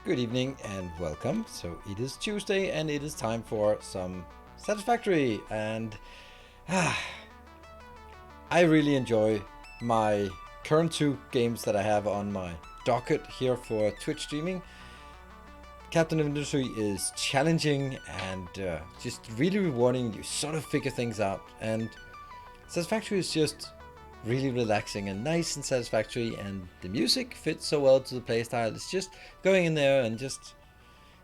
Good evening and welcome. So it is Tuesday and it is time for some Satisfactory, and I really enjoy my current two games that I have on my docket here for Twitch streaming. Captain of Industry is challenging and just really rewarding. You sort of figure things out, and Satisfactory is just really relaxing and nice and satisfactory, and the music fits so well to the playstyle. It's just going in there and just,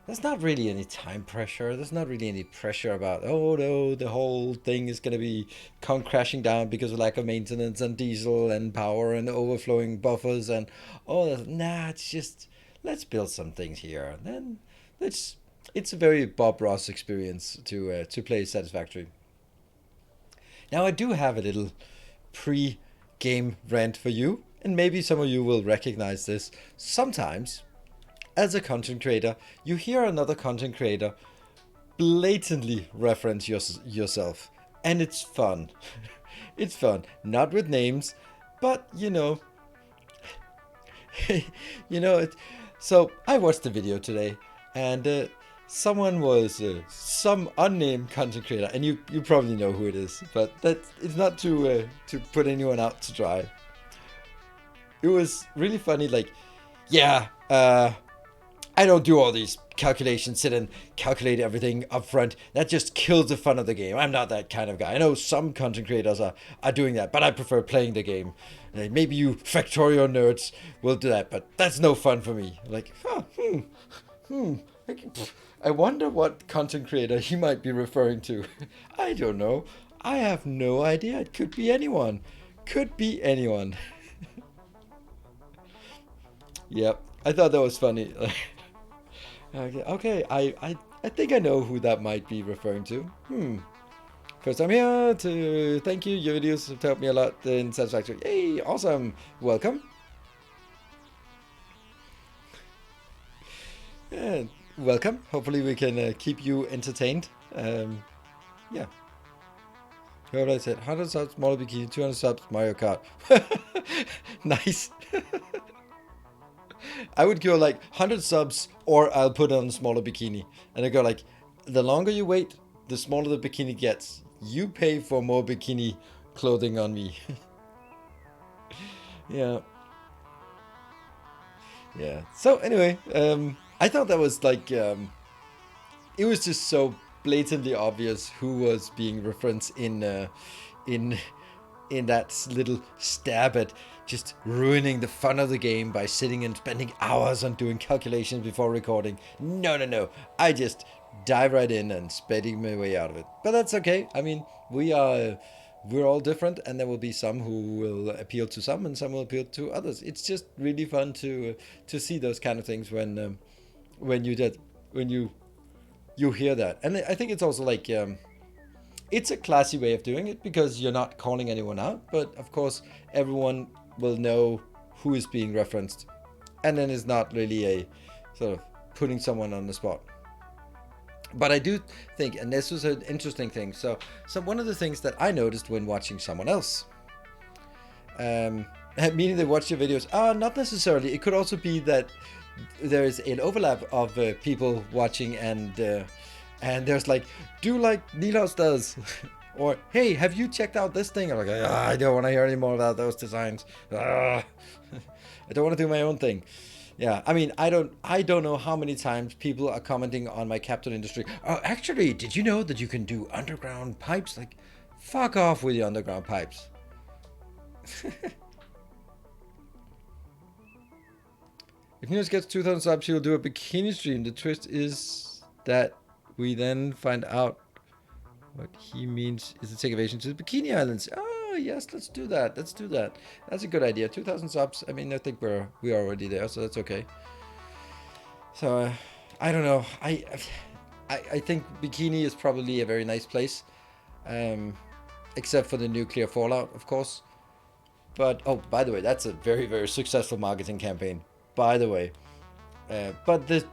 there's not really any time pressure. There's not really any pressure about, oh no, the whole thing is going to come crashing down because of lack of maintenance and diesel and power and overflowing buffers and nah, it's just, let's build some things here. And then it's a very Bob Ross experience to play Satisfactory. Now I do have a little pre-game rant for you, and maybe some of you will recognize this. Sometimes, as a content creator, you hear another content creator blatantly reference yourself, and it's fun. It's fun, not with names, but So I watched the video today, and someone was some unnamed content creator, and you probably know who it is, but that it's not to put anyone out to dry. It was really funny, like, yeah, I don't do all these calculations, sit and calculate everything up front. That just kills the fun of the game. I'm not that kind of guy. I know some content creators are doing that, but I prefer playing the game. Maybe you Factorio nerds will do that, but that's no fun for me. Like, I wonder what content creator he might be referring to. I don't know. I have no idea. It could be anyone. Could be anyone. Yep, I thought that was funny. Okay, I think I know who that might be referring to. First, I'm here to thank you. Your videos have helped me a lot in Satisfactory. Yay, awesome. Welcome. Welcome. Hopefully we can keep you entertained. Yeah. What I said, 100 subs, smaller bikini, 200 subs, Mario Kart. Nice. I would go like 100 subs or I'll put on a smaller bikini. And I go like, the longer you wait, the smaller the bikini gets. You pay for more bikini clothing on me. Yeah. Yeah. So anyway, I thought that was like, it was just so blatantly obvious who was being referenced in that little stab at just ruining the fun of the game by sitting and spending hours on doing calculations before recording. No. I just dive right in and spending my way out of it. But that's okay. I mean, we're all different, and there will be some who will appeal to some, and some will appeal to others. It's just really fun to see those kind of things when you hear that. And I think it's also like it's a classy way of doing it because you're not calling anyone out, but of course everyone will know who is being referenced, and then it's not really a sort of putting someone on the spot. But I do think, and this was an interesting thing, so one of the things that I noticed when watching someone else, meaning they watch your videos, not necessarily, it could also be that there is an overlap of people watching, and there's like, do like Nilos does, or hey, have you checked out this thing? I'm like, I don't want to hear any more about those designs. I don't want to do my own thing. Yeah, I mean, I don't know how many times people are commenting on my Captain Industry. Oh, actually, did you know that you can do underground pipes? Like, fuck off with your underground pipes. If Niels gets 2,000 subs, he'll do a bikini stream. The twist is that we then find out what he means is to take evasion to the Bikini Islands. Oh, yes, let's do that. Let's do that. That's a good idea. 2,000 subs. I mean, I think we're already there, so that's okay. So, I don't know. I think Bikini is probably a very nice place, except for the nuclear fallout, of course. But, oh, by the way, that's a very, very successful marketing campaign. By the way. But the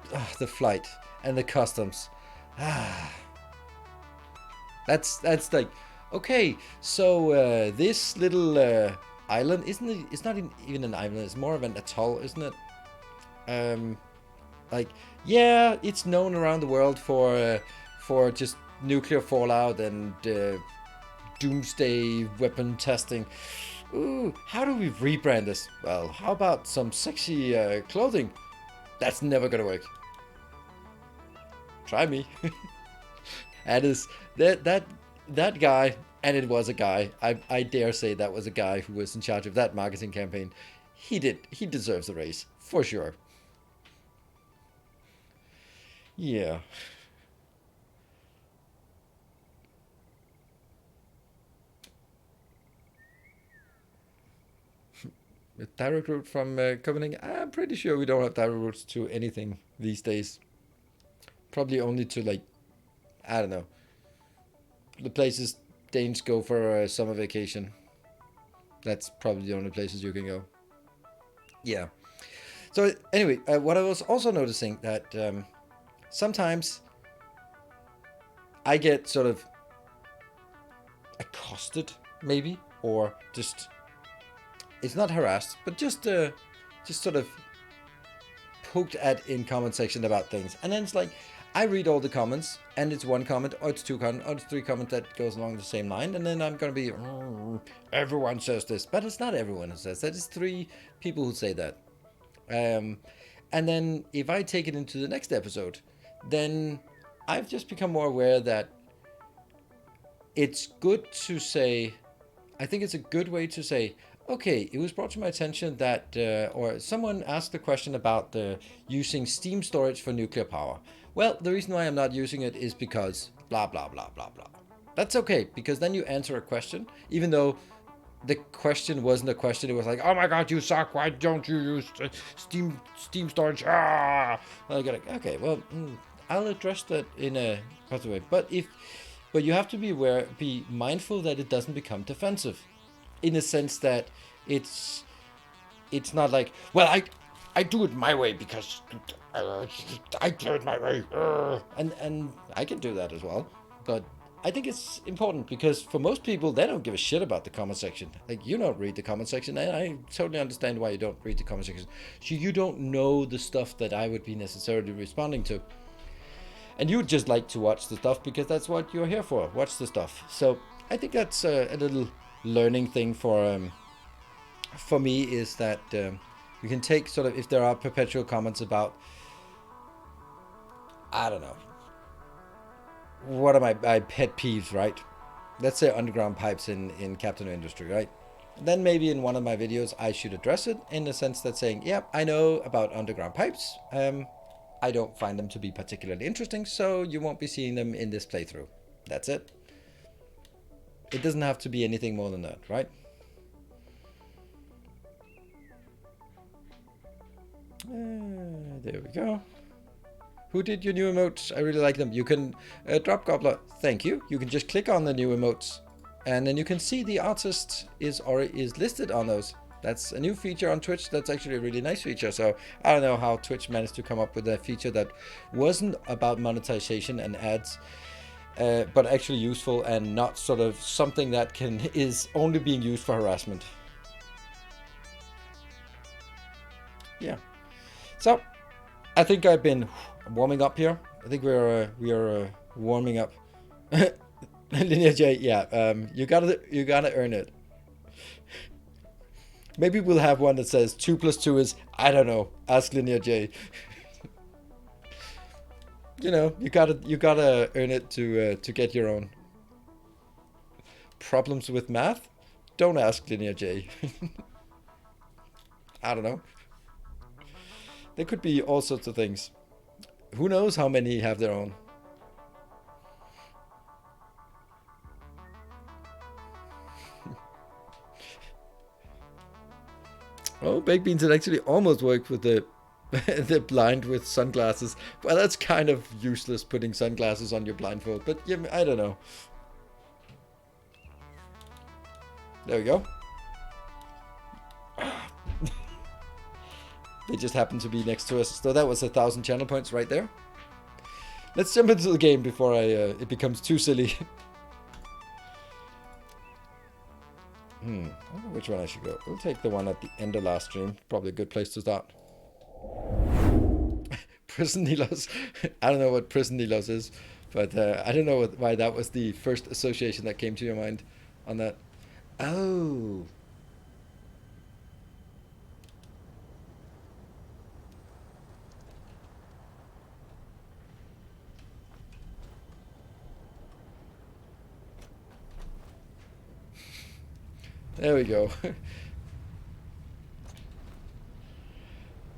flight and the customs. That's like, okay, so this little island, isn't it? It's not even an island. It's more of an atoll, isn't it? Like, yeah, it's known around the world for just nuclear fallout and doomsday weapon testing. Ooh, how do we rebrand this? Well, how about some sexy clothing? That's never gonna work. Try me. That is that guy, and it was a guy. I dare say that was a guy who was in charge of that marketing campaign. He deserves a raise for sure. Yeah. A direct route from Copenhagen. I'm pretty sure we don't have direct routes to anything these days. Probably only to, like, I don't know, the places Danes go for a summer vacation. That's probably the only places you can go. Yeah. So anyway, what I was also noticing that sometimes I get sort of accosted, maybe, or just, it's not harassed, but just sort of poked at in comment section about things, and then it's like, I read all the comments, and it's one comment, or it's two comments, or it's three comments that goes along the same line, and then I'm gonna be, everyone says this, but it's not everyone who says that. It's three people who say that, and then if I take it into the next episode, then I've just become more aware that it's good to say, I think it's a good way to say, okay, it was brought to my attention that, or someone asked the question about using steam storage for nuclear power. Well, the reason why I'm not using it is because blah, blah, blah, blah, blah. That's okay, because then you answer a question, even though the question wasn't a question. It was like, oh my god, you suck. Why don't you use Steam storage? Ah, I got like, okay, well, I'll address that in a positive way. But you have to be mindful that it doesn't become defensive, in the sense that it's not like, well, I do it my way because I do it my way, and I can do that as well. But I think it's important because for most people, they don't give a shit about the comment section. Like, you don't read the comment section, and I totally understand why you don't read the comment section. So you don't know the stuff that I would be necessarily responding to, and you just like to watch the stuff because that's what you're here for. Watch the stuff. So I think that's a little learning thing for me, is that you can take sort of, if there are perpetual comments about, I don't know, what are my pet peeves, right? Let's say underground pipes in Captain Industry, right? Then maybe in one of my videos I should address it in the sense that saying, yeah, I know about underground pipes. I don't find them to be particularly interesting, so you won't be seeing them in this playthrough. That's it. It doesn't have to be anything more than that, right? There we go. Who did your new emotes? I really like them. You can drop gobbler. Thank you. You can just click on the new emotes, and then you can see the artist is listed on those. That's a new feature on Twitch. That's actually a really nice feature. So I don't know how Twitch managed to come up with a feature that wasn't about monetization and ads, but actually useful and not sort of something that is only being used for harassment. Yeah. So I think I've been warming up here. I think we are warming up. Linear J, yeah. You gotta earn it. Maybe we'll have one that says 2 + 2 is, I don't know. Ask Linear J. You know, you gotta earn it to get your own. Problems with math? Don't ask Linear J. I don't know. There could be all sorts of things. Who knows how many have their own? Oh, baked beans, it actually almost worked with the the blind with sunglasses. Well, that's kind of useless, putting sunglasses on your blindfold, but yeah, I don't know. There we go. They just happen to be next to us. So that was 1,000 channel points right there. Let's jump into the game before it becomes too silly. I don't know which one I should go. We'll take the one at the end of last stream. Probably a good place to start. Prison Nilos. I don't know what Prison Nilos is, but I don't know why that was the first association that came to your mind on that. Oh. There we go.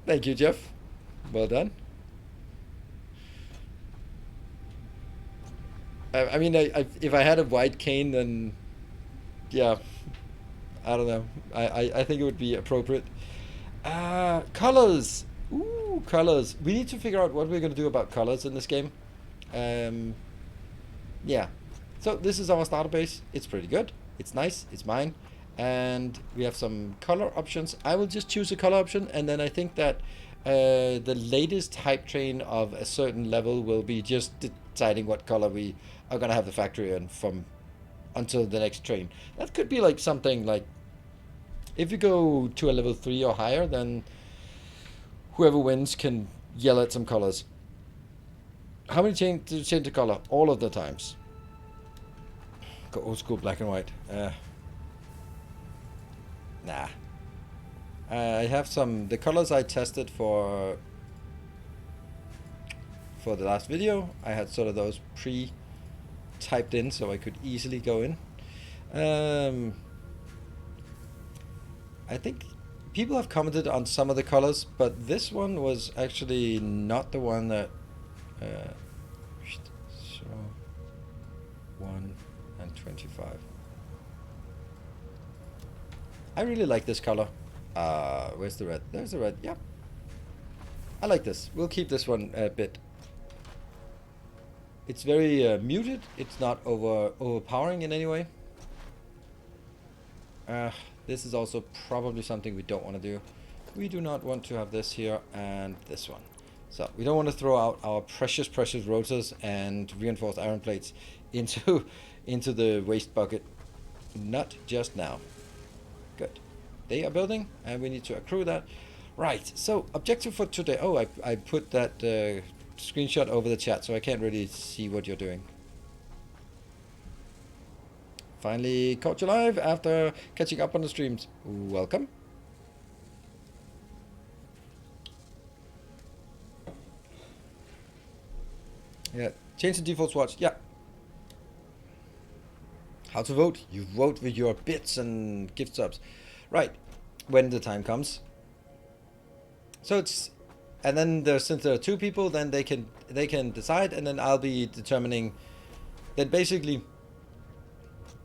Thank you, Jeff. Well done. I mean, if I had a white cane, then yeah, I don't know. I think it would be appropriate. Colors. Ooh, colors. We need to figure out what we're going to do about colors in this game. Yeah. So this is our starter base. It's pretty good. It's nice. It's mine. And we have some color options. I will just choose a color option, and then I think that the latest hype train of a certain level will be just deciding what color we are gonna have the factory in from until the next train. That could be like something like, if you go to a level 3 or higher, then whoever wins can yell at some colors. How many change the color? All of the times. Go old school black and white. Nah. I have the colors I tested for the last video. I had sort of those pre-typed in so I could easily go in. I think people have commented on some of the colors, but this one was actually not the one that... so 1 and 25. I really like this color. Where's the red? There's the red. Yeah. I like this. We'll keep this one a bit. It's very muted. It's not overpowering in any way. This is also probably something we don't want to do. We do not want to have this here and this one. So we don't want to throw out our precious rotors and reinforced iron plates into the waste bucket. Not just now. Good. They are building and we need to accrue that. Right, so objective for today. Oh, I put that screenshot over the chat, so I can't really see what you're doing. Finally caught you live after catching up on the streams. Welcome. Yeah, change the default swatch. Yeah. How to vote? You vote with your bits and gift subs. Right, when the time comes. So it's, and then since there are two people, then they can decide, and then I'll be determining. Then basically,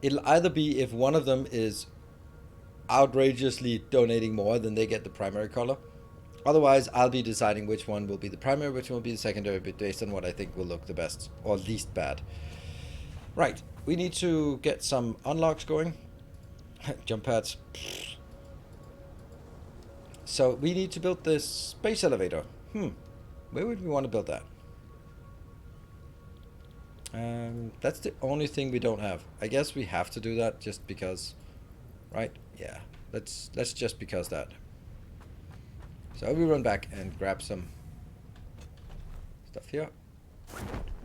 it'll either be if one of them is outrageously donating more, then they get the primary color. Otherwise, I'll be deciding which one will be the primary, which one will be the secondary, based on what I think will look the best or least bad. Right, we need to get some unlocks going. Jump pads. So we need to build this space elevator. Where would we want to build that? That's the only thing we don't have. I guess we have to do that just because, right? Yeah, let's just because that. So we run back and grab some stuff here.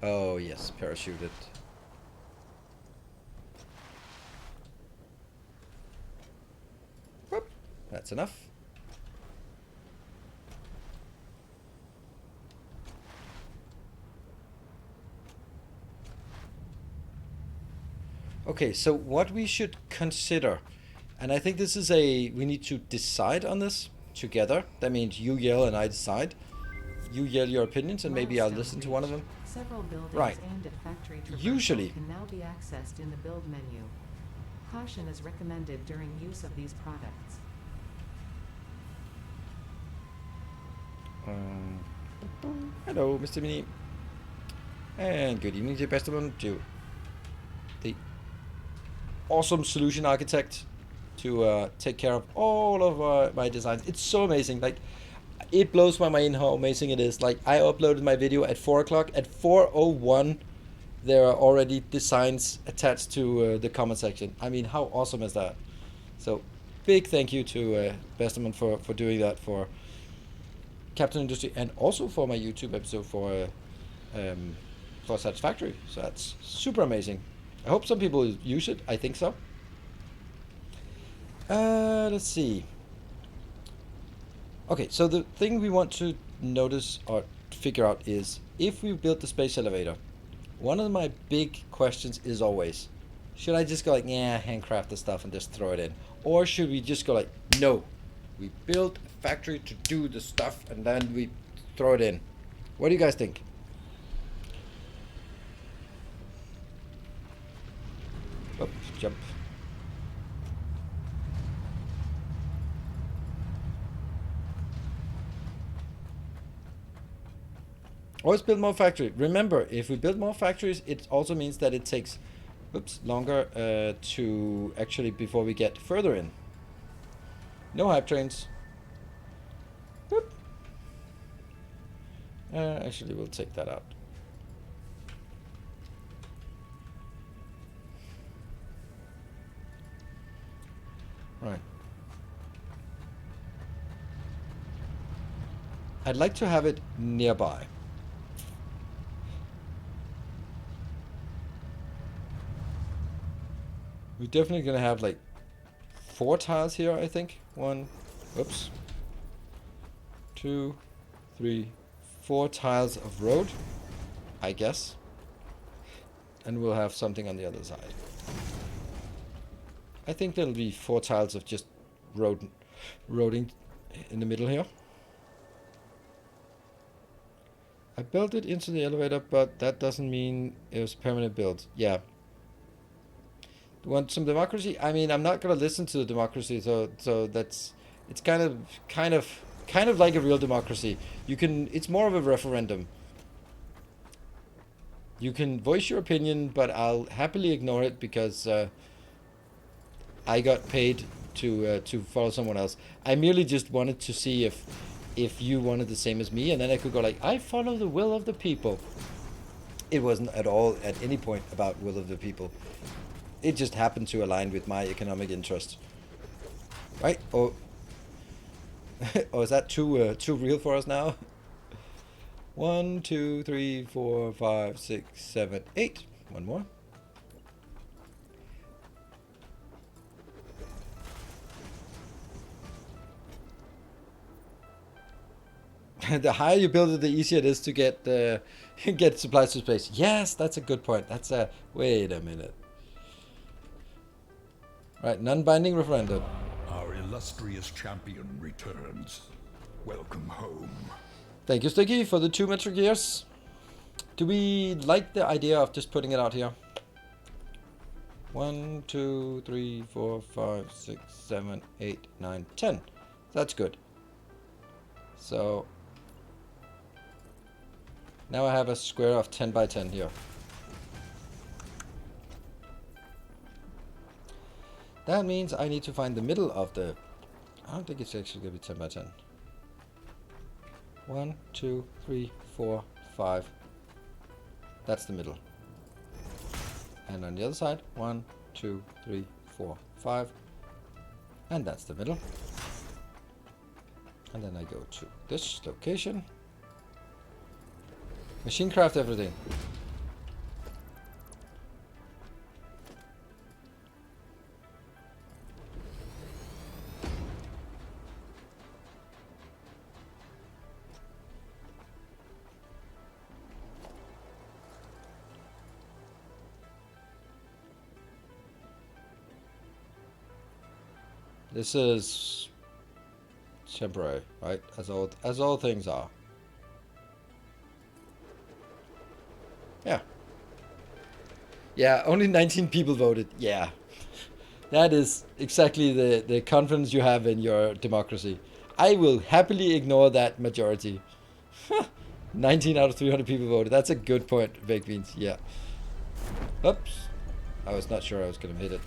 Oh yes, parachuted. Whoop, that's enough. Okay, so what we should consider, and I think this is we need to decide on this together. That means you yell and I decide. You yell your opinions and maybe I'll listen to one of them. Several buildings right. aimed at factory traversal Usually can now be accessed in the build menu. Caution is recommended during use of these products. Hello, Mr. Mini. And good evening to Bestaman, to the awesome solution architect to take care of all of my designs. It's so amazing. Like, it blows my mind how amazing it is. Like, I uploaded my video at 4 o'clock. At 4:01, there are already designs attached to the comment section. I mean, how awesome is that? So, big thank you to Bestaman for doing that for Captain Industry and also for my YouTube episode for Satisfactory. So that's super amazing. I hope some people use it. I think so. Let's see. Okay, so the thing we want to notice or figure out is if we build the space elevator, one of my big questions is always, should I just go like, yeah, handcraft the stuff and just throw it in? Or should we just go like, no, we build a factory to do the stuff and then we throw it in? What do you guys think? Oh, jump. Always build more factories. Remember, if we build more factories, it also means that it takes longer to actually before we get further in. No hype trains. Whoop. Actually, we'll take that out. Right. I'd like to have it nearby. We're definitely gonna have like 4 tiles here, I think. 1, oops, 2, 3, 4 tiles of road, I guess. And we'll have something on the other side. I think there'll be 4 tiles of just roading in the middle here. I built it into the elevator, but that doesn't mean it was permanent build. Yeah. Want some democracy? I mean, I'm not gonna listen to the democracy, so that's it's kind of like a real democracy. You can. It's more of a referendum. You can voice your opinion, but I'll happily ignore it because I got paid to follow someone else. I merely just wanted to see if you wanted the same as me, and then I could go like, I follow the will of the people. It wasn't at all at any point about will of the people. It just happened to align with my economic interest. Right? Or is that too real for us now? 1, 2, 3, 4, 5, 6, 7, 8. One more. The higher you build it, the easier it is to get get supplies to space. Yes, that's a good point. That's a wait a minute. Right, non-binding referendum. Our illustrious champion returns. Welcome home. Thank you, Sticky, for the 2 metric years. Do we like the idea of just putting it out here? 1, 2, 3, 4, 5, 6, 7, 8, 9, 10. That's good. So now I have a square of 10 by 10 here. That means I need to find the middle of the... I don't think it's actually going to be 10 by 10. 1, 2, 3, 4, 5. That's the middle. And on the other side, 1, 2, 3, 4, 5. And that's the middle. And then I go to this location. Machine craft everything. This is temporary, right? As all things are. Yeah. Yeah, only 19 people voted. Yeah. That is exactly the confidence you have in your democracy. I will happily ignore that majority. 19 out of 300 people voted. That's a good point, Baked Beans. Yeah. Oops. I was not sure I was going to hit it.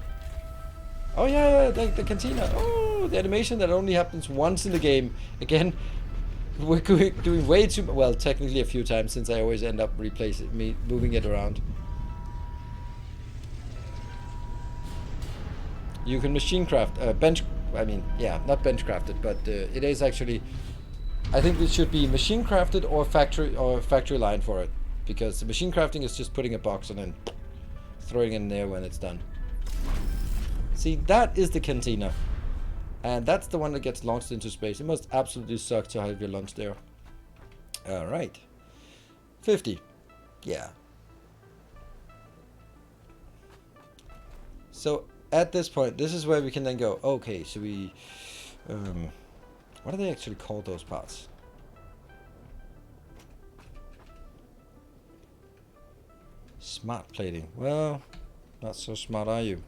Oh yeah, the cantina. Oh, the animation that only happens once in the game. Again, we're doing way too... Well, technically a few times, since I always end up moving it around. You can machine craft, bench... I mean, yeah, not bench crafted, but it is actually... I think it should be machine crafted or factory line for it. Because the machine crafting is just putting a box and then throwing it in there when it's done. See, that is the cantina. And that's the one that gets launched into space. It must absolutely suck to have your launch there. Alright. 50. Yeah. So, at this point, this is where we can then go, okay, so we... what do they actually call those parts? Smart plating. Well, not so smart are you?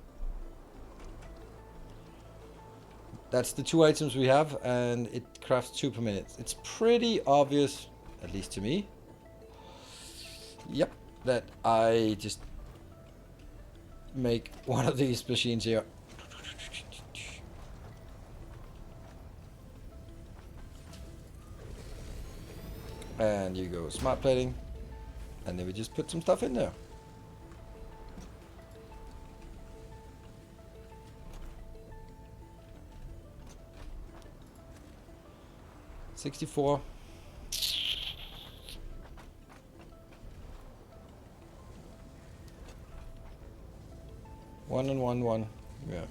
That's the 2 items we have, and it crafts 2 per minute. It's pretty obvious, at least to me. Yep, that I just make one of these machines here. And you go smart plating, and then we just put some stuff in there. $64. One and one. Yeah.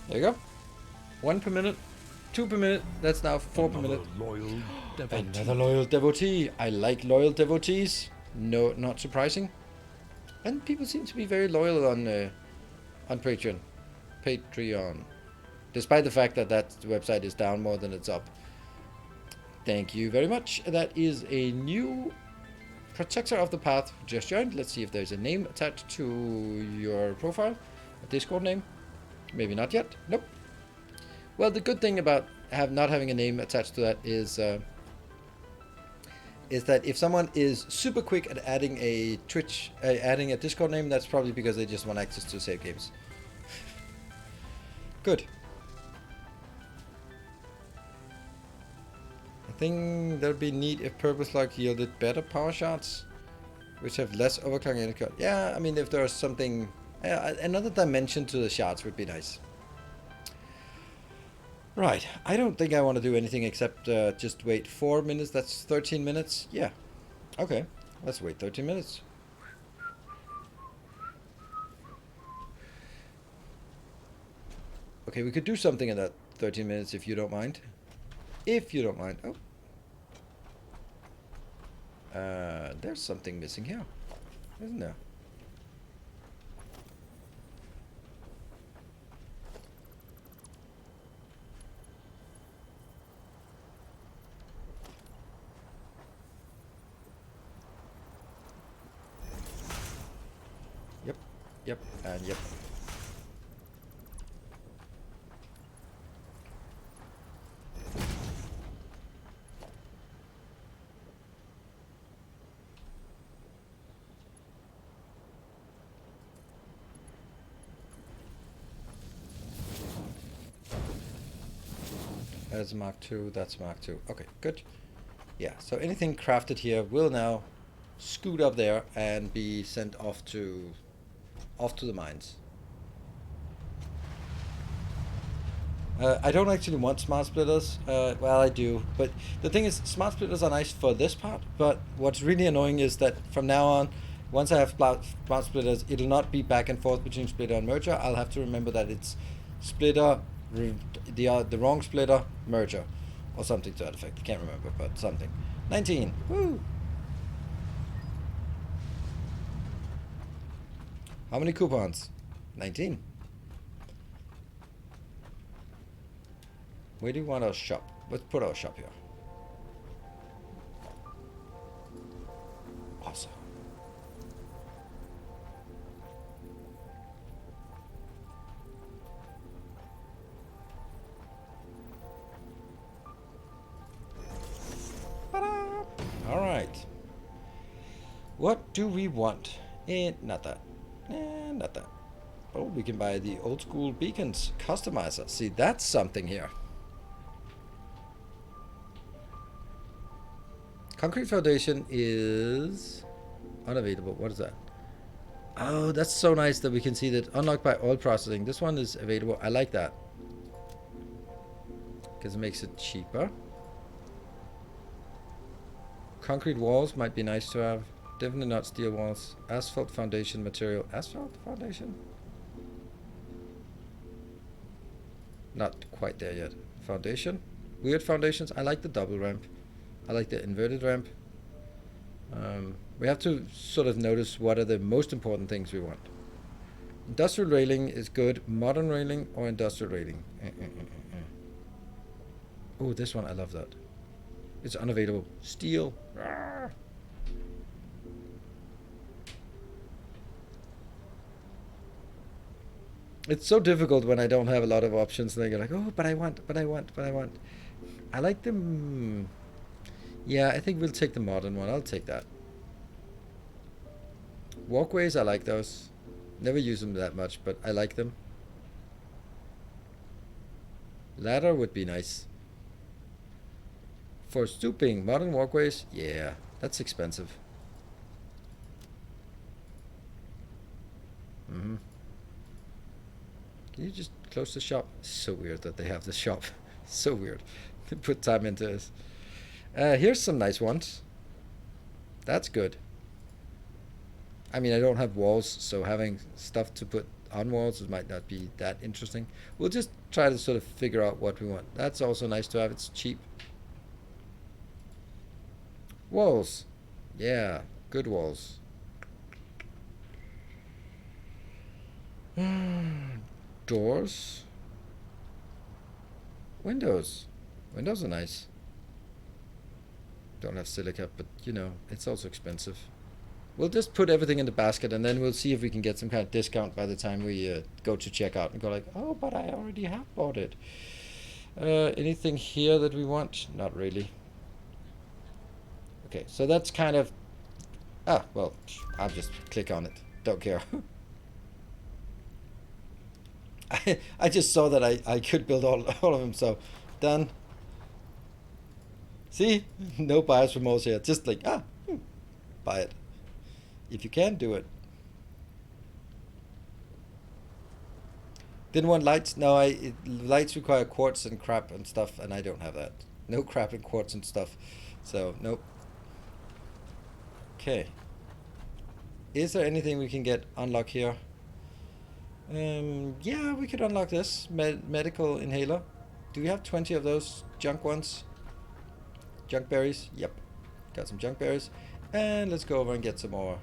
There you go. 1 per minute, 2 per minute. That's now 4 per minute. Loyal devotee. Another loyal devotee. I like loyal devotees. No, not surprising. And people seem to be very loyal on Patreon. Patreon. Despite the fact that that website is down more than it's up. Thank you very much. That is a new Protector of the Path who just joined. Let's see if there's a name attached to your profile. A Discord name. Maybe not yet. Nope. Well, the good thing about not having a name attached to that is that if someone is super quick at adding a adding a Discord name, that's probably because they just want access to save games. Good. I think that would be neat if Purpose Lock yielded better power shots, which have less overclocking and cut. Yeah, I mean, if there's something, another dimension to the shots would be nice. Right, I don't think I want to do anything except just wait 4 minutes. That's 13 minutes. Yeah, okay, let's wait 13 minutes. Okay, we could do something in that 13 minutes if you don't mind. If you don't mind. Oh. There's something missing here, isn't there? Yep, and yep. That's Mark II, that's Mark II. Okay, good. Yeah, so anything crafted here will now scoot up there and be sent off to the mines. I don't actually want smart splitters. Well, I do, but the thing is, smart splitters are nice for this part, but what's really annoying is that from now on, once I have smart splitters, it'll not be back and forth between splitter and merger. I'll have to remember that it's splitter, the wrong splitter, merger, or something to that effect. I can't remember, but something. 19. Woo! How many coupons? 19. Where do you want our shop? Let's put our shop here. Awesome. Ta-da! All right. What do we want? Not that. Not that. Oh, we can buy the old school beacons customizer. See, that's something here. Concrete foundation is unavailable. What is that? Oh, that's so nice that we can see that unlocked by oil processing. This one is available. I like that because it makes it cheaper. Concrete walls might be nice to have. Definitely not steel walls. Asphalt foundation material. Asphalt foundation? Not quite there yet. Foundation. Weird foundations. I like the double ramp. I like the inverted ramp. We have to sort of notice what are the most important things we want. Industrial railing is good. Modern railing or industrial railing? Oh, this one. I love that. It's unavailable. Steel. Arrgh. It's so difficult when I don't have a lot of options. And they're like, oh, but I want. I like them. Yeah, I think we'll take the modern one. I'll take that. Walkways, I like those. Never use them that much, but I like them. Ladder would be nice. For stooping, modern walkways, yeah, that's expensive. Can you just close the shop? So weird that they have the shop. So weird. They put time into this. Here's some nice ones. That's good. I mean, I don't have walls, so having stuff to put on walls might not be that interesting. We'll just try to sort of figure out what we want. That's also nice to have. It's cheap. Walls. Yeah, good walls. Doors. Windows. Windows are nice. Don't have silica, but you know, it's also expensive. We'll just put everything in the basket and then we'll see if we can get some kind of discount by the time we go to check out and go like, oh, but I already have bought it. Anything here that we want? Not really. Okay, so that's kind of... Ah, well, I'll just click on it. Don't care. I just saw that I could build all of them, so done. See? No buyer's remorse here. Just like, buy it. If you can, do it. Didn't want lights? No, lights require quartz and crap and stuff, and I don't have that. No crap and quartz and stuff. So, nope. Okay. Is there anything we can get unlock here? Yeah, we could unlock this. Medical inhaler. Do we have 20 of those junk ones? Junk berries? Yep. Got some junk berries. And let's go over and get some more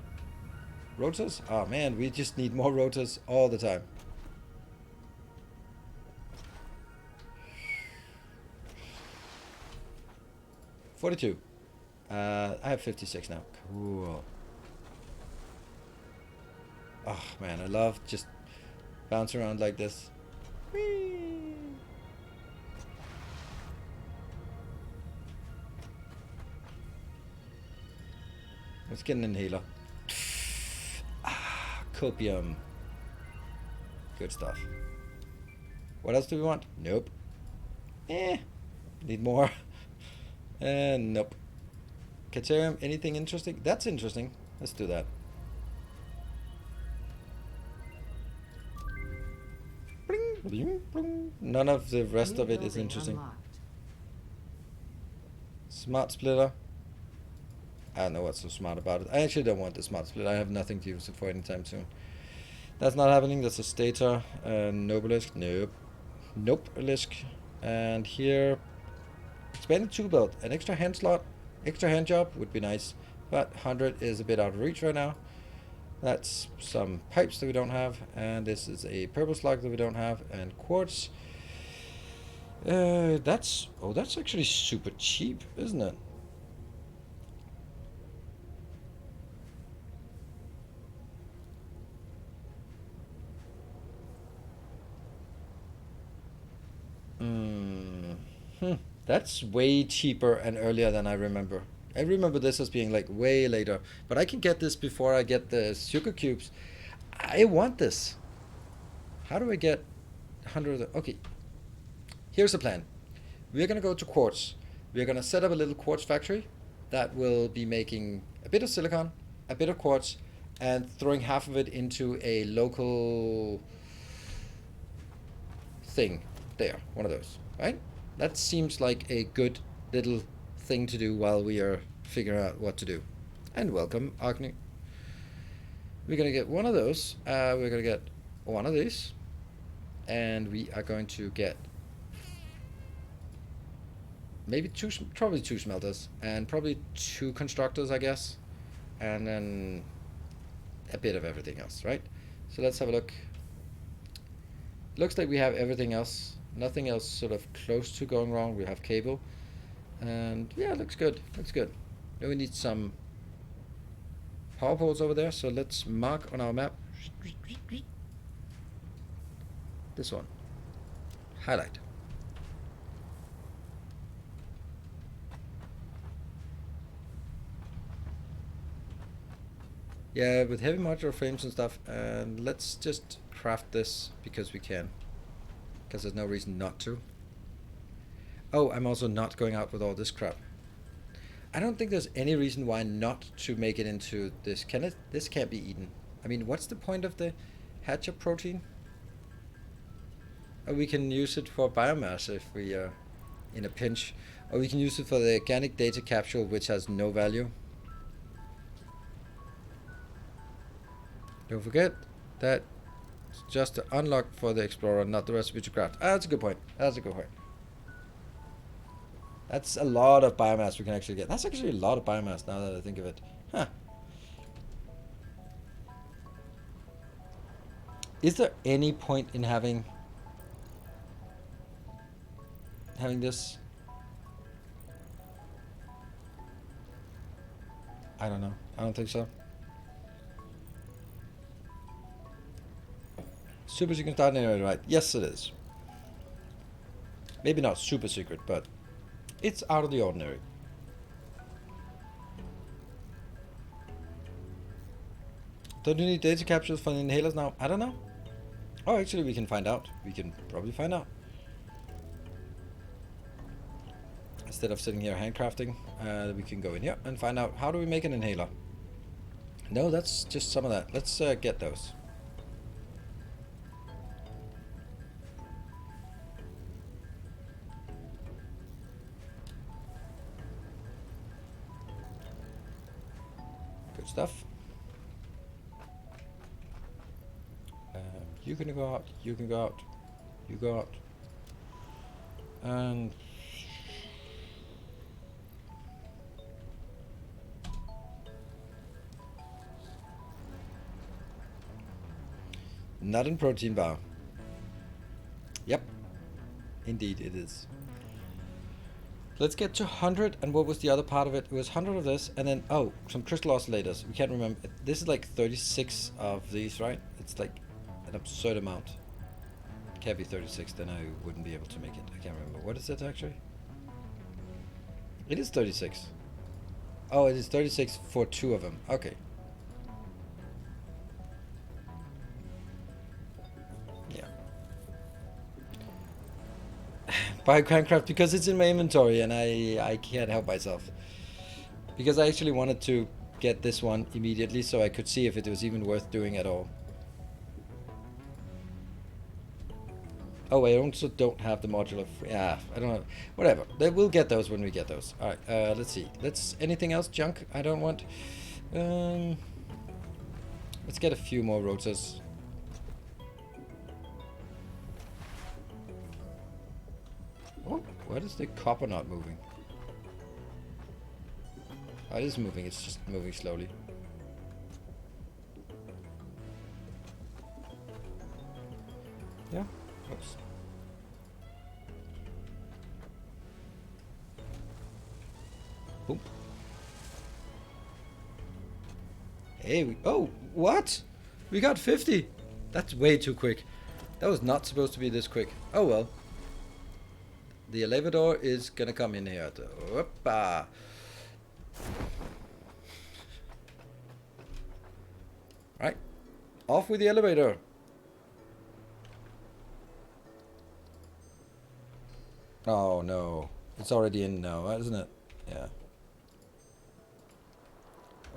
rotors. Oh man, we just need more rotors all the time. $42. I have 56 now. Cool. Oh man, I love just bounce around like this. Whee! Let's get an inhaler. Copium. Good stuff. What else do we want? Nope. Need more. And nope. Caterium, anything interesting? That's interesting. Let's do that. Bling, bling, bling. None of the rest of it is interesting. Unlocked. Smart splitter. I don't know what's so smart about it. I actually don't want the smart splitter. I have nothing to use it for anytime soon. That's not happening. That's a stator. Nobelisk. Nope. Nope. Lisk. And here, expanded tool belt. An extra hand slot. Extra hand job would be nice. But 100 is a bit out of reach right now. That's some pipes that we don't have. And this is a purple slug that we don't have. And quartz. That's actually super cheap, isn't it? That's way cheaper and earlier than I remember. I remember this as being like way later, but I can get this before I get the sugar cubes. I want this. How do I get 100 of them? Okay, here's the plan. We're gonna go to quartz. We're gonna set up a little quartz factory that will be making a bit of silicon, a bit of quartz, and throwing half of it into a local thing. There, one of those, right? That seems like a good little thing to do while we are figuring out what to do. And welcome, Agni. We're going to get one of those. We're going to get one of these. And we are going to get maybe probably two smelters. And probably two constructors, I guess. And then a bit of everything else, right? So let's have a look. Looks like we have everything else. Nothing else sort of close to going wrong. We have cable. And yeah, looks good. Looks good. Now we need some power poles over there. So let's mark on our map. This one. Highlight. Yeah, with heavy modular frames and stuff. And let's just craft this because we can. Because there's no reason not to. Oh, I'm also not going out with all this crap. I don't think there's any reason why not to make it into this. Can it? This can't be eaten. I mean, what's the point of the hatcher protein? Oh, we can use it for biomass if we are in a pinch. Or we can use it for the organic data capsule, which has no value. Don't forget that it's just the unlock for the explorer, not the recipe to craft. Ah, that's a good point. That's a good point. That's a lot of biomass we can actually get. That's actually a lot of biomass now that I think of it. Huh. Is there any point in having this? I don't know. I don't think so. Super secret start anyway, right? Yes, it is. Maybe not super secret, but it's out of the ordinary. Don't you need data captures for the inhalers now? I don't know. Oh, actually, we can find out. We can probably find out. Instead of sitting here handcrafting, we can go in here and find out how do we make an inhaler. No, that's just some of that. Let's get those. Good stuff. You can go out. You can go out. You go out. And not in protein bar. Yep. Indeed it is. Let's get to 100, and what was the other part of it? It was 100 of this, and then, oh, some crystal oscillators. We can't remember. This is like 36 of these, right? It's like an absurd amount. It can't be 36, then I wouldn't be able to make it. I can't remember. What is it, actually? It is 36. Oh, it is 36 for 2 of them. Okay. Buy Crankcraft because it's in my inventory and I can't help myself. Because I actually wanted to get this one immediately so I could see if it was even worth doing at all. Oh, I also don't have the modular. Yeah, I don't know. Whatever. We'll get those when we get those. Alright, let's see. Anything else junk I don't want? Let's get a few more rotors. Oh, what is the copper not moving? Oh, it is moving, it's just moving slowly. Yeah, oops. Boom. Hey, oh, what? We got 50. That's way too quick. That was not supposed to be this quick. Oh well. The elevator is gonna come in here. Whoopa. Right. Off with the elevator. Oh no. It's already in now, isn't it? Yeah.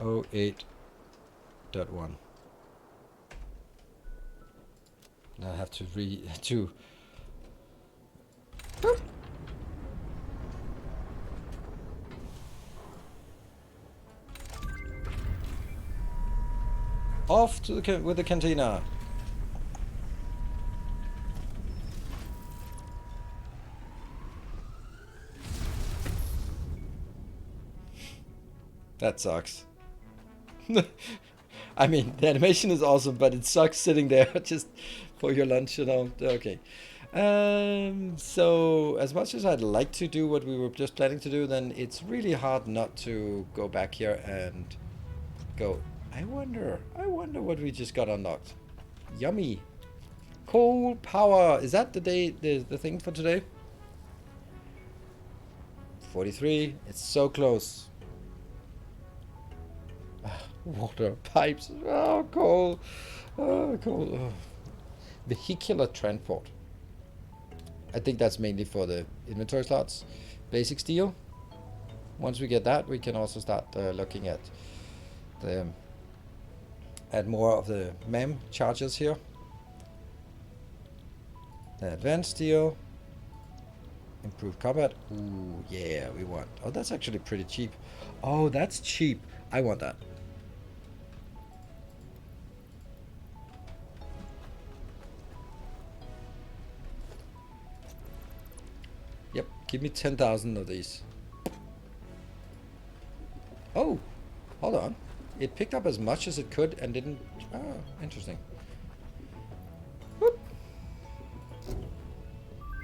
08.1. Now I have to Boop. Off to the with the cantina. That sucks. I mean, the animation is awesome, but it sucks sitting there just for your lunch, you know. Okay. So as much as I'd like to do what we were just planning to do, then it's really hard not to go back here and go, I wonder what we just got unlocked. Yummy. Coal power. Is that the thing for today? 43. It's so close. Water pipes. Oh, coal. Oh, coal. Oh. Vehicular transport. I think that's mainly for the inventory slots. Basic steel. Once we get that, we can also start looking at more of the MAM charges here. The advanced steel. Improved combat. Ooh, yeah, we want. Oh, that's actually pretty cheap. Oh, that's cheap. I want that. Yep, Give me 10,000 of these. Oh, hold on. It picked up as much as it could and didn't... Oh, interesting. Whoop.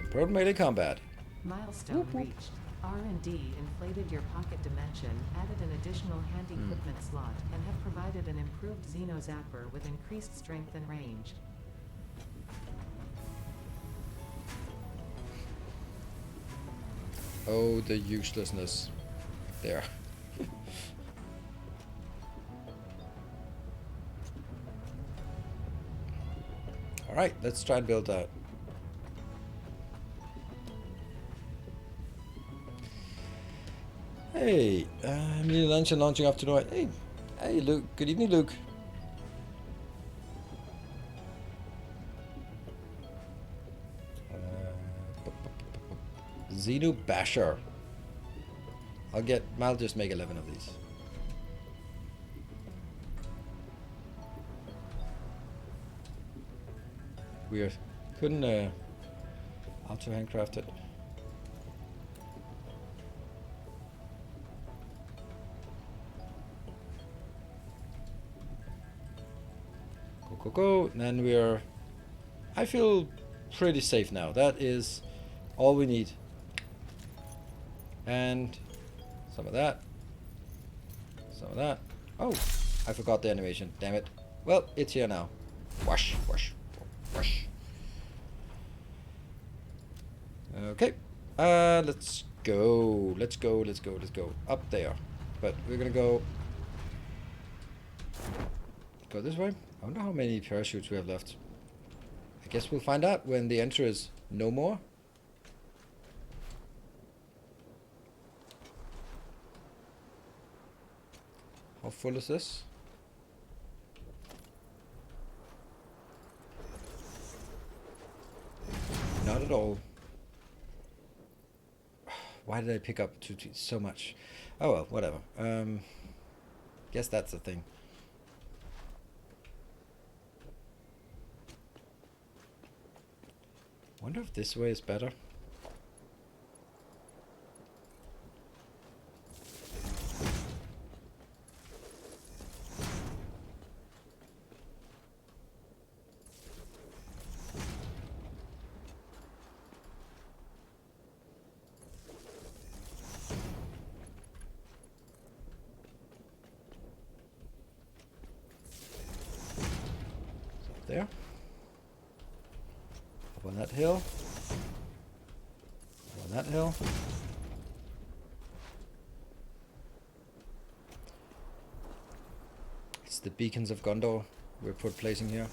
Improved melee combat. Milestone reached. R&D inflated your pocket dimension, added an additional hand equipment slot, and have provided an improved Xeno Zapper with increased strength and range. Oh, the uselessness. There. Alright, let's try and build that. Hey, immediate lunch and launching off to the right. Hey, hey, Luke. Good evening, Luke. Xeno Basher. I'll just make 11 of these. Weird. Couldn't auto handcraft it. Go. And then we're... I feel pretty safe now. That is all we need. And some of that. Some of that. Oh, I forgot the animation. Damn it. Well, it's here now. Wash, wash, wash. Okay. Let's go. Let's go. Up there. But we're gonna go this way. I wonder how many parachutes we have left. I guess we'll find out when the answer is no more. How full is this? Not at all. Why did I pick up so much? Oh well, whatever. Guess that's the thing. Wonder if this way is better. There. Up on that hill. Up on that hill. It's the beacons of Gondor we're placing here.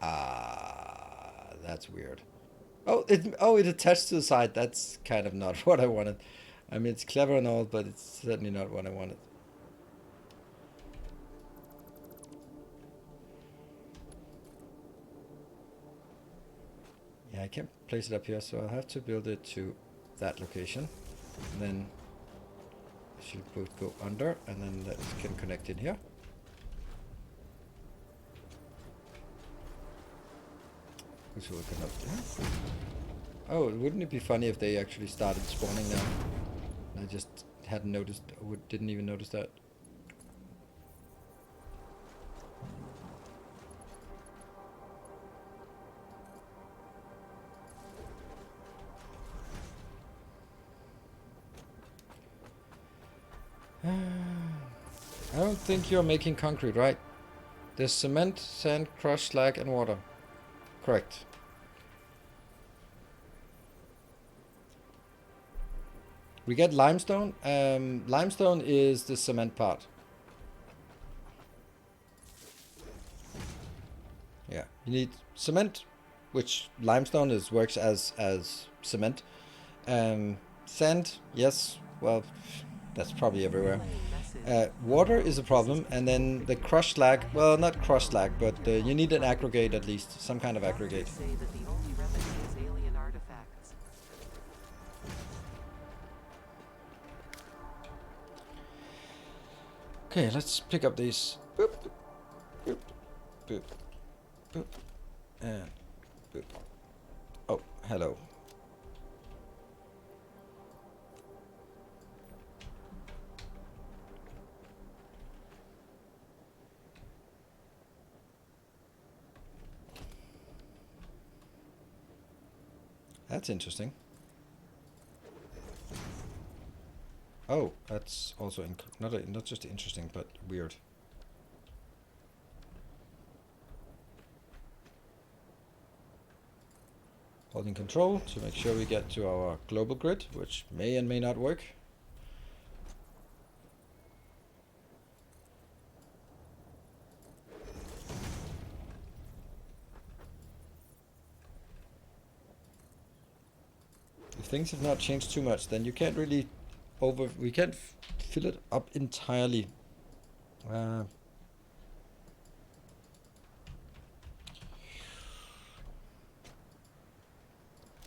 Ah, that's weird. Oh, it attached to the side. That's kind of not what I wanted. I mean, it's clever and all, but it's certainly not what I wanted. Yeah, I can't place it up here, so I'll have to build it to that location. And then it should both go under, and then that can connect in here. Who's looking up there? Oh, wouldn't it be funny if they actually started spawning now? And I just hadn't noticed, or didn't even notice that. I don't think you're making concrete, right? There's cement, sand, crushed slag, and water. Correct. We get limestone. Limestone is the cement part. Yeah, you need cement, which limestone works as cement. Sand, yes, well, that's probably everywhere. Water is a problem, and then the crushed slag, well, not crushed slag, but you need an aggregate at least, some kind of aggregate. Okay, let's pick up these. Boop, boop, boop, boop, and boop. Oh, hello. That's interesting. Oh, that's also not just interesting, but weird. Holding control to make sure we get to our global grid, which may and may not work. If things have not changed too much, then you can't really we can't fill it up entirely.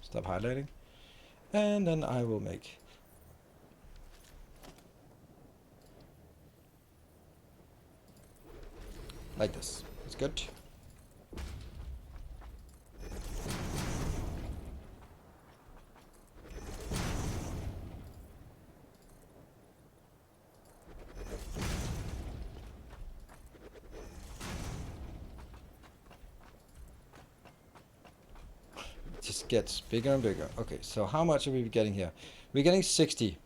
Stop highlighting. And then I will make like this. It's good. Just gets bigger and bigger. Okay, so how much are we getting here? We're getting 60.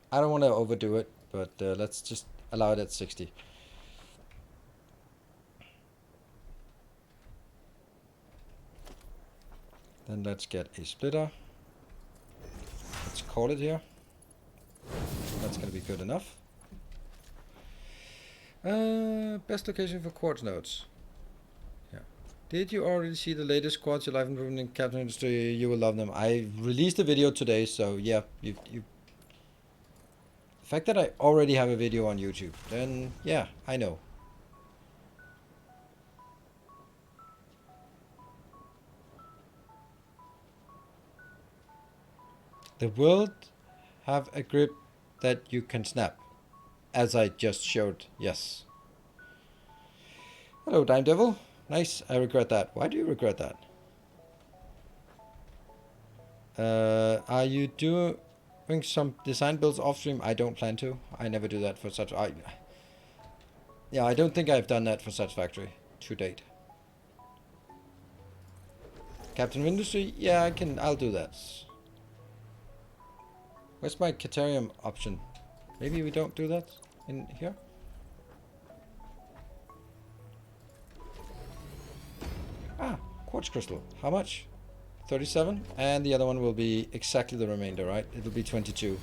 I don't want to overdo it, but let's just allow it at 60. Then let's get a splitter. Let's call it here. That's going to be good enough. Best location for quartz nodes. Yeah. Did you already see the latest quartz life improvement in Captain Industry? You will love them. I released a video today, so yeah, you. The fact that I already have a video on YouTube, then yeah, I know. The world have a grip that you can snap, as I just showed. Yes. Hello, Dime Devil. Nice. I regret that. Why do you regret that? Are you doing some design builds off stream? I don't plan to. I never do that for such. Yeah, I don't think I've done that for Satisfactory to date. Captain of Industry? Yeah, I'll do that. Where's my Caterium option? Maybe we don't do that in here? Ah, quartz crystal. How much? 37? And the other one will be exactly the remainder, right? It'll be 22.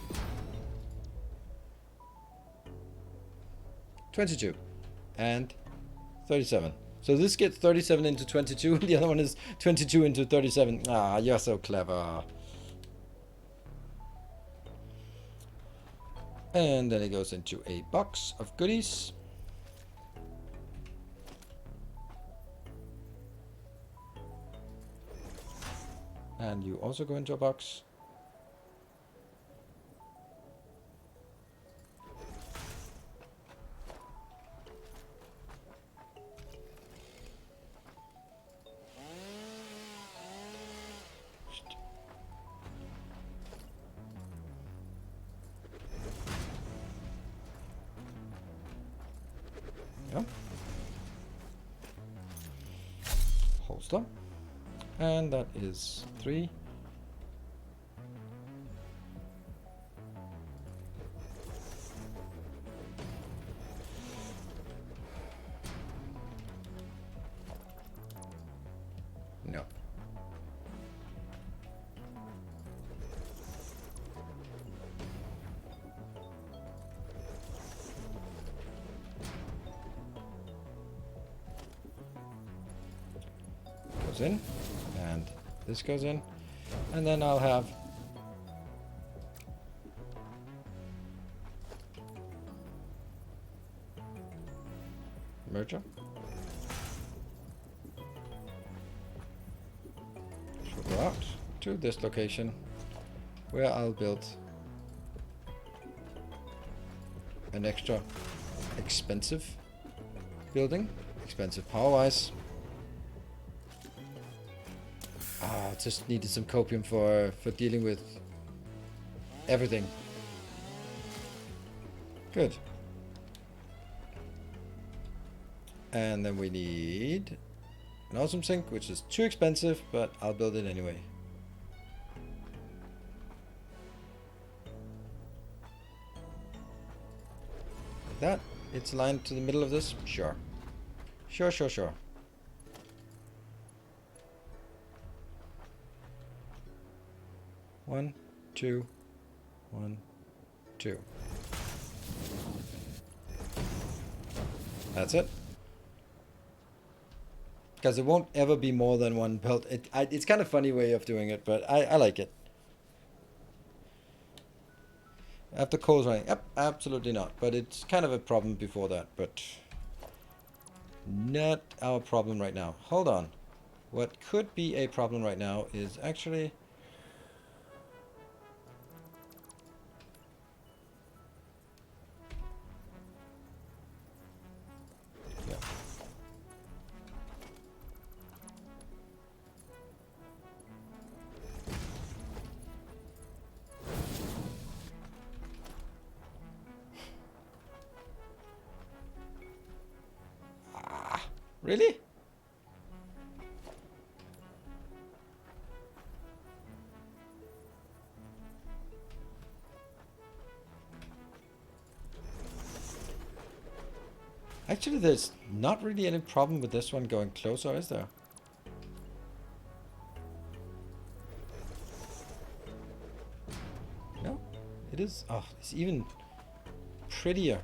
22. And 37. So this gets 37 into 22, and the other one is 22 into 37. Ah, you're so clever. And then it goes into a box of goodies. And you also go into a box. Yeah. Holster. And that is 3. No. Goes in. And this goes in, and then I'll have merger. Should go out to this location where I'll build an extra expensive building. Expensive power-wise. Ah, just needed some copium for dealing with everything. Good. And then we need an awesome sink, which is too expensive, but I'll build it anyway. Like that. It's aligned to the middle of this? Sure. Sure, sure, sure. One, two, 1, 2. That's it. Because it won't ever be more than one belt. It's kind of funny way of doing it, but I like it. After coal's running, yep, absolutely not. But it's kind of a problem before that, but not our problem right now. Hold on. What could be a problem right now is actually... yeah. Ah, really? Actually, there's not really any problem with this one going closer, is there? No, it is. Oh, it's even prettier.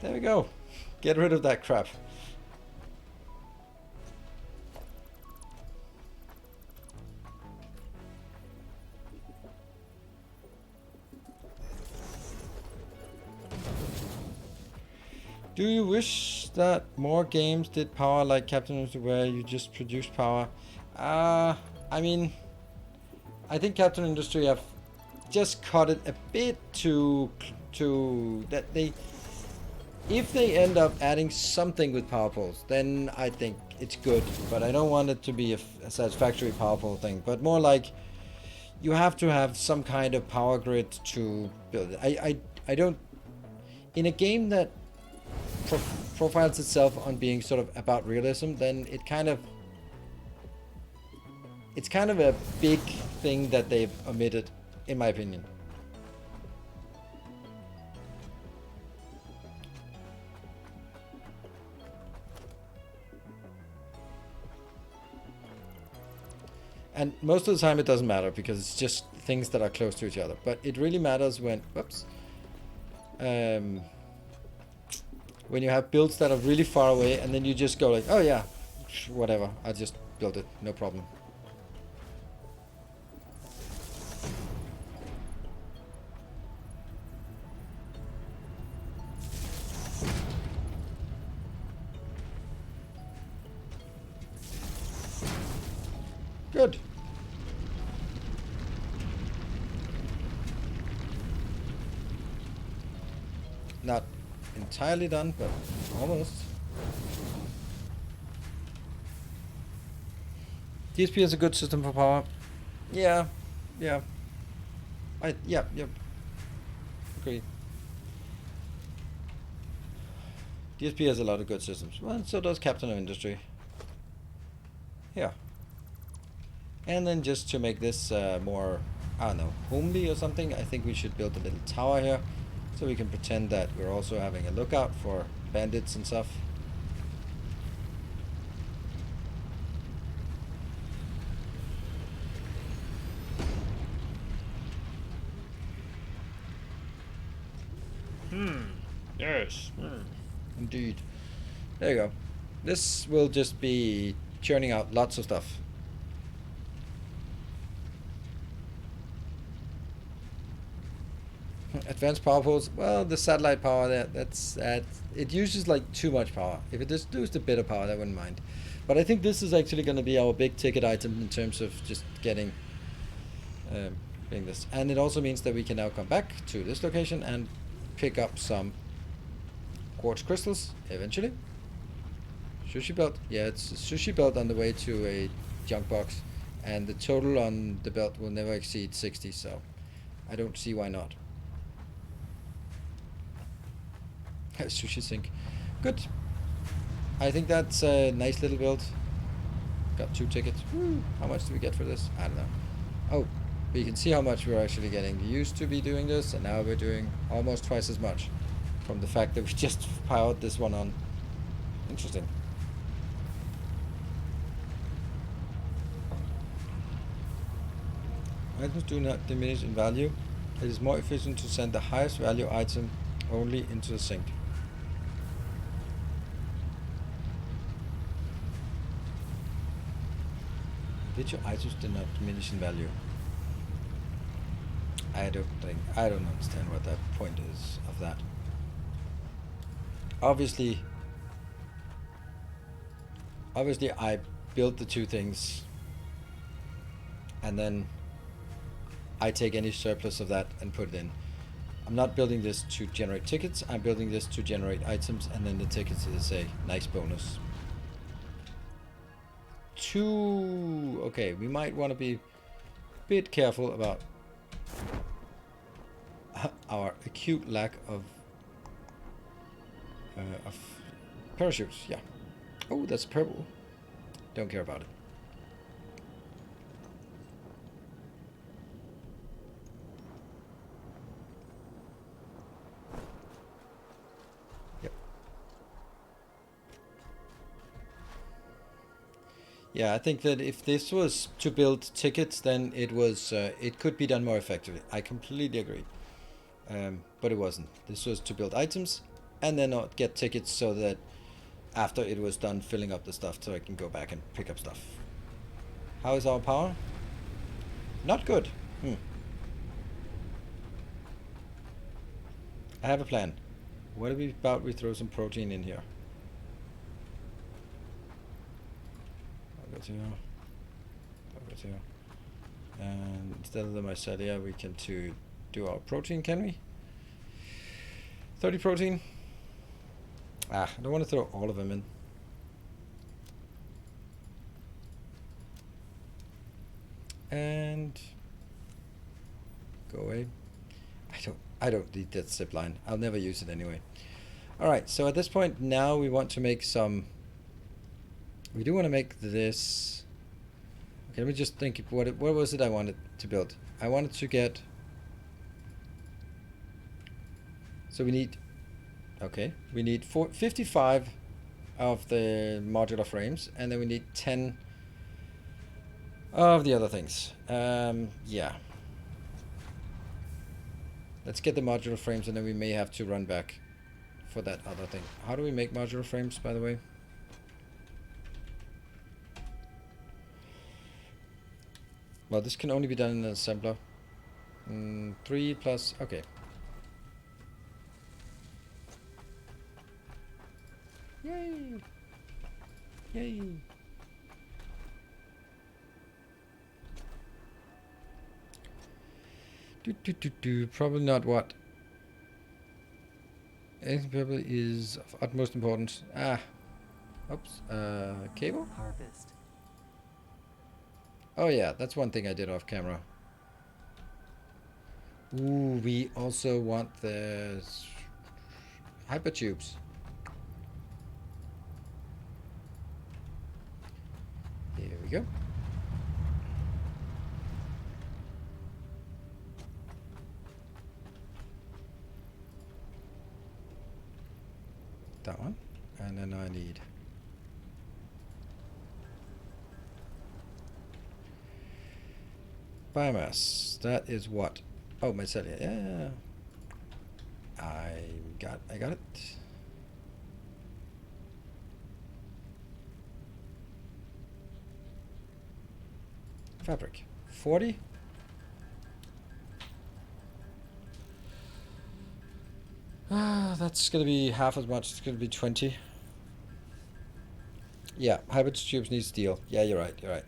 There we go. Get rid of that crap. Do you wish that more games did power like Captain Industry where you just produce power? I mean, I think Captain Industry have just cut it a bit too that they... If they end up adding something with power poles, then I think it's good. But I don't want it to be a satisfactory power pole thing. But more like, you have to have some kind of power grid to build it. I don't... In a game that profiles itself on being sort of about realism, then it kind of... It's kind of a big thing that they've omitted, in my opinion. And most of the time it doesn't matter because it's just things that are close to each other. But it really matters when, whoops, when you have builds that are really far away and then you just go like, oh yeah, whatever, I'll just build it, no problem. Good. Not entirely done, but almost. DSP is a good system for power. Yeah, yeah. Yep. Agree. DSP has a lot of good systems. Well, so does Captain of Industry. Yeah. And then just to make this more, I don't know, homely or something, I think we should build a little tower here. So we can pretend that we're also having a lookout for bandits and stuff. Yes. Indeed. There you go. This will just be churning out lots of stuff. Advanced power poles. Well, the satellite power that's it uses like too much power. If it just used a bit of power, I wouldn't mind. But I think this is actually going to be our big ticket item in terms of just getting this. And it also means that we can now come back to this location and pick up some quartz crystals eventually. Sushi belt. Yeah, it's a sushi belt on the way to a junk box. And the total on the belt will never exceed 60, so I don't see why not. Sushi sink. Good. I think that's a nice little build. Got 2 tickets. Woo. How much do we get for this? I don't know. Oh, but you can see how much we're actually getting. We used to be doing this, and now we're doing almost twice as much from the fact that we just powered this one on. Interesting. Items do not diminish in value. It is more efficient to send the highest value item only into the sink. Individual items do not diminish in value. I don't understand what that point is of that. Obviously I built the 2 things and then I take any surplus of that and put it in. I'm not building this to generate tickets, I'm building this to generate items, and then the tickets is a nice bonus. 2. Okay, we might want to be a bit careful about our acute lack of parachutes. Yeah. Oh, that's purple. Don't care about it. Yep. Yeah, I think that if this was to build tickets, then it was it could be done more effectively. I completely agree. But it wasn't. This was to build items and then get tickets so that after it was done filling up the stuff so I can go back and pick up stuff. How is our power? Not good. I have a plan. What about we throw some protein in here? I'll go to here. And instead of the mycelia, we can do our protein, can we? 30 protein. I don't want to throw all of them in. And go away. I don't need that zip line. I'll never use it anyway. Alright, so at this point now we want to make some. We do want to make this. Okay, let me just think. What was it I wanted to build? I wanted to get. So we need. Okay, we need 55 of the modular frames, and then we need 10 of the other things. Yeah. Let's get the modular frames, and then we may have to run back for that other thing. How do we make modular frames, by the way? Well, this can only be done in an assembler. 3 plus... Okay. Yay! Yay! Probably not what. Anything probably is of utmost importance. Oops. Cable? Harvest. Oh yeah, that's one thing I did off camera. Ooh, we also want the hypertubes. Here we go. That one. And then I need biomass. That is what? Oh, mycelia. Yeah. I got it. Fabric. 40. That's gonna be half as much. It's gonna be 20. Yeah, hybrid tubes need steel. Yeah, you're right. You're right.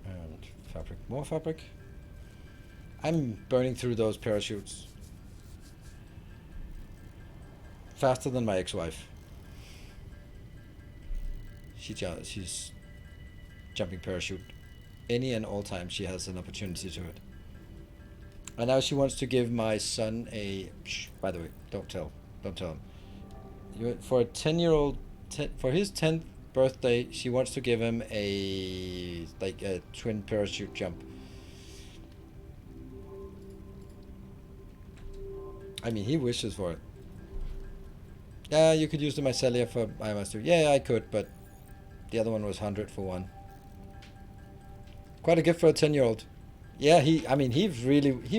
And fabric. More fabric. I'm burning through those parachutes faster than my ex-wife. She's jumping parachute any and all time she has an opportunity to it. And now she wants to give my son a. By the way, don't tell him. For a 10-year-old, for his 10th birthday, she wants to give him a twin parachute jump. I mean, he wishes for it. Yeah, you could use the mycelia for my master. Yeah, I could, but the other one was 100 for one. Quite a gift for a 10-year-old. Yeah, he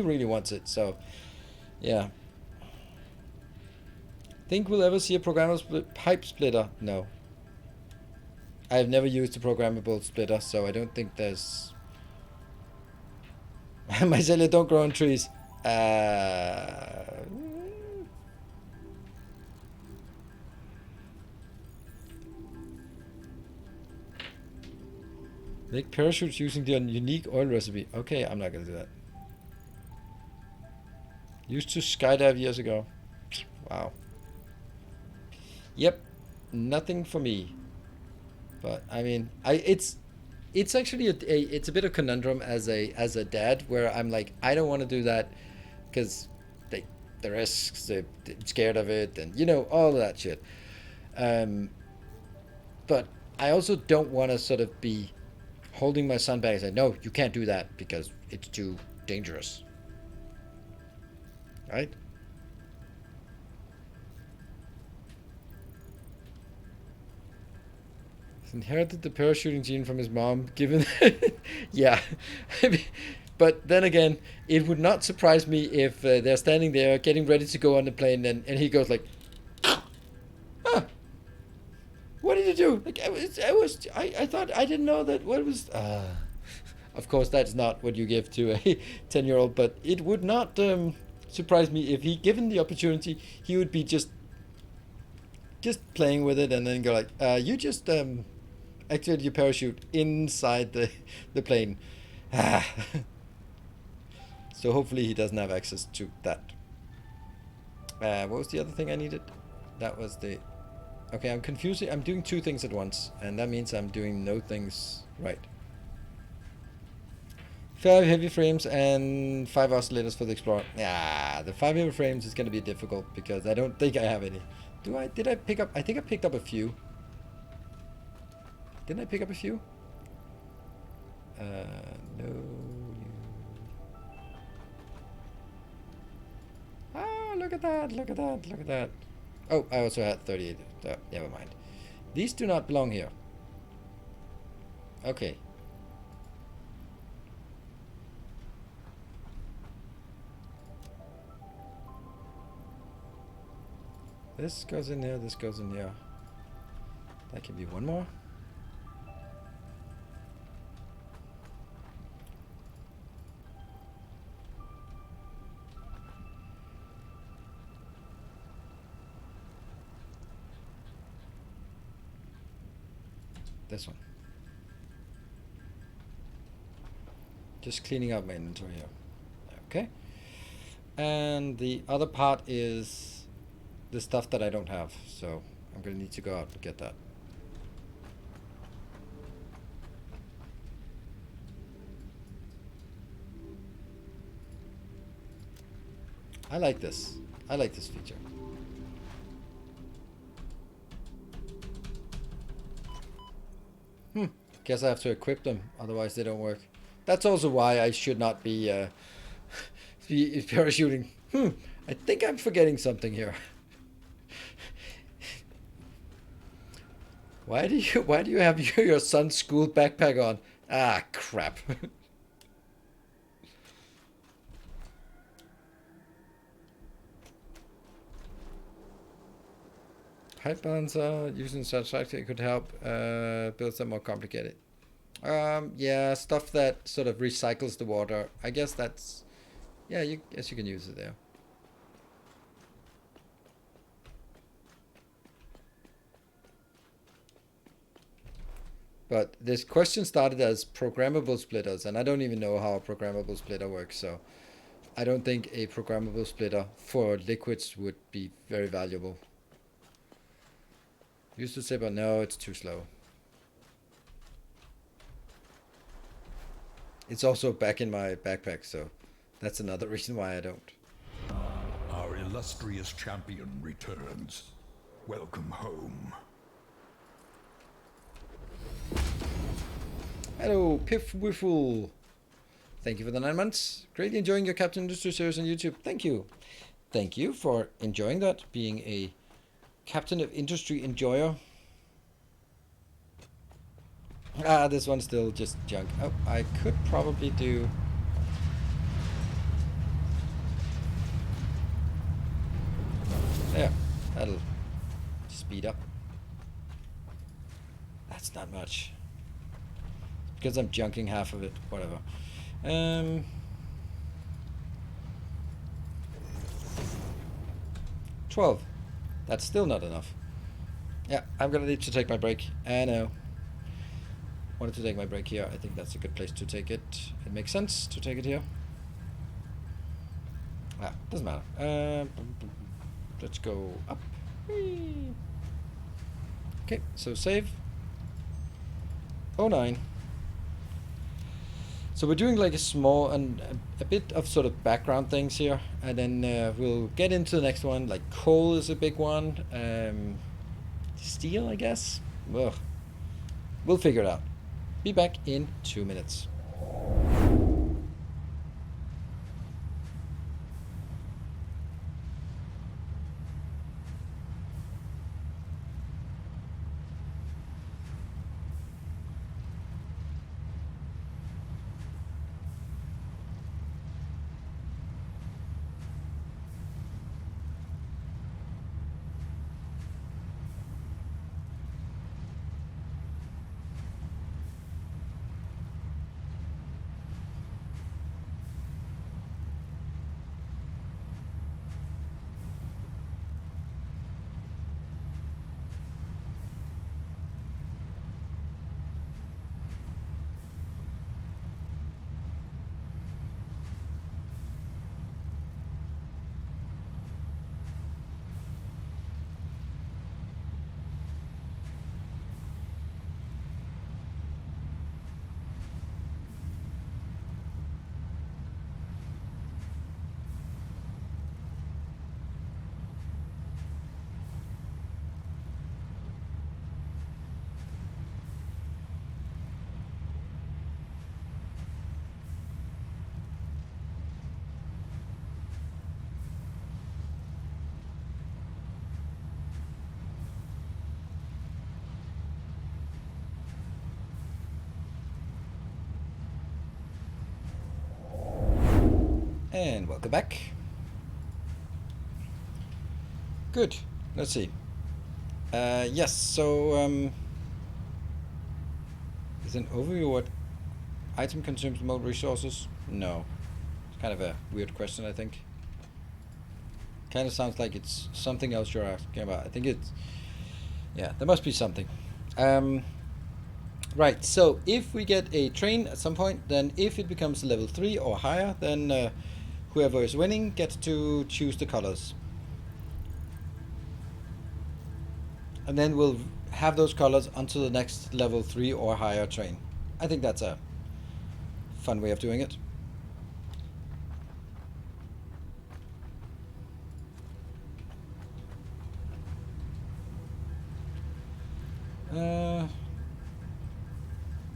really wants it. So, yeah. Think we'll ever see a programmable pipe splitter? No. I've never used a programmable splitter, so I don't think there's. Mycelia don't grow on trees. Make parachutes using the unique oil recipe. Okay, I'm not gonna do that. Used to skydive years ago. Wow. Yep, nothing for me. But I mean, it's actually it's a bit of conundrum as a dad where I'm like, I don't want to do that because the risks, they're scared of it, and all of that shit. But I also don't want to sort of be holding my son back and say, no, you can't do that because it's too dangerous. Right? Inherited the parachuting gene from his mom, given. Yeah. But then again, it would not surprise me if they're standing there getting ready to go on the plane and he goes like, ah, what did you do? Like, I thought, I didn't know that what was. Of course, that's not what you give to a 10-year-old, but it would not surprise me if he, given the opportunity, he would be just playing with it and then go like, you just activated your parachute inside the plane. So hopefully he doesn't have access to that. What was the other thing I needed? That was the. Okay, I'm confusing. I'm doing two things at once, and that means I'm doing no things right. 5 heavy frames and 5 oscillators for the Explorer. Yeah, the 5 heavy frames is going to be difficult because I don't think I have any. Did I pick up? I think I picked up a few. Didn't I pick up a few? No. Oh, look at that, look at that, look at that. Oh, I also had 38. Never mind. These do not belong here. Okay. This goes in here, this goes in here. That can be one more. This one. Just cleaning up my inventory here. Okay. And the other part is the stuff that I don't have, so I'm gonna need to go out and get that. I like this. I like this feature. Guess I have to equip them, otherwise they don't work. That's also why I should not be parachuting. I think I'm forgetting something here. Why do you have your son's school backpack on? Ah, crap. Pipe balancer using Satisfactory could help build some more complicated. Yeah, stuff that sort of recycles the water. I guess that's, yeah, guess you can use it there. But this question started as programmable splitters, and I don't even know how a programmable splitter works, so I don't think a programmable splitter for liquids would be very valuable. Used to say, but no, it's too slow. It's also back in my backpack, so that's another reason why I don't. Our illustrious champion returns. Welcome home. Hello, Piff Wiffle. Thank you for the 9 months. Greatly enjoying your Captain Industry series on YouTube. Thank you. Thank you for enjoying that, being a Captain of Industry enjoyer. Ah, this one's still just junk. Oh, I could probably do... There, that'll speed up. That's not much. Because I'm junking half of it, whatever. 12. That's still not enough. Yeah, I'm gonna need to take my break. I know. Wanted to take my break here. I think that's a good place to take it. It makes sense to take it here. Ah, doesn't matter. Let's go up. Whee. Okay, so save. 09. So we're doing like a small and a bit of sort of background things here, and then we'll get into the next one. Like coal is a big one. Steel, I guess. Ugh. We'll figure it out. Be back in 2 minutes. And welcome back. Good. Let's see. Yes, so is an overview what item consumes most resources? No. It's kind of a weird question, I think. Kind of sounds like it's something else you're asking about. I think it's... Yeah, there must be something. Right, so if we get a train at some point, then if it becomes level 3 or higher, then whoever is winning gets to choose the colors. And then we'll have those colors onto the next level 3 or higher train. I think that's a fun way of doing it.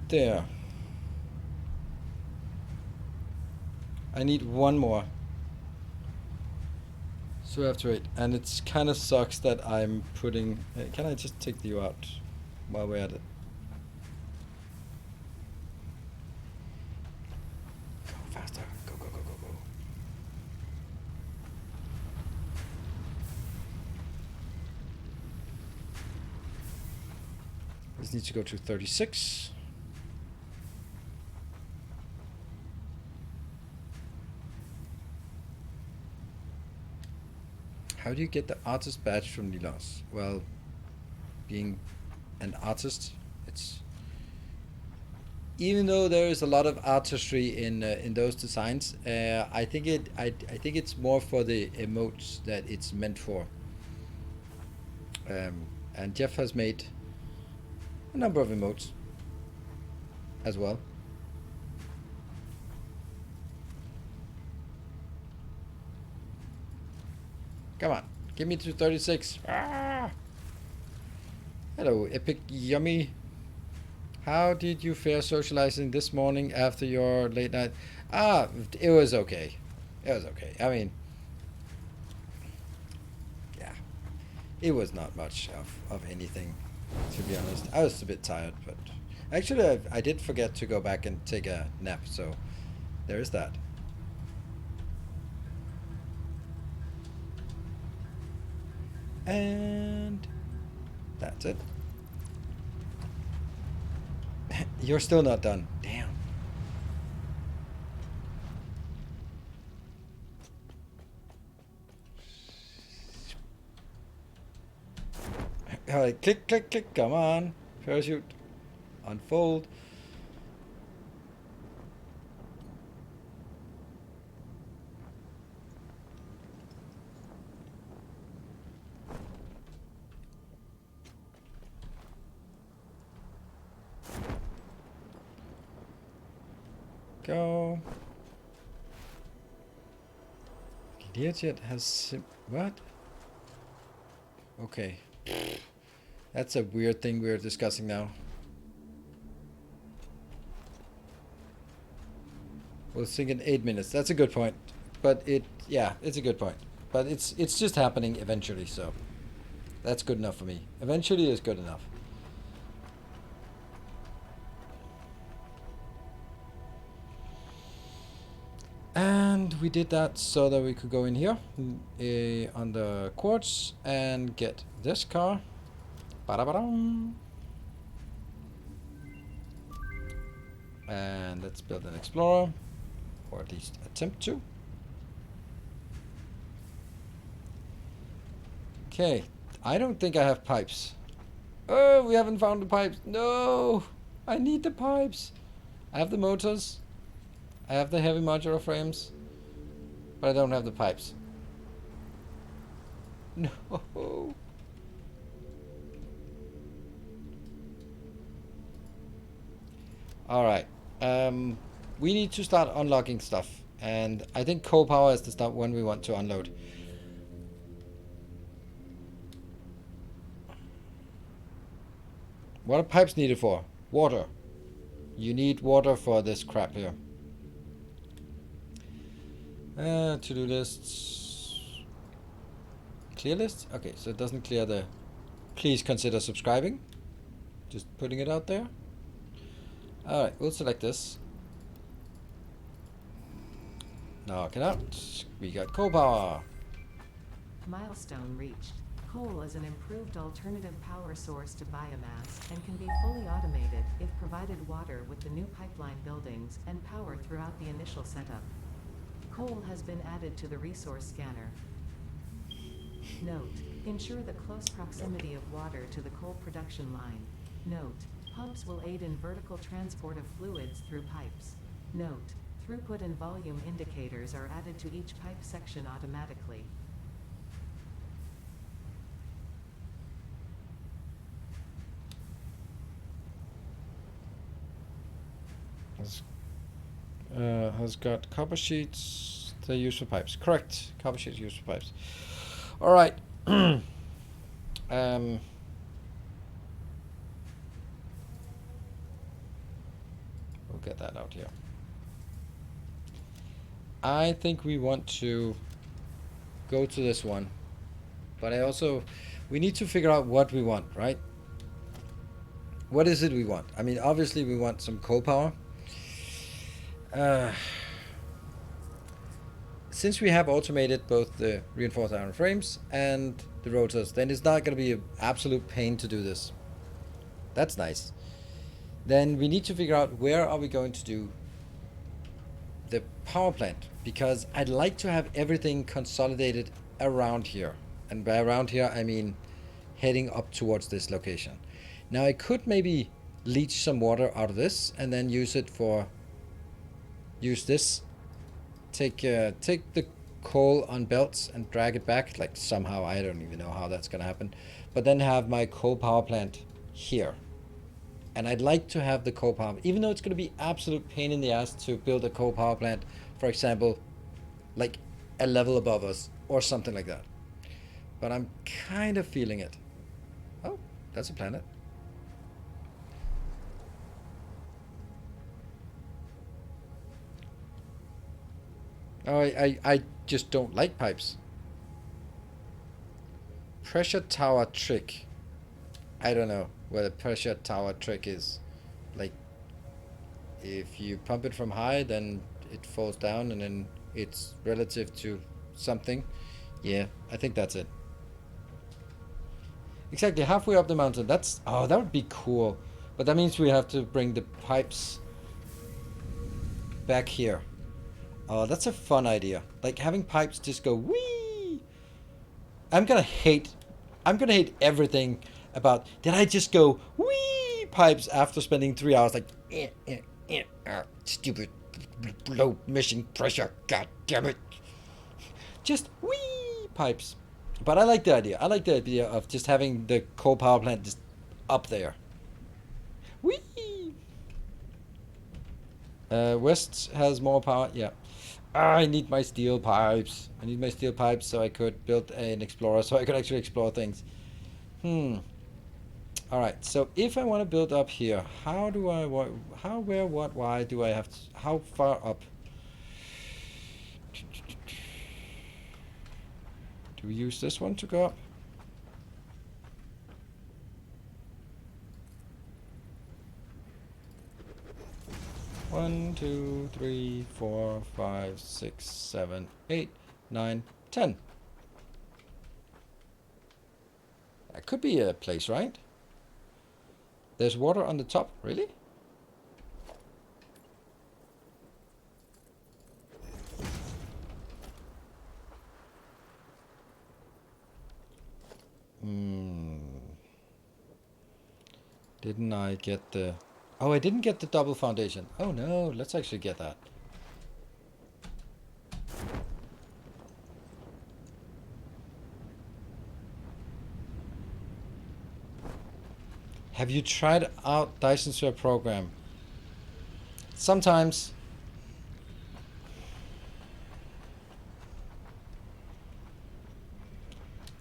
There. I need one more. So I have to wait. And it kind of sucks that I'm putting... can I just take you out while we're at it? Go faster. Go, go, go, go, go. This needs to go to 36. How do you get the artist badge from Nilos? Well, being an artist, it's even though there is a lot of artistry in those designs, I think it's more for the emotes that it's meant for. And Jeff has made a number of emotes as well. Come on, give me to 36. Ah! Hello, Epic Yummy. How did you fare socializing this morning after your late night? It was okay. It was okay. I mean, yeah, it was not much of anything, to be honest. I was a bit tired, but actually I did forget to go back and take a nap, so there is that. And that's it. You're still not done. Damn. Alright, click, click, click. Come on. Parachute. Unfold. Go. Learjet has what? Okay. That's a weird thing we're discussing now. We'll sing in 8 minutes. That's a good point. But it's a good point. But it's just happening eventually, so that's good enough for me. Eventually is good enough. And we did that so that we could go in here on the quartz and get this car. Ba-da-ba-dum. And let's build an explorer, or at least attempt to. Okay, I don't think I have pipes. Oh, we haven't found the pipes. No, I need the pipes. I have the motors. I have the heavy modular frames, but I don't have the pipes. No. All right. We need to start unlocking stuff, and I think coal power is the stuff when we want to unload. What are pipes needed for? Water. You need water for this crap here. To-do lists. Clear list? Okay, so it doesn't clear the... Please consider subscribing. Just putting it out there. Alright, we'll select this. Knock it out. We got coal power. Milestone reached. Coal is an improved alternative power source to biomass and can be fully automated if provided water with the new pipeline buildings and power throughout the initial setup. Coal has been added to the resource scanner. Note: ensure the close proximity of water to the coal production line. Note: pumps will aid in vertical transport of fluids through pipes. Note: throughput and volume indicators are added to each pipe section automatically. Has got copper sheets. They're used for pipes. Correct. Copper sheets used for pipes. All right. We'll get that out here. I think we want to go to this one, but we need to figure out what we want, right? What is it we want? I mean, obviously we want some coal power. Since we have automated both the reinforced iron frames and the rotors, then it's not going to be an absolute pain to do this. That's nice. Then we need to figure out where are we going to do the power plant, because I'd like to have everything consolidated around here. And by around here, I mean heading up towards this location. Now I could maybe leach some water out of this and then use it for, use this, take the coal on belts and drag it back, like somehow, I don't even know how that's gonna happen, but then have my coal power plant here. And I'd like to have the coal power, even though it's going to be absolute pain in the ass to build a coal power plant, for example, like a level above us or something like that. But I'm kind of feeling it. Oh, that's a planet. Oh, I just don't like pipes. Pressure tower trick. I don't know what a pressure tower trick is. Like, if you pump it from high, then it falls down, and then it's relative to something. Yeah, I think that's it. Exactly, halfway up the mountain. That's, oh, that would be cool. But that means we have to bring the pipes back here. Oh, that's a fun idea. Like having pipes just go wee. I'm gonna hate everything about, did I just go wee pipes after spending 3 hours like stupid low mission pressure, god damn it. Just wee pipes. But I like the idea. I like the idea of just having the coal power plant just up there. Wee. West has more power. Yeah. I need my steel pipes. I need my steel pipes so I could build an explorer, so I could actually explore things. Alright, so if I want to build up here, how do I, how, where, what, why do I have to, how far up? Do we use this one to go up? One, 2, 3, 4, 5, 6, 7, 8, 9, 10. That could be a place, right? There's water on the top, really? Didn't I get the... Oh, I didn't get the double foundation. Oh no, let's actually get that. Have you tried out Dyson Sphere program? Sometimes.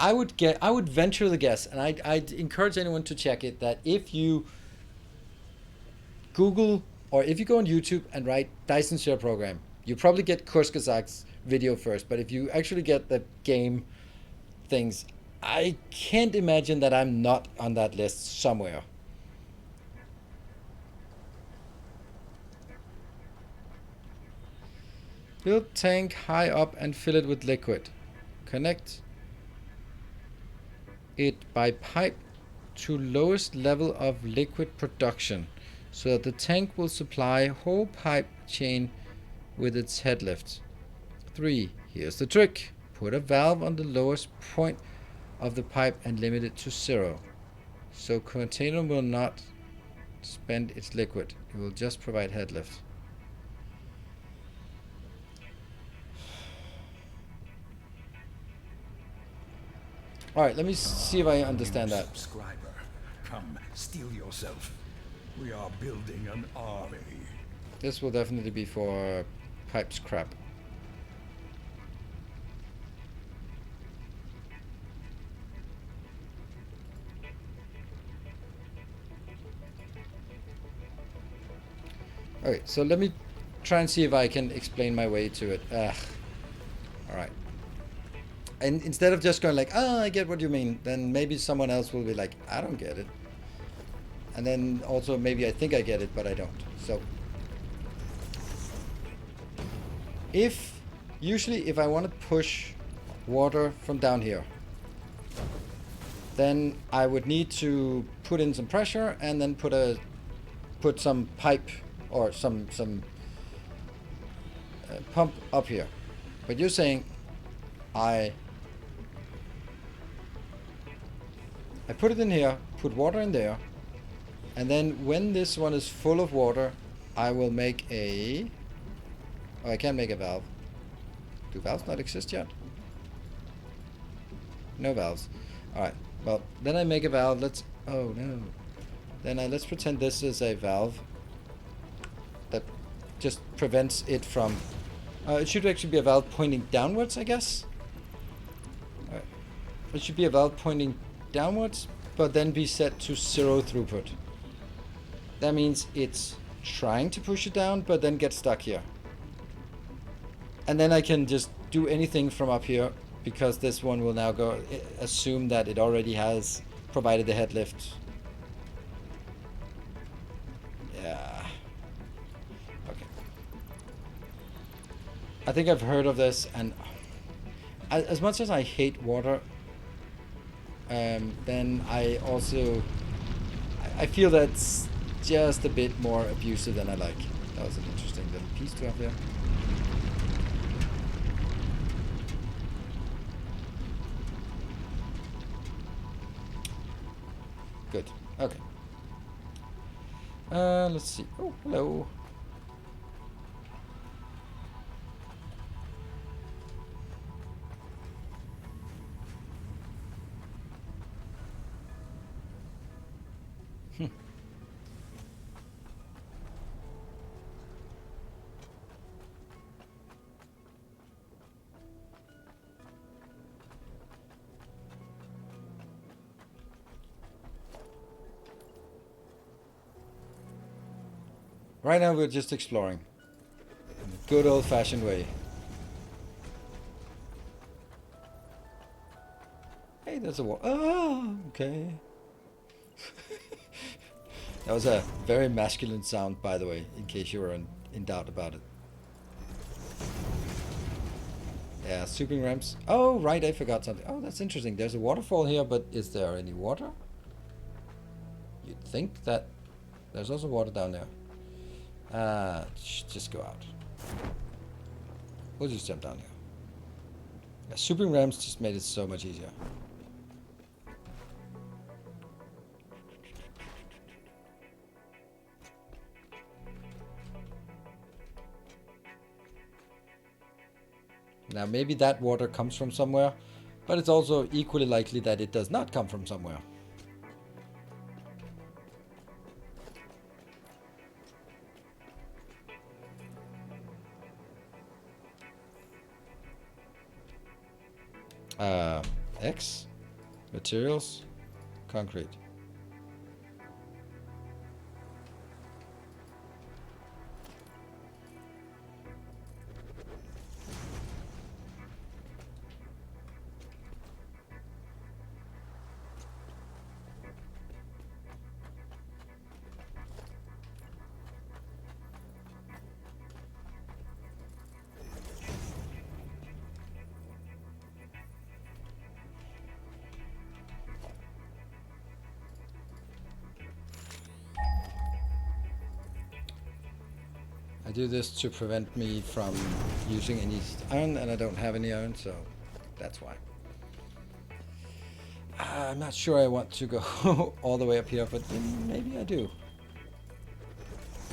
I would venture the guess, and I'd encourage anyone to check it, that if you Google, or if you go on YouTube and write Dyson Sphere program, you probably get Kurskazak's video first, but if you actually get the game things, I can't imagine that I'm not on that list somewhere. Build tank high up and fill it with liquid. Connect it by pipe to lowest level of liquid production, so that the tank will supply whole pipe chain with its head lift. 3. Here's the trick. Put a valve on the lowest point of the pipe and limit it to 0. So container will not spend its liquid. It will just provide head lift. Alright, let me see if I understand that. Subscriber, come, steel yourself. We are building an army. This will definitely be for pipe scrap. Okay, so let me try and see if I can explain my way to it. Alright. And instead of just going like, oh, I get what you mean, then maybe someone else will be like, I don't get it. And then also maybe I think I get it, but I don't. So usually if I want to push water from down here, then I would need to put in some pressure and then put some pipe or some pump up here. But you're saying I put it in here, put water in there, and then when this one is full of water, I will make a... Oh, I can't make a valve. Do valves not exist yet? No valves. Alright, well, then I make a valve. Let's... Oh, no. Then let's pretend this is a valve that just prevents it from... it should actually be a valve pointing downwards, I guess. Alright. It should be a valve pointing downwards, but then be set to 0 throughput. That means it's trying to push it down, but then get stuck here. And then I can just do anything from up here, because this one will now go... assume that it already has provided the head lift. Yeah. Okay. I think I've heard of this, and as much as I hate water, then I also... I feel that's just a bit more abusive than I like. That was an interesting little piece to have there. Good. Okay. Let's see. Oh, hello. Right now we're just exploring. In a good old-fashioned way. Hey, there's a wall. Oh, okay. That was a very masculine sound, by the way, in case you were in doubt about it. Yeah, swooping ramps. Oh, right, I forgot something. Oh, that's interesting. There's a waterfall here, but is there any water? You'd think that there's also water down there. Just go out. We'll just jump down here. Yeah, swooping ramps just made it so much easier. Now maybe that water comes from somewhere, but it's also equally likely that it does not come from somewhere. X, materials, concrete. I do this to prevent me from using any iron, and I don't have any iron, so that's why. I'm not sure I want to go all the way up here, but maybe I do.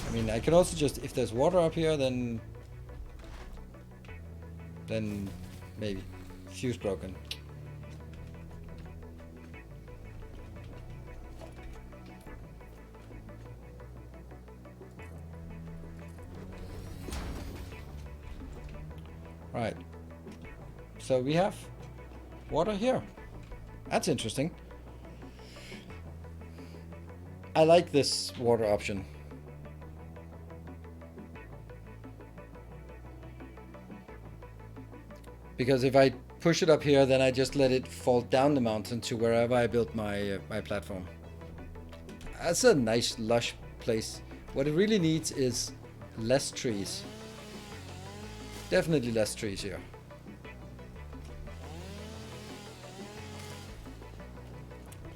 I mean, I can also just, if there's water up here, then maybe. Fuse broken. Right. So we have water here. That's interesting. I like this water option. Because if I push it up here, then I just let it fall down the mountain to wherever I built my my platform. That's a nice lush place. What it really needs is less trees. Definitely less trees here.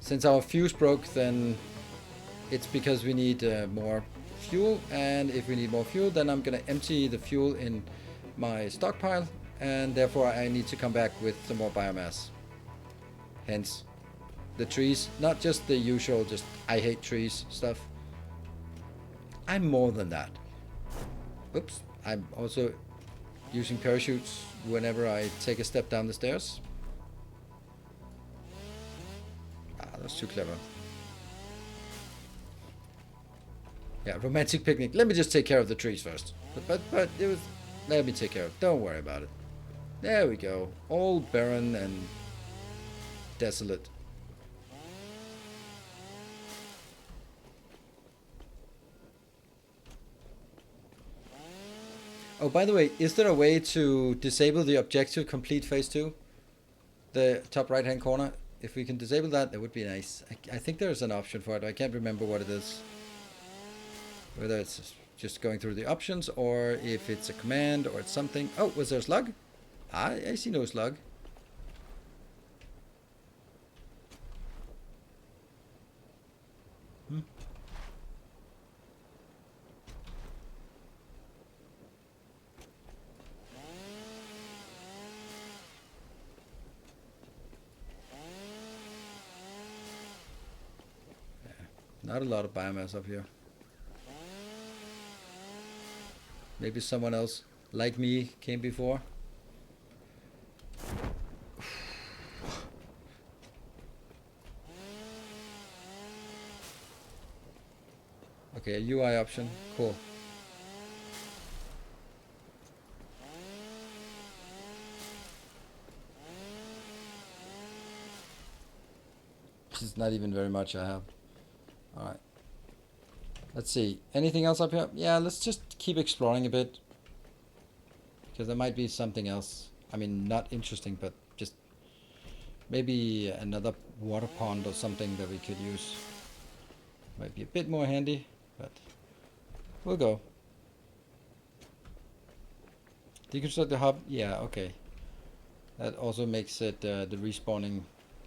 since our fuse broke, then it's because we need more fuel, and if we need more fuel, then I'm gonna empty the fuel in my stockpile, and therefore I need to come back with some more biomass. Hence the trees, not just the usual just I hate trees stuff. I'm more than that. Oops, I'm also using parachutes whenever I take a step down the stairs. Ah, that's too clever. Yeah, romantic picnic. Let me just take care of the trees first. But it was... Let me take care of it. Don't worry about it. There we go. All barren and desolate. Oh, by the way, is there a way to disable the objective complete phase 2? The top right hand corner? If we can disable that, that would be nice. I think there's an option for it. I can't remember what it is. Whether it's just going through the options, or if it's a command, or it's something. Oh, was there a slug? I see no slug. Not a lot of biomass up here. Maybe someone else like me came before. Okay, a UI option. Cool. This is not even very much I have. Alright. Let's see. Anything else up here? Yeah, let's just keep exploring a bit. Because there might be something else. I mean, not interesting, but just maybe another water pond or something that we could use. Might be a bit more handy, but we'll go. Deconstruct the hub? Yeah, okay. That also makes it the respawning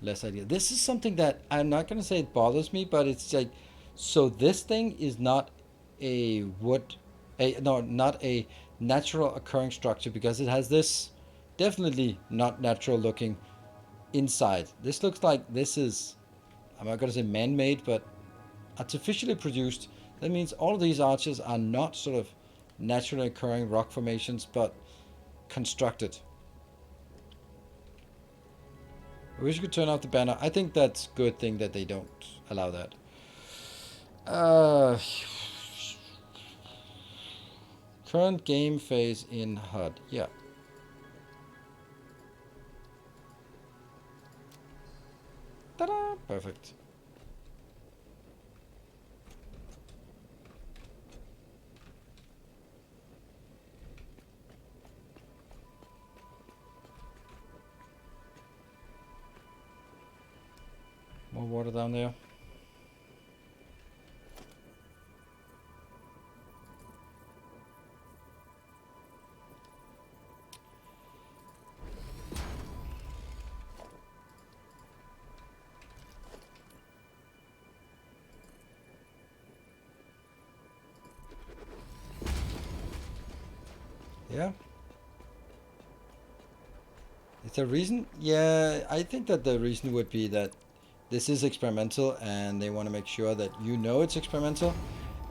less ideal. This is something that I'm not going to say it bothers me, but it's like, so this thing is not a wood, not a natural occurring structure, because it has this definitely not natural looking inside. This looks like this is, I'm not going to say man-made, but artificially produced. That means all of these arches are not sort of naturally occurring rock formations, but constructed. I wish you could turn off the banner. I think that's a good thing that they don't allow that. Current game phase in HUD. Yeah. Ta-da! Perfect. More water down there. Yeah. Is there a reason? Yeah, I think that the reason would be that this is experimental, and they want to make sure that you know it's experimental,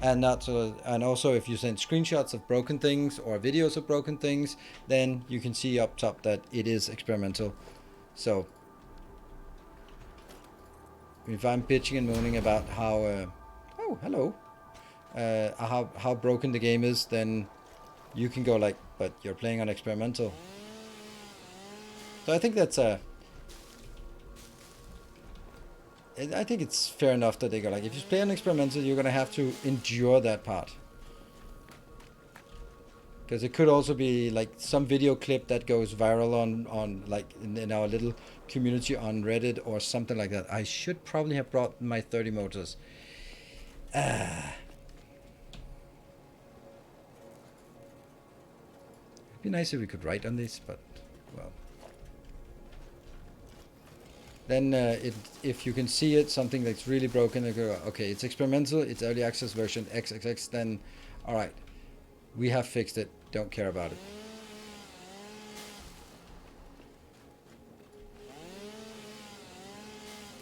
and not sort of, and also if you send screenshots of broken things or videos of broken things, then you can see up top that it is experimental. So if I'm bitching and moaning about how oh hello, how broken the game is, then you can go like, but you're playing on experimental. So I think that's I think it's fair enough that they go like, if you play on experimental, you're gonna have to endure that part. Because it could also be like some video clip that goes viral on like in our little community on Reddit or something like that. I should probably have brought my 30 motors. It'd be nice if we could write on this, but well. then if you can see it, something that's really broken, you go, okay, it's experimental, it's early access version XXX, then all right, we have fixed it, don't care about it.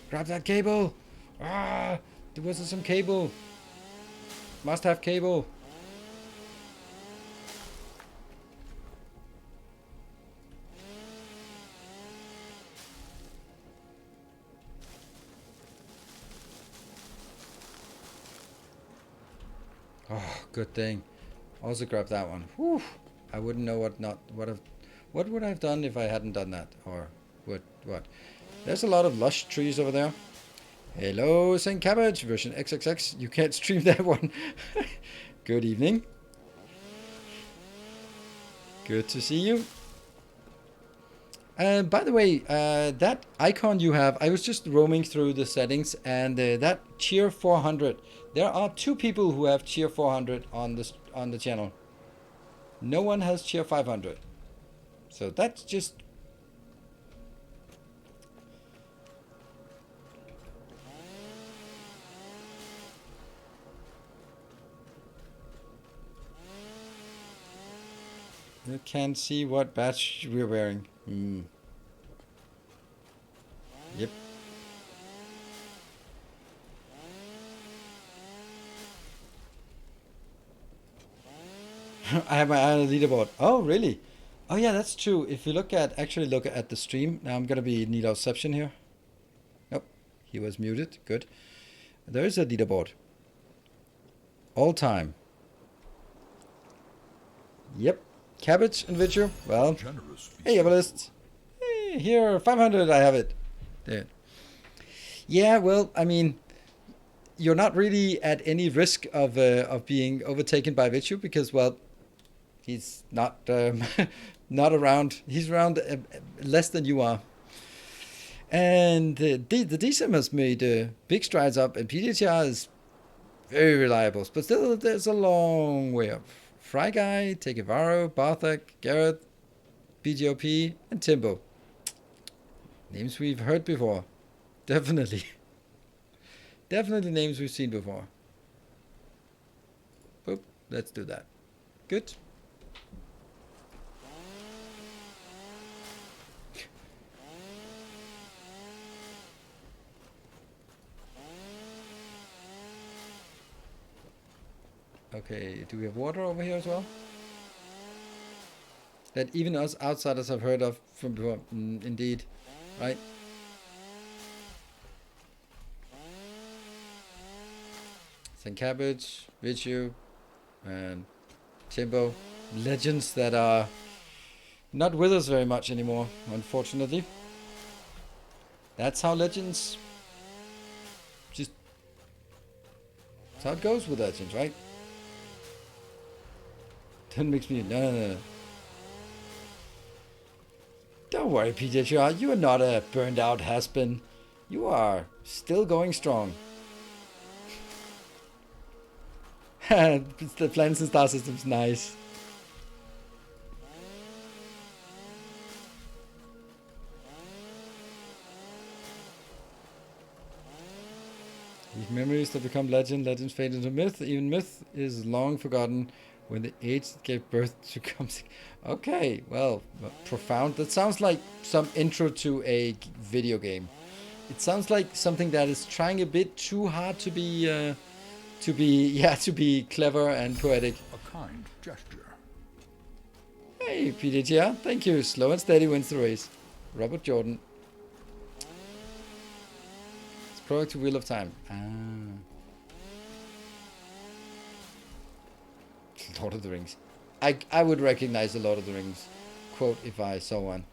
Grab that cable! Ah, there wasn't some cable. Must have cable. Oh, good thing. Also grab that one. Whew. I wouldn't know what would I have done if I hadn't done that, or what. There's a lot of lush trees over there. Hello, St. Cabbage version XXX. You can't stream that one. Good evening. Good to see you. And by the way, that icon you have, I was just roaming through the settings, and that cheer 400. There are 2 people who have cheer 400 on the channel. No one has cheer 500. So that's just. You can't see what badge we're wearing. Yep. I have my eye on the leaderboard. Oh, really? Oh, yeah, that's true. If you look at the stream, now I'm gonna be Nidoception here. Nope, he was muted. Good. There is a leaderboard. All time. Yep. Cabbage and Vitcher. Well. Hey, Evelist. Hey, here, 500. I have it. There. Yeah. Well, I mean, you're not really at any risk of being overtaken by Vitcher because, well, he's not not around. He's around less than you are. And the DSM has made big strides up, and PDTR is very reliable, but still there's a long way up. Fry Guy, Tekevaro, Barthak, Garrett, BGOP, and Timbo. Names we've heard before. Definitely. Definitely names we've seen before. Boop, let's do that. Good. Okay, do we have water over here as well? That even us outsiders have heard of from before. Indeed, right? St. Cabbage, Vichu, and Timbo. Legends that are not with us very much anymore, unfortunately. That's how legends just... That's how it goes with legends, right? Don't mix me. No. Don't worry, PJR. You are not a burned out has-been. You are still going strong. The Plants and Star System's nice. These memories that become legend, legends fade into myth. Even myth is long forgotten when the age that gave birth to comes. Okay, well, profound. That sounds like some intro to a video game. It sounds like something that is trying a bit too hard to be clever and poetic. A kind gesture. Hey, PDTR, thank you. Slow and steady wins the race. Robert Jordan. It's product to Wheel of Time. Lord of the Rings. I would recognize the Lord of the Rings quote if I saw one.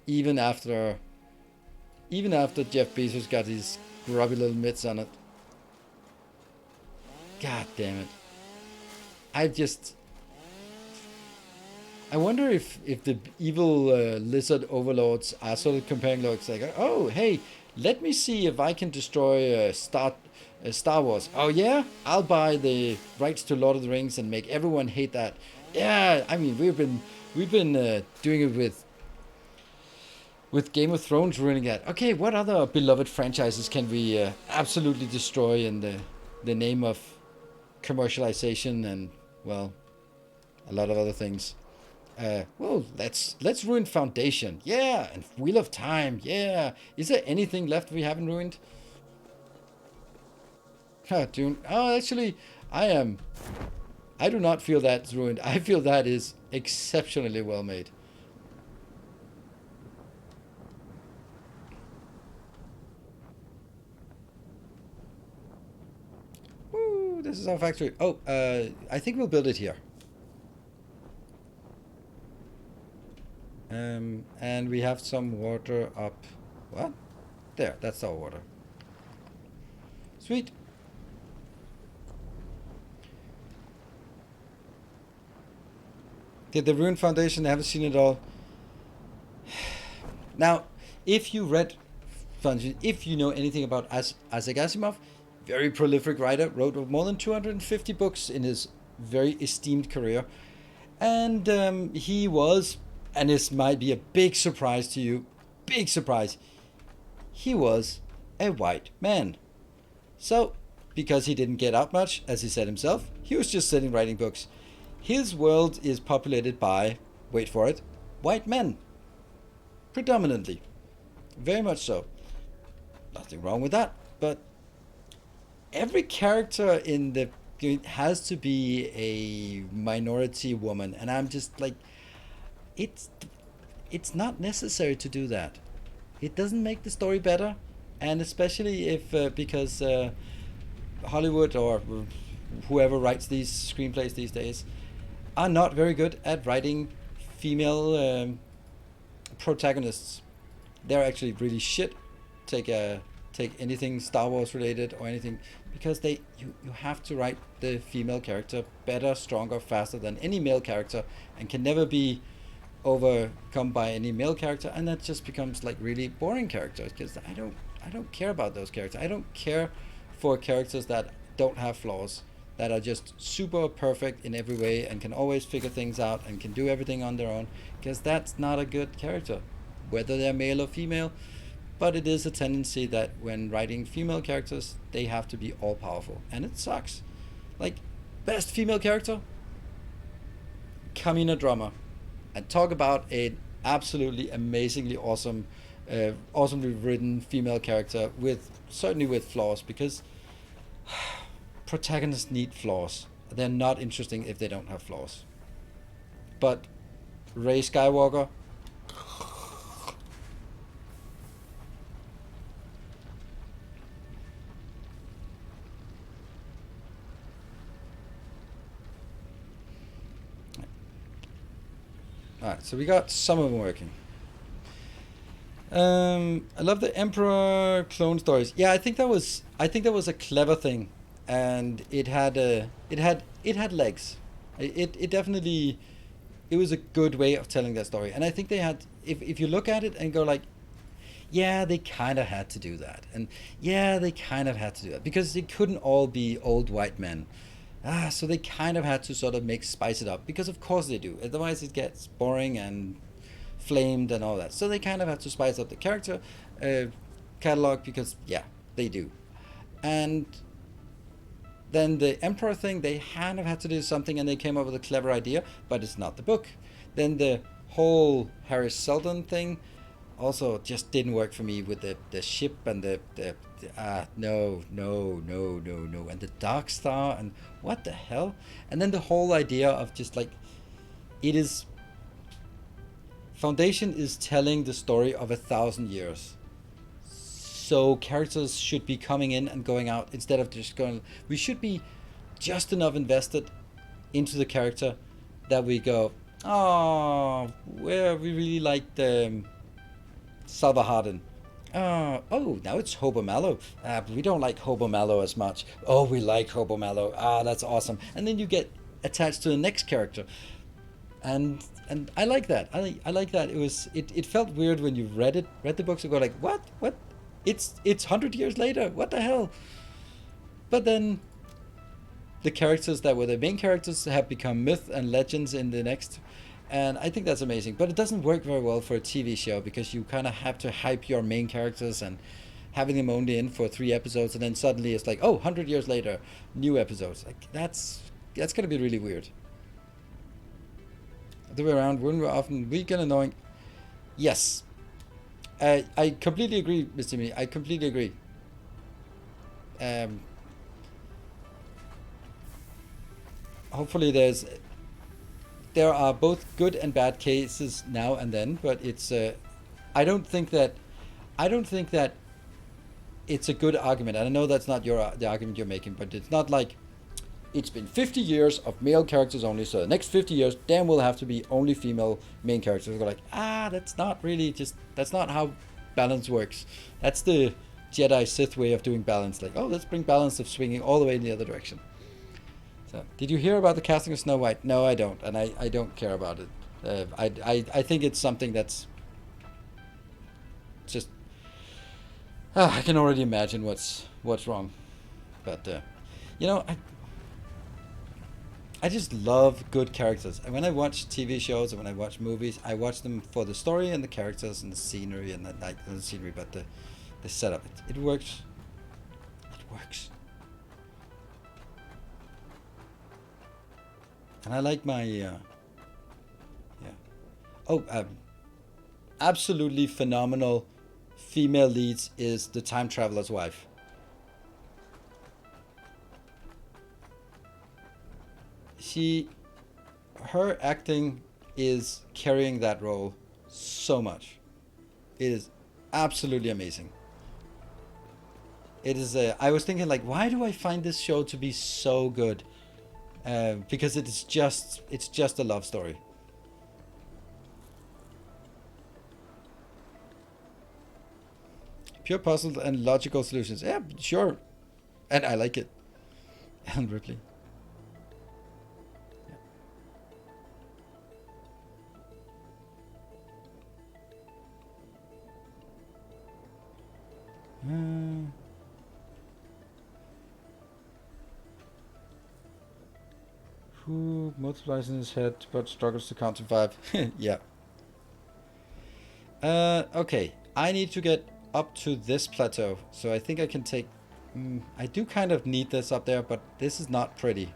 Even after Jeff Bezos got his grubby little mitts on it. God damn it. I wonder if the evil lizard overlords are sort of comparing looks like, oh, hey, let me see if I can destroy Star Wars. Oh yeah, I'll buy the rights to Lord of the Rings and make everyone hate that. Yeah, I mean we've been doing it with with Game of Thrones ruining that. Okay, what other beloved franchises can we absolutely destroy in the name of commercialization and, well, a lot of other things? Well, let's ruin Foundation. Yeah, and Wheel of Time. Yeah. Is there anything left we haven't ruined? Dune. Oh, actually, I do not feel that's ruined. I feel that is exceptionally well made. Woo, this is our factory. Oh, I think we'll build it here. And we have some water up. What? There, that's our water. Sweet. Did the Ruined Foundation? I haven't seen it all. Now, if you read Foundation, if you know anything about Isaac Asimov, very prolific writer, wrote more than 250 books in his very esteemed career. And he was, and this might be a big surprise to you, big surprise, he was a white man. So, because he didn't get out much, as he said himself, he was just sitting writing books. His world is populated by, wait for it, white men. Predominantly. Very much so. Nothing wrong with that, but every character in the game has to be a minority woman, and I'm just like, it's not necessary to do that. It doesn't make the story better, and especially if because Hollywood or whoever writes these screenplays these days are not very good at writing female protagonists. They're actually really shit. Take anything Star Wars related or anything, because you have to write the female character better, stronger, faster than any male character, and can never be overcome by any male character, and that just becomes like really boring characters, because I don't care about those characters. I don't care for characters that don't have flaws, that are just super perfect in every way and can always figure things out and can do everything on their own, because that's not a good character, whether they're male or female. But it is a tendency that when writing female characters, they have to be all powerful, and it sucks. Like, best female character, Kamina Drummer. And talk about an absolutely amazingly awesome, awesomely written female character certainly with flaws, because protagonists need flaws. They're not interesting if they don't have flaws. But Rey Skywalker, alright, so we got some of them working. I love the Emperor clone stories. Yeah, I think that was a clever thing, and it had legs. It definitely, it was a good way of telling that story. And I think they had, if you look at it and go like, yeah, they kind of had to do that, and yeah, they kind of had to do that, because they couldn't all be old white men. So they kind of had to sort of spice it up, because of course they do. Otherwise it gets boring and flamed and all that. So they kind of have to spice up the character catalog, because yeah, they do. And then the Emperor thing, they kind of had to do something, and they came up with a clever idea, but it's not the book. Then the whole Harris Seldon thing also just didn't work for me, with the ship and no, and the Dark Star, and what the hell. And then the whole idea of just like, it is, Foundation is telling the story of 1,000 years, so characters should be coming in and going out instead of just going. We should be just enough invested into the character that we go, oh, well, we really liked Salva Hardin. Oh, now it's Hobo Mallow. But we don't like Hobo Mallow as much. Oh, we like Hobo Mallow. That's awesome. And then you get attached to the next character, and I like that. I like that. It felt weird when you read the books and go like, what? It's 100 years later. What the hell? But then the characters that were the main characters have become myth and legends in the next, And I think that's amazing. But it doesn't work very well for a TV show because you kind of have to hype your main characters and having them only in for 3 episodes and then suddenly it's like, oh, 100 years later, new episodes. Like that's going to be really weird. The way around, when we're often weak and annoying. Yes. I completely agree, Mr. Me. I completely agree. Hopefully there are both good and bad cases now and then, but it's I don't think that it's a good argument. And I know that's not the argument you're making, but it's not like it's been 50 years of male characters only, so the next 50 years then will have to be only female main characters. We're like, that's not really that's not how balance works. That's the Jedi Sith way of doing balance. Like, oh, let's bring balance of swinging all the way in the other direction. So, did you hear about the casting of Snow White? No, I don't, and I don't care about it. I think it's something that's just I can already imagine what's wrong, but I just love good characters, and when I watch TV shows and when I watch movies, I watch them for the story and the characters and the scenery and the scenery, but the setup. It works. It works. And I like my absolutely phenomenal female leads is the Time Traveler's Wife. Her acting is carrying that role so much. It is absolutely amazing. It is I was thinking, like, why do I find this show to be so good? Because it's just a love story. Pure puzzles and logical solutions. Yeah, sure. And I like it. Ellen Ripley. Who multiplies in his head but struggles to count to 5? Yeah. Okay. I need to get up to this plateau, so I think I can take... I do kind of need this up there, but this is not pretty.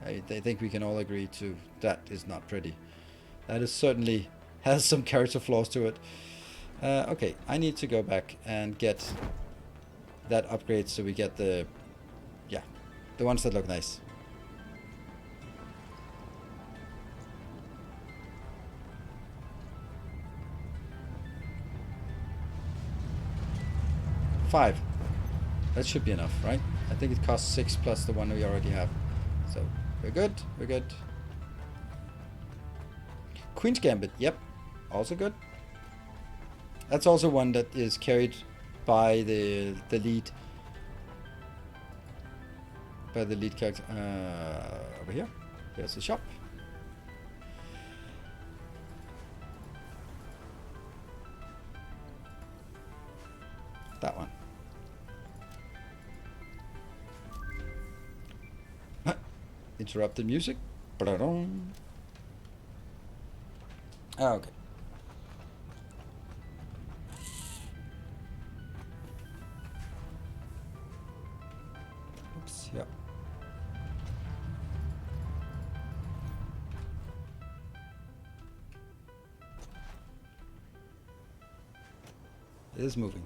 I think we can all agree to that is not pretty. That is certainly has some character flaws to it. Okay, I need to go back and get that upgrade so we get the ones that look nice. $5. That should be enough, right? I think it costs 6 plus the one we already have. So we're good. We're good. Queen's Gambit. Yep. Also good. That's also one that is carried by the lead. By the lead character. Over here. Here's the shop. That one. Interrupted music. Okay. Oops, yeah. It is moving.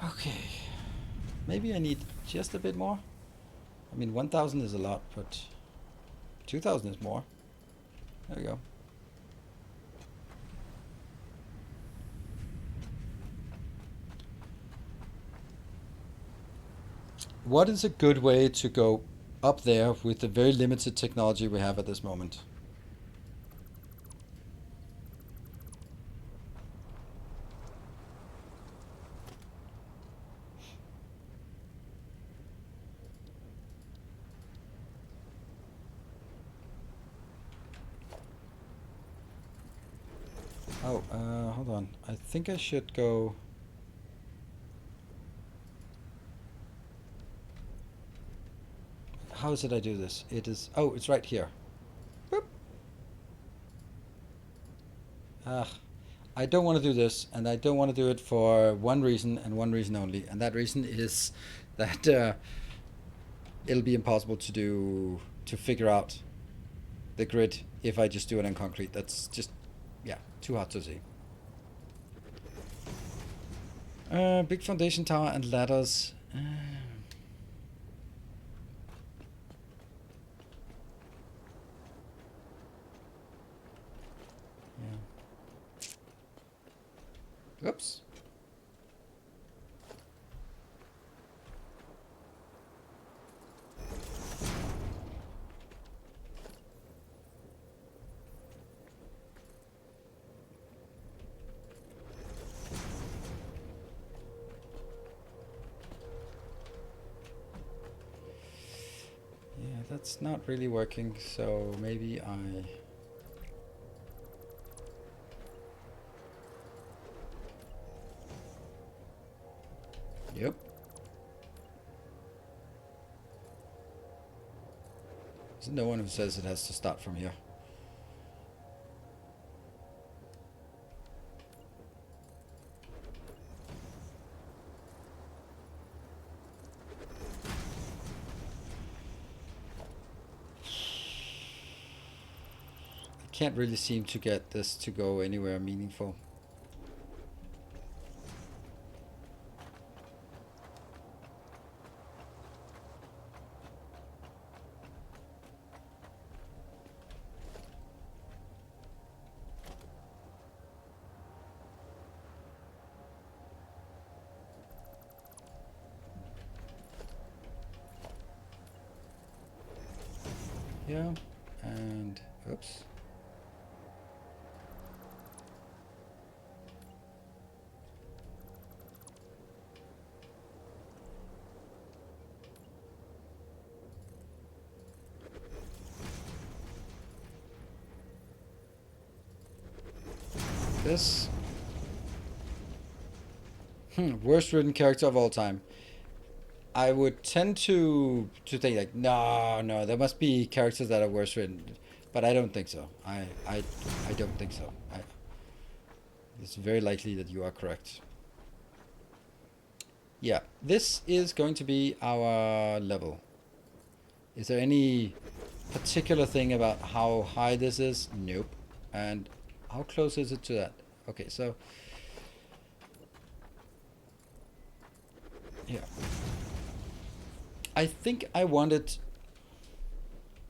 Okay. Maybe I need just a bit more. I mean, 1,000 is a lot, but 2,000 is more. There we go. What is a good way to go up there with the very limited technology we have at this moment? Oh, hold on. I think I should go... how is it I do this? It is, oh, it's right here. Boop. I don't want to do this, and I don't want to do it for one reason and one reason only, and that reason is that it'll be impossible to figure out the grid if I just do it in concrete. That's just, yeah, too hard to see. Big foundation tower and ladders. Yeah. Oops. Yeah, that's not really working, so maybe I... Yep. There's no one who says it has to start from here. I can't really seem to get this to go anywhere meaningful. Yeah, and oops. This. Worst written character of all time. I would tend to think like, no, there must be characters that are worse written, but I don't think so. I don't think so. It's very likely that you are correct. Yeah, this is going to be our level. Is there any particular thing about how high this is? Nope. And how close is it to that? Okay, so yeah. I think I want it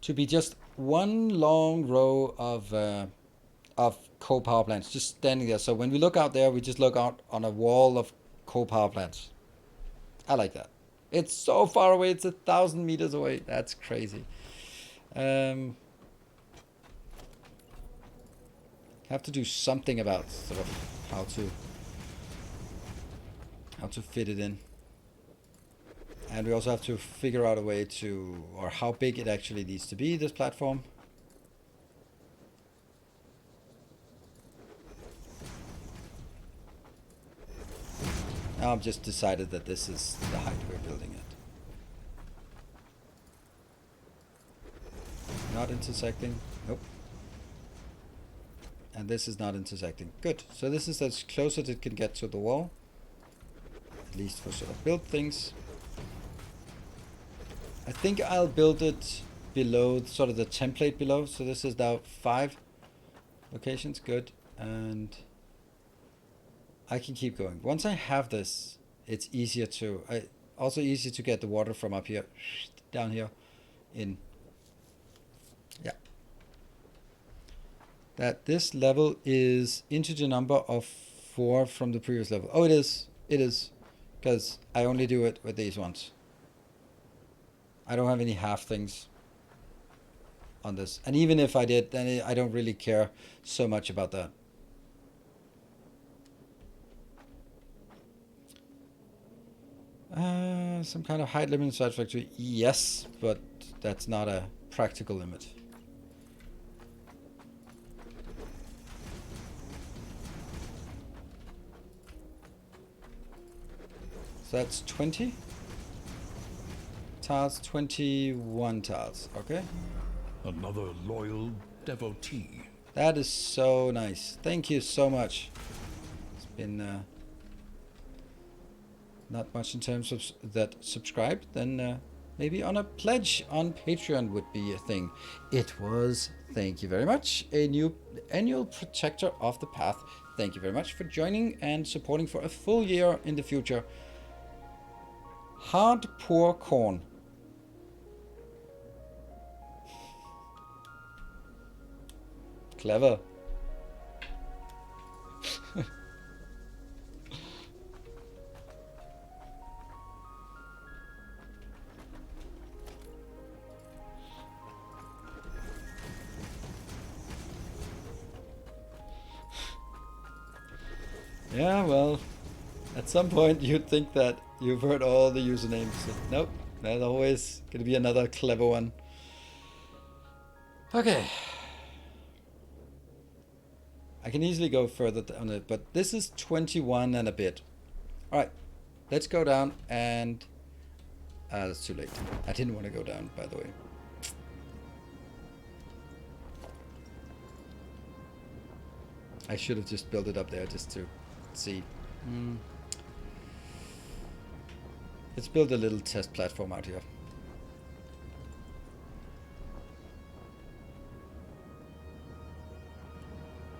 to be just one long row of coal power plants just standing there. So when we look out there, we just look out on a wall of coal power plants. I like that. It's so far away. It's 1,000 meters away. That's crazy. Have to do something about sort of how to fit it in. And we also have to figure out a way to, or how big it actually needs to be, this platform. Now I've just decided that this is the height we're building at. Not intersecting. Nope. And this is not intersecting. Good. So this is as close as it can get to the wall. At least for sort of build things. I think I'll build it below, sort of the template below. So this is now 5 locations. Good. And I can keep going. Once I have this, it's easier to, also easy to get the water from up here, down here, in. Yeah. That this level is integer number of 4 from the previous level. Oh, it is. It is. Because I only do it with these ones. I don't have any half things on this. And even if I did, then I don't really care so much about that. Some kind of height limit in Satisfactory. Yes, but that's not a practical limit. So that's 20. tiles? 21 tiles. Okay. Another loyal devotee. That is so nice. Thank you so much. It's been not much in terms of that subscribed. Then maybe on a pledge on Patreon would be a thing. It was. Thank you very much. A new annual protector of the path. Thank you very much for joining and supporting for a full year in the future. Hard poor corn. Clever. Yeah, well, at some point you'd think that you've heard all the usernames. Nope, there's always gonna be another clever one. Okay. I can easily go further on it, but this is 21 and a bit. Alright, let's go down and... that's too late. I didn't want to go down, by the way. I should have just built it up there just to see. Let's build a little test platform out here.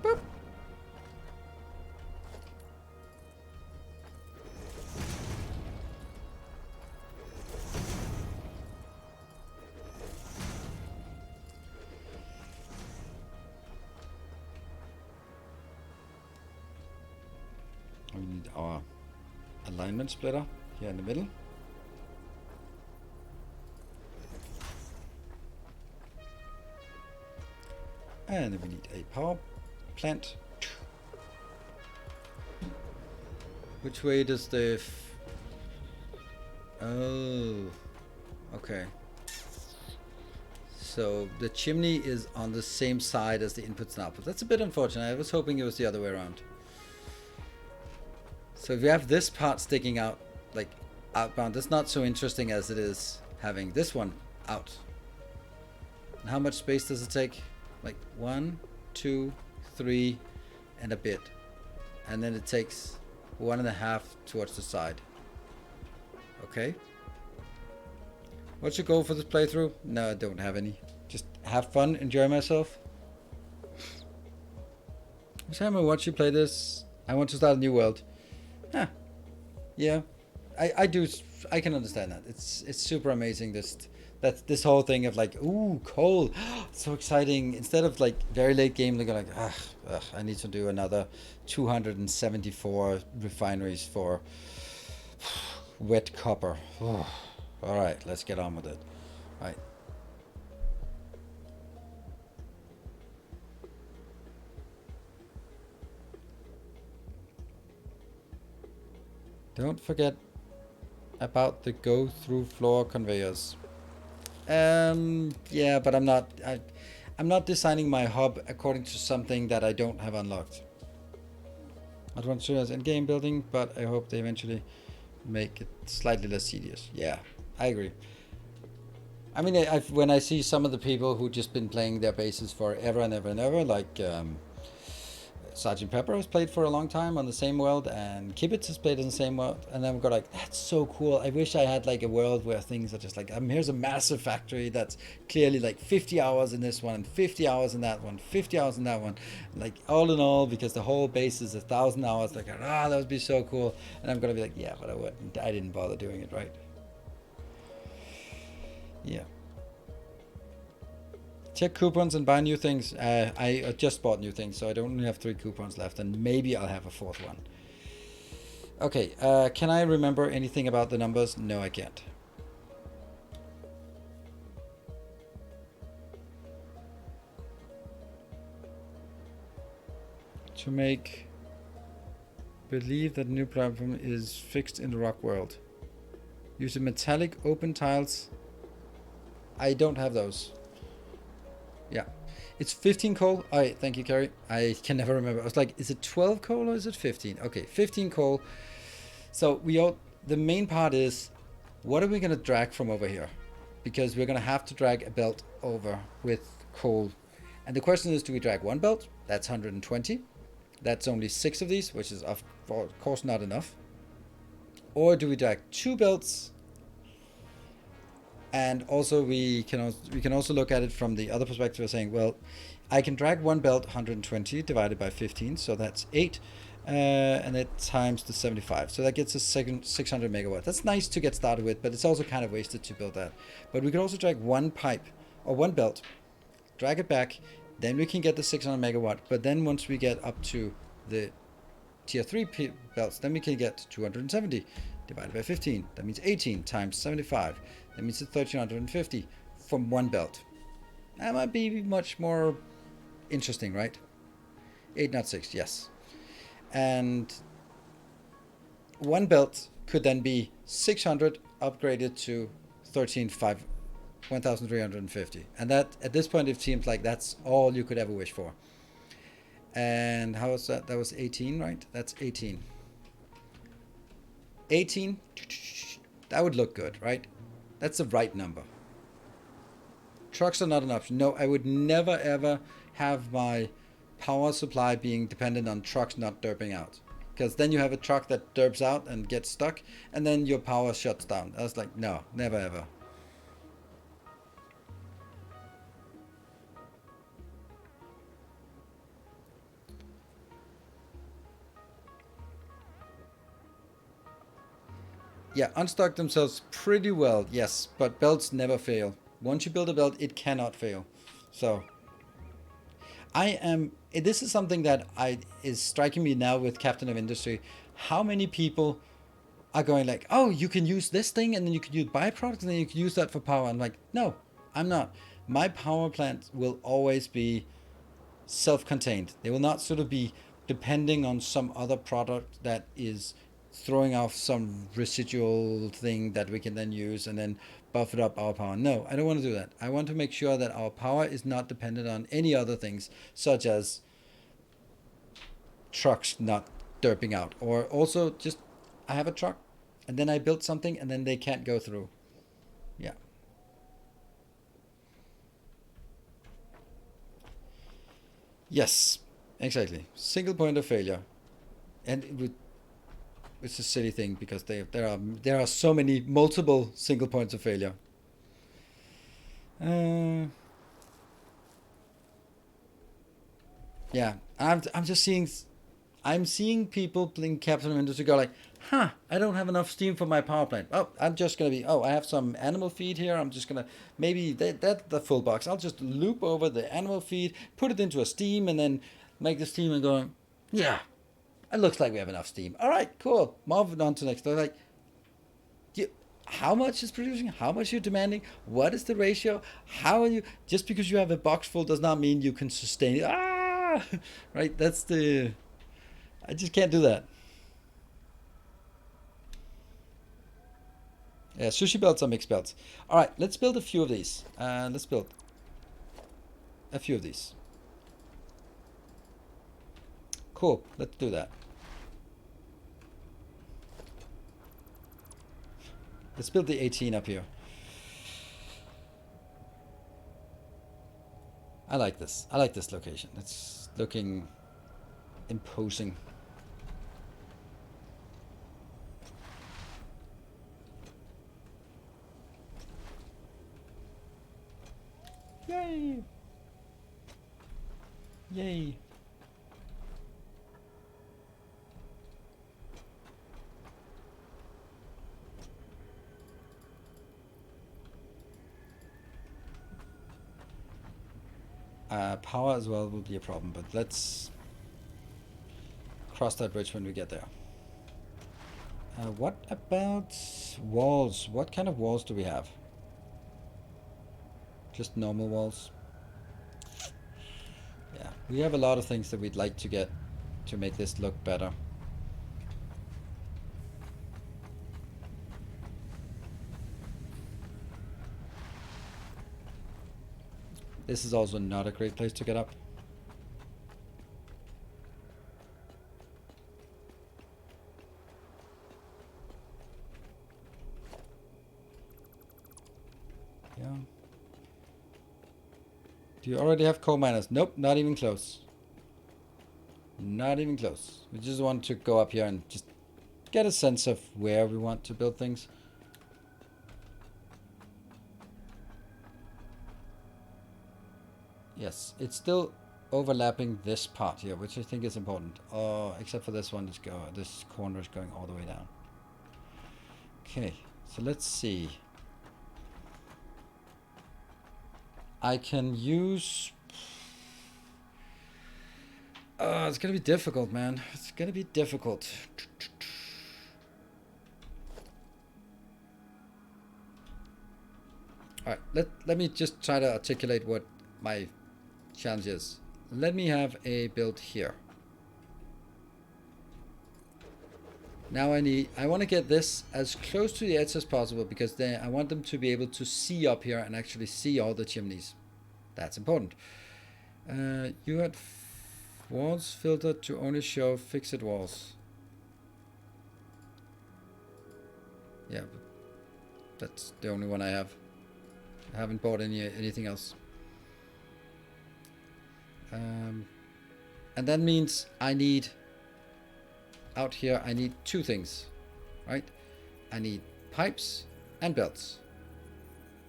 Boop. We need our alignment splitter here in the middle. And then we need a power plant. Which way does the... oh, okay. So the chimney is on the same side as the inputs and outputs. That's a bit unfortunate. I was hoping it was the other way around. So if you have this part sticking out, like outbound, that's not so interesting as it is having this one out. And how much space does it take? Like 1, 2, 3, and a bit. And then it takes 1.5 towards the side. Okay. What's your goal for this playthrough? No, I don't have any. Just have fun, enjoy myself. Every time I watch you play this, I want to start a new world. Huh. Yeah, I do. I can understand that. It's super amazing. This whole thing of like, ooh, coal, so exciting. Instead of like very late game, they go like, I need to do another 274 refineries for wet copper. All right, let's get on with it. All right. Don't forget about the go through floor conveyors. Yeah, but I'm not designing my hub according to something that I don't have unlocked. I'd want to as in-game building, but I hope they eventually make it slightly less tedious. Yeah, I agree. I mean, when I see some of the people who just been playing their bases forever and ever and ever, like Sergeant Pepper has played for a long time on the same world, and Kibitz has played on the same world, and then we go like, that's so cool. I wish I had like a world where things are just like, here's a massive factory that's clearly like 50 hours in this one, and 50 hours in that one, 50 hours in that one, like all in all, because the whole base is 1,000 hours. Like, that would be so cool. And I'm gonna be like, yeah, but I didn't bother doing it, right? Yeah. Check coupons and buy new things. I just bought new things, so I don't only have 3 coupons left, and maybe I'll have a 4th one. Okay, can I remember anything about the numbers? No, I can't. To make believe that new platform is fixed in the rock world. Use the metallic open tiles. I don't have those. Yeah, it's 15 coal. All right, thank you, Carrie. I can never remember. I was like, is it 12 coal or is it 15? Okay, 15 coal. So the main part is What are we going to drag from over here? Because we're going to have to drag a belt over with coal. And the question is, do we drag one belt? That's 120. That's only 6 of these, which is of course not enough. Or do we drag 2 belts? And also we can also look at it from the other perspective of saying, well, I can drag one belt 120 divided by 15, so that's 8. And it times the 75, so that gets us 600 megawatts. That's nice to get started with, but it's also kind of wasted to build that. But we could also drag one pipe or one belt, drag it back, then we can get the 600 megawatt. But then once we get up to the tier 3 belts, then we can get 270 divided by 15. That means 18 times 75. That means it's 1350 from one belt. That might be much more interesting, right? 8, not 6, yes. And one belt could then be 600 upgraded to 1350. And that, at this point, it seems like that's all you could ever wish for. And how was that? That was 18, right? That's 18. 18, that would look good, right? That's the right number. Trucks are not an option. No, I would never ever have my power supply being dependent on trucks not derping out, because then you have a truck that derps out and gets stuck, and then your power shuts down. I was like, no, never ever. Yeah, unstuck themselves pretty well, yes, but belts never fail. Once you build a belt, it cannot fail. So this is something that is striking me now with Captain of Industry. How many people are going like, oh, you can use this thing and then you can use byproducts and then you can use that for power. I'm like, no, I'm not. My power plant will always be self-contained. They will not sort of be depending on some other product that is throwing off some residual thing that we can then use and then buff it up our power. No, I don't want to do that. I want to make sure that our power is not dependent on any other things, such as trucks not derping out, or also just I have a truck and then I built something and then they can't go through. Yeah. Yes, exactly. Single point of failure. And it's a silly thing because there are so many multiple single points of failure. Yeah, I'm just seeing people playing Captain of Industry go like, huh, I don't have enough steam for my power plant. Oh, I'm just gonna be, I have some animal feed here. I'm just gonna, maybe that the full box. I'll just loop over the animal feed, put it into a steam, and then make the steam and going, yeah, it looks like we have enough steam. All right, cool. Moving on to next. They're like, how much is producing? How much you're demanding? What is the ratio? How are you? Just because you have a box full does not mean you can sustain it. Right? I just can't do that. Yeah, sushi belts are mixed belts. All right, let's build a few of these. Let's build a few of these. Cool, let's do that. Let's build the 18 up here. I like this. I like this location. It's looking imposing. Yay! Yay! Power as well will be a problem, but let's cross that bridge when we get there. What about walls? What kind of walls do we have? Just normal walls? Yeah, we have a lot of things that we'd like to get to make this look better. This is also not a great place to get up. Do you already have coal miners? Nope, not even close. Not even close. We just want to go up here and just get a sense of where we want to build things. Yes, it's still overlapping this part here, which I think is important. Except for this one, this corner is going all the way down. Okay, so let's see. I can use... it's gonna be difficult, man. It's gonna be difficult. Alright, let me just try to articulate what my challenge is. Let me have a build here. Now I want to get this as close to the edge as possible, because then I want them to be able to see up here and actually see all the chimneys. That's important. You had walls filtered to only show fixed walls. Yeah, but that's the only one I have. I haven't bought anything else. And that means I need... Out here, I need two things, right? I need pipes and belts.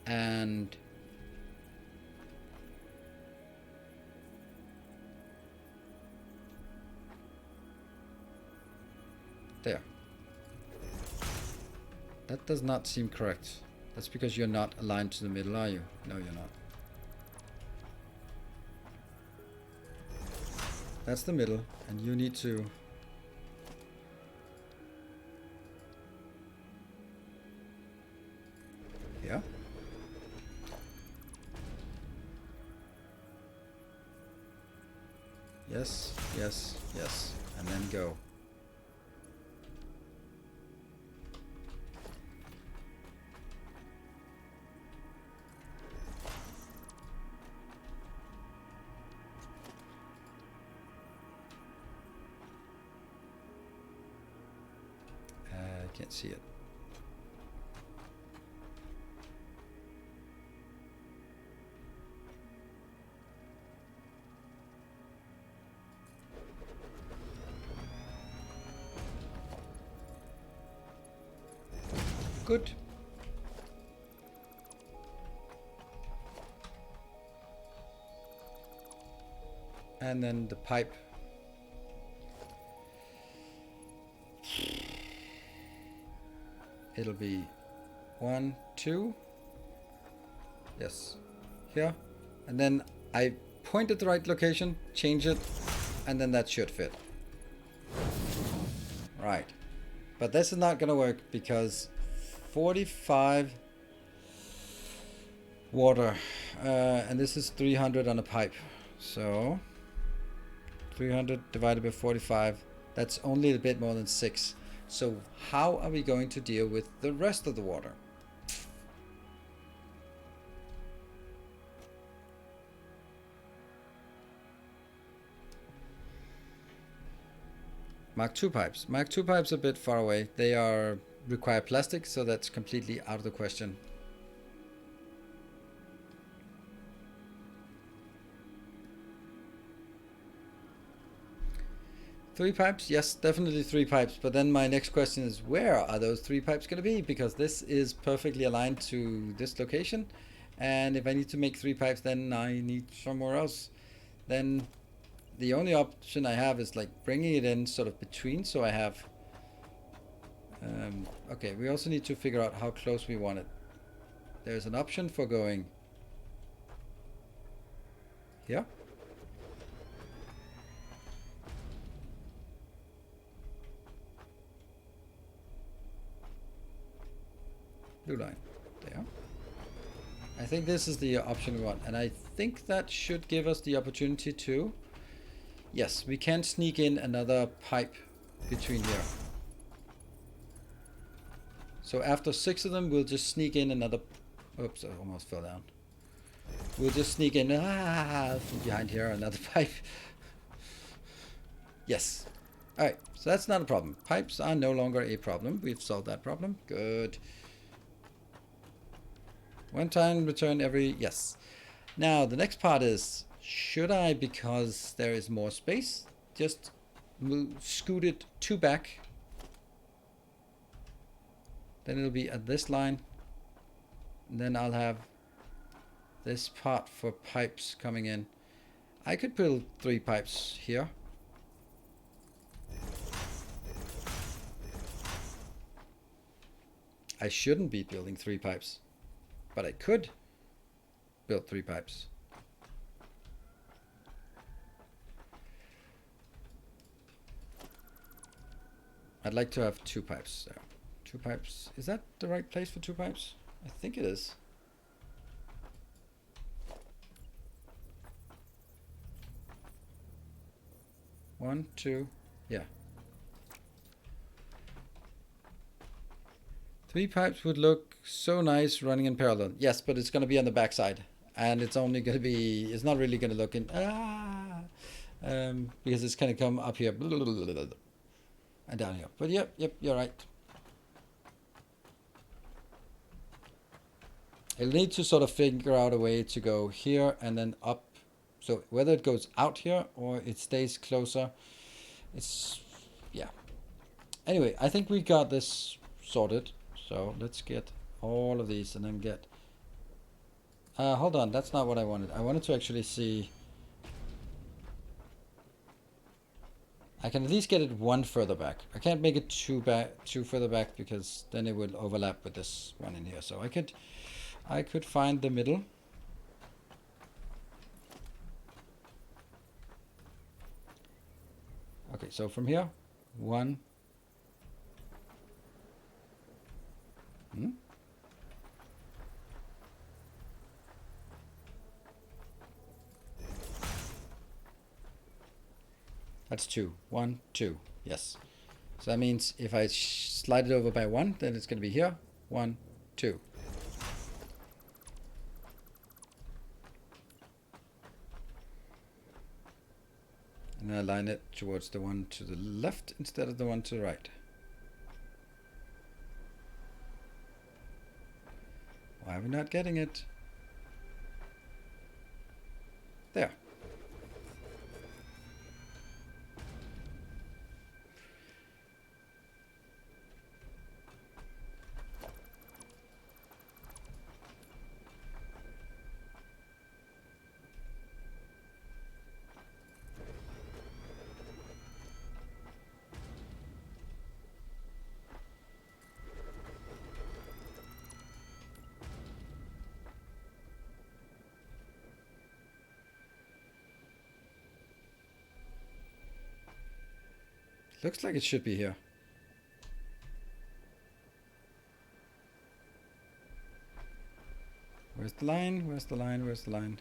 And there. That does not seem correct. That's because you're not aligned to the middle, are you? No, you're not. That's the middle, and you need to... Yeah. Yes, yes, yes. And then go. I can't see it. Good. And then the pipe. It'll be 1, 2. Yes. Here. And then I point at the right location, change it, and then that should fit. Right. But this is not going to work because 45 water, and this is 300 on a pipe. So 300 divided by 45, that's only a bit more than 6. So how are we going to deal with the rest of the water? Mark II pipes. Mark II pipes are a bit far away. They require plastic, so that's completely out of the question. Three pipes? Yes, definitely 3 pipes. But then my next question is, where are those 3 pipes going to be? Because this is perfectly aligned to this location. And if I need to make 3 pipes, then I need somewhere else. Then the only option I have is like bringing it in sort of between, so I have... okay, we also need to figure out how close we want it. There's an option for going here. Blue line, there. I think this is the option we want, and I think that should give us the opportunity to... Yes, we can sneak in another pipe between here. So after 6 of them, we'll just sneak in another... Oops, I almost fell down. We'll just sneak in from behind here, another pipe. Yes. Alright, so that's not a problem. Pipes are no longer a problem. We've solved that problem. Good. One time return every... Yes. Now, the next part is, should I, because there is more space, just scoot it 2 back? Then it'll be at this line. And then I'll have this part for pipes coming in. I could build 3 pipes here. I shouldn't be building 3 pipes, but I could build 3 pipes. I'd like to have 2 pipes there. 2 pipes. Is that the right place for 2 pipes? I think it is. One, two, yeah. 3 pipes would look so nice running in parallel. Yes, but it's going to be on the back side, and it's only going to be. It's not really going to look in. Because it's going to come up here and down here. But yep, you're right. I'll need to sort of figure out a way to go here and then up. So whether it goes out here or it stays closer, it's, yeah. Anyway, I think we got this sorted. So let's get all of these and then get, hold on, that's not what I wanted. I wanted to actually see, I can at least get it 1 further back. I can't make it 2 further back because then it would overlap with this one in here. So I could find the middle. Okay, so from here, 1. That's 2. 1, 2. Yes. So that means if I slide it over by 1, then it's going to be here. 1, 2. And I align it towards the one to the left instead of the one to the right. Why are we not getting it? There. Looks like it should be here. Where's the line? Where's the line? Where's the line?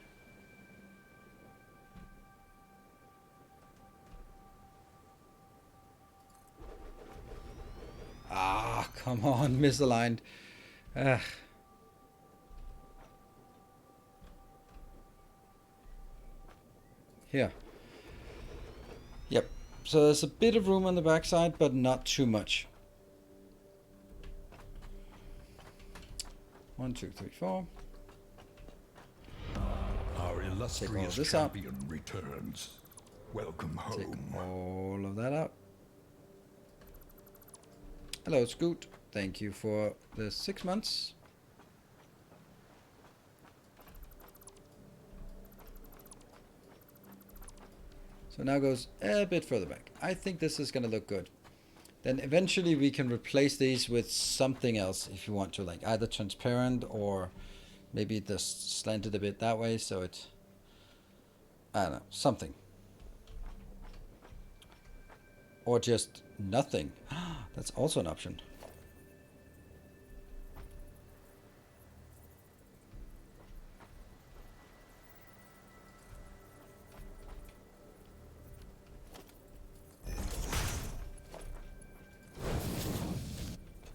Ah, come on, misaligned. Ugh. Here. Yep. So there's a bit of room on the backside, but not too much. 1, 2, 3, 4. Our illustrious champion returns. Welcome home. Take all of that out. Hello, Scoot. Thank you for the 6 months. So now goes a bit further back. I think this is going to look good. Then eventually we can replace these with something else if you want to, like either transparent or maybe just slanted a bit that way so it, I don't know, something. Or just nothing. That's also an option.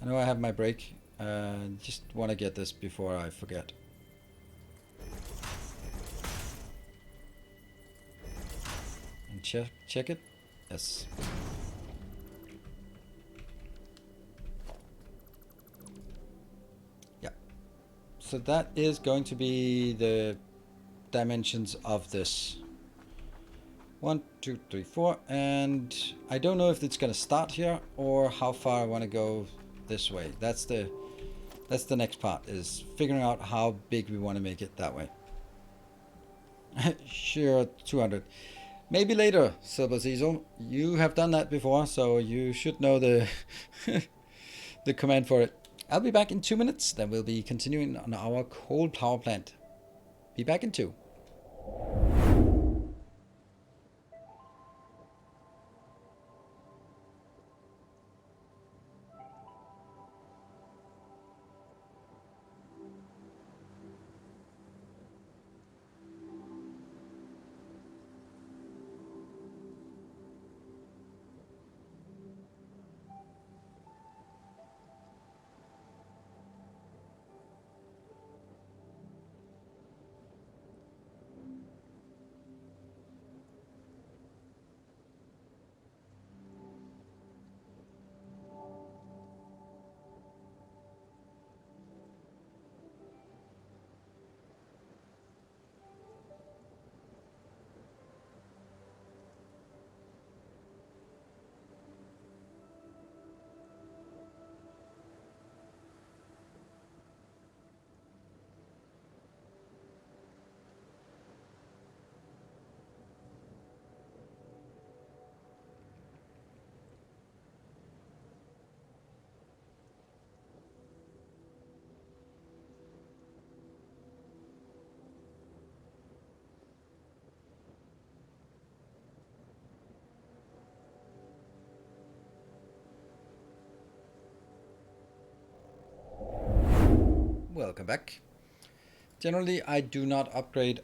I know I have my break. Just want to get this before I forget. And check it. Yes. Yeah. So that is going to be the dimensions of this. 1, 2, 3, 4, and I don't know if it's gonna start here or how far I want to go this way. That's the next part, is figuring out how big we want to make it that way. Sure, 200. Maybe later, Silver Cecil. You have done that before, so you should know the the command for it. I'll be back in 2 minutes. Then we'll be continuing on our coal power plant. Be back in 2. Welcome back. Generally, I do not upgrade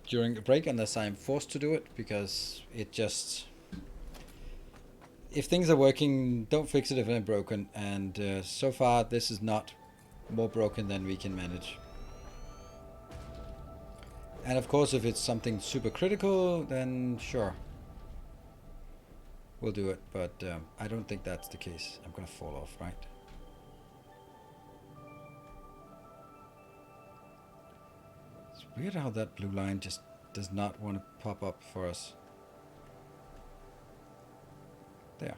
during a break unless I'm forced to do it, because it just... If things are working, don't fix it if they're broken, and so far this is not more broken than we can manage. And of course, if it's something super critical, then sure, we'll do it, but I don't think that's the case. I'm gonna fall off, right? It's weird how that blue line just does not want to pop up for us. There.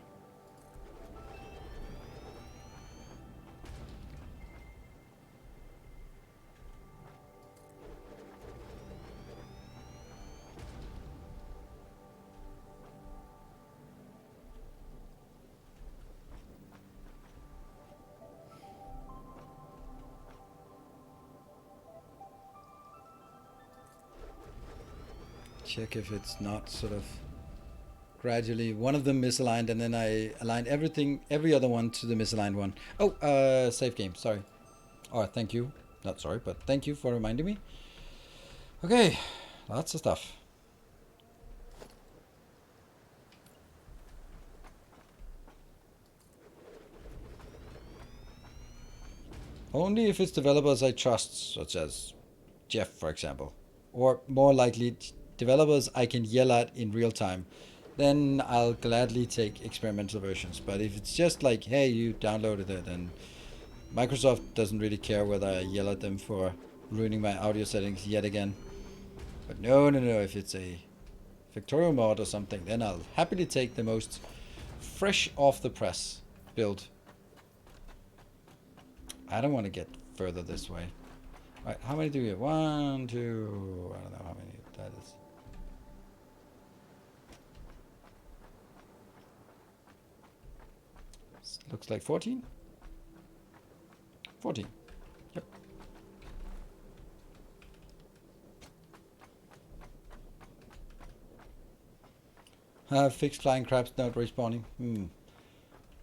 Check if it's not sort of gradually one of them misaligned, and then I aligned every other one to the misaligned one. Oh, save game, sorry. Or thank you, not sorry, but thank you for reminding me. Okay, lots of stuff. Only if it's developers I trust, such as Jeff, for example. Or more likely, developers I can yell at in real time. Then I'll gladly take experimental versions. But if it's just like, hey, you downloaded it, then Microsoft doesn't really care whether I yell at them for ruining my audio settings yet again. But no, if it's a Factorio mod or something, then I'll happily take the most fresh off the press build. I don't want to get further this way. Right, how many do we have? 1, 2, I don't know how many that is. Looks like 14. 14. Yep. Fixed flying crabs not respawning.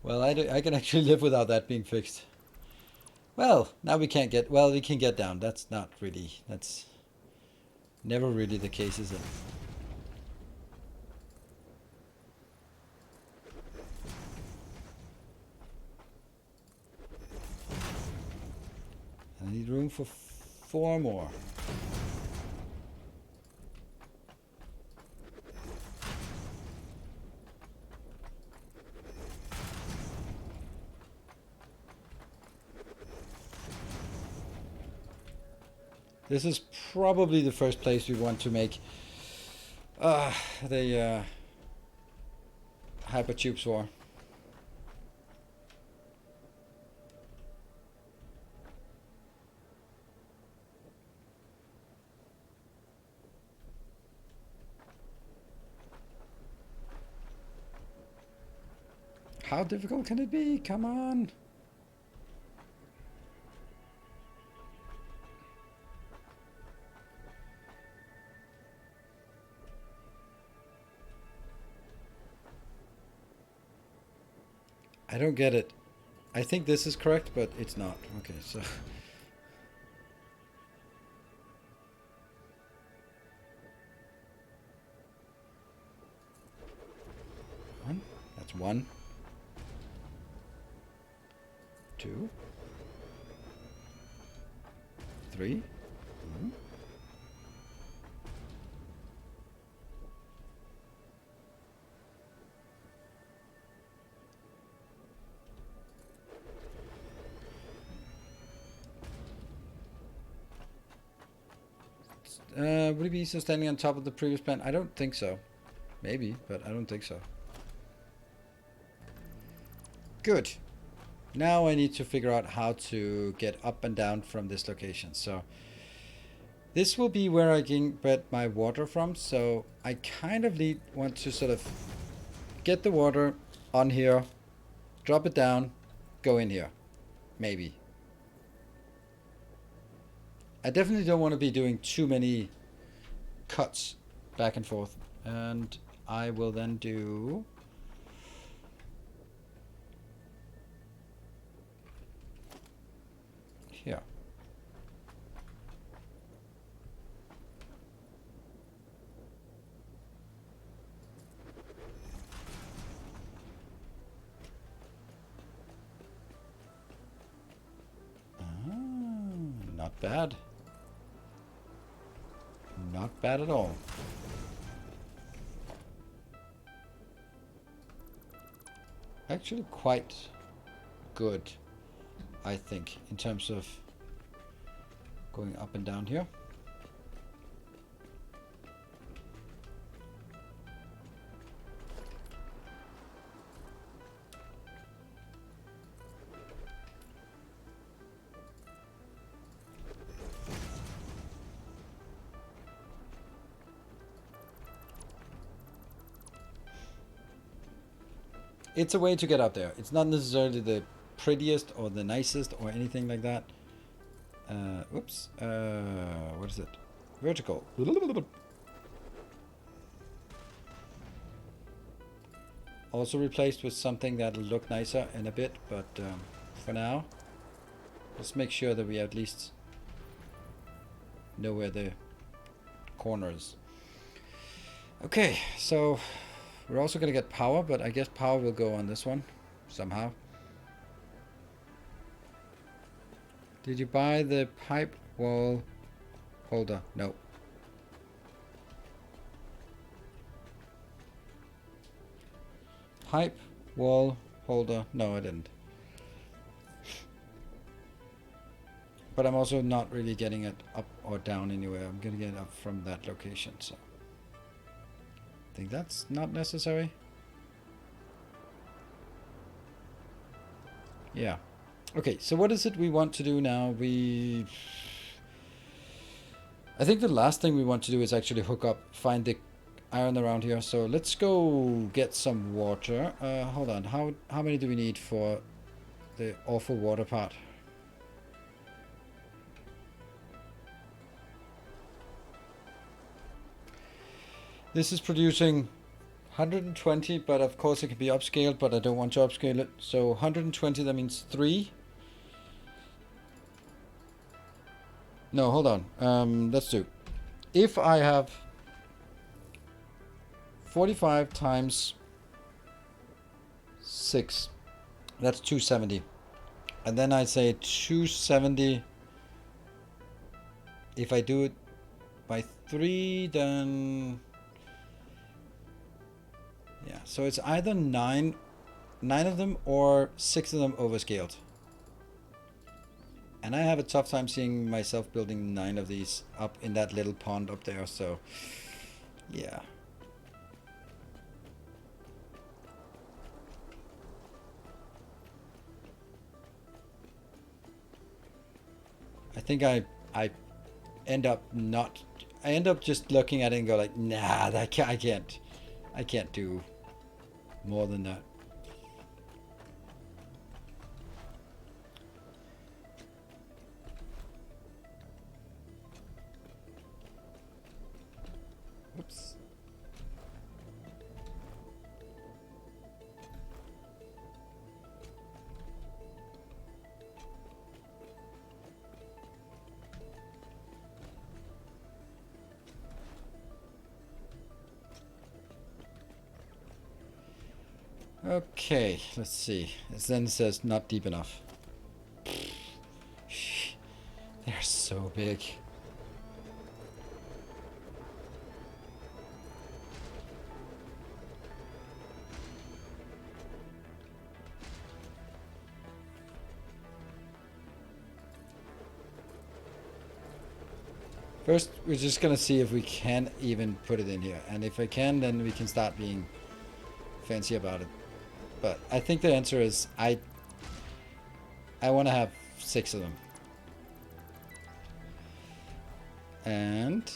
Well, I can actually live without that being fixed. Well, now we can't get... Well, we can get down. That's not really... That's never really the case, is it? I need room for 4 more. This is probably the first place we want to make the hypertubes war. How difficult can it be? Come on. I don't get it. I think this is correct, but it's not. Okay, so... One. That's one. 2. 3. Would it be so standing on top of the previous plan? I don't think so. Maybe, but I don't think so. Good. Now I need to figure out how to get up and down from this location. So this will be where I can get my water from. So I kind of want to sort of get the water on here, drop it down, go in here. Maybe. I definitely don't want to be doing too many cuts back and forth. And I will then do... here. Not bad. Not bad at all. Actually quite good, I think, in terms of going up and down here. It's a way to get up there. It's not necessarily the prettiest or the nicest or anything like that. Whoops. What is it? Vertical. Also replaced with something that'll look nicer in a bit, but for now, let's make sure that we at least know where the corner is. Okay, so we're also going to get power, but I guess power will go on this one somehow. Did you buy the pipe wall holder? No. Pipe wall holder? No, I didn't. But I'm also not really getting it up or down anywhere. I'm going to get it up from that location, so I think that's not necessary. Yeah. Okay, so what is it we want to do now? I think the last thing we want to do is actually hook up, find the iron around here. So let's go get some water. Hold on, how many do we need for the awful water part? This is producing 120, but of course it can be upscaled, but I don't want to upscale it. So 120, that means 3. No, hold on. Let's do. If I have 45 times 6, that's 270. And then I say 270. If I do it by 3, then... yeah, so it's either 9 of them or 6 of them overscaled. And I have a tough time seeing myself building 9 of these up in that little pond up there, so yeah. I think I end up not. I end up just looking at it and go like, nah, I can't do more than that. Oops. Okay, let's see. It then says not deep enough. They're so big. First, we're just gonna see if we can even put it in here. And if I can, then we can start being fancy about it. But I think the answer is I want to have 6 of them. And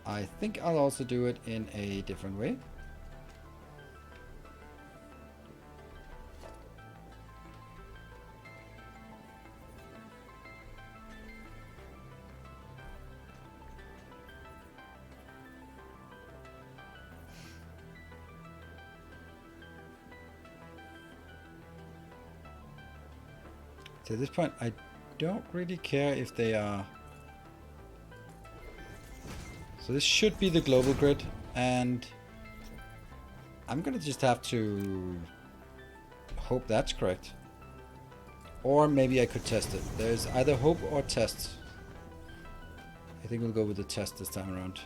I think I'll also do it in a different way. So at this point, I don't really care if they are... So this should be the global grid, and I'm gonna just have to hope that's correct. Or maybe I could test it. There's either hope or test. I think we'll go with the test this time around.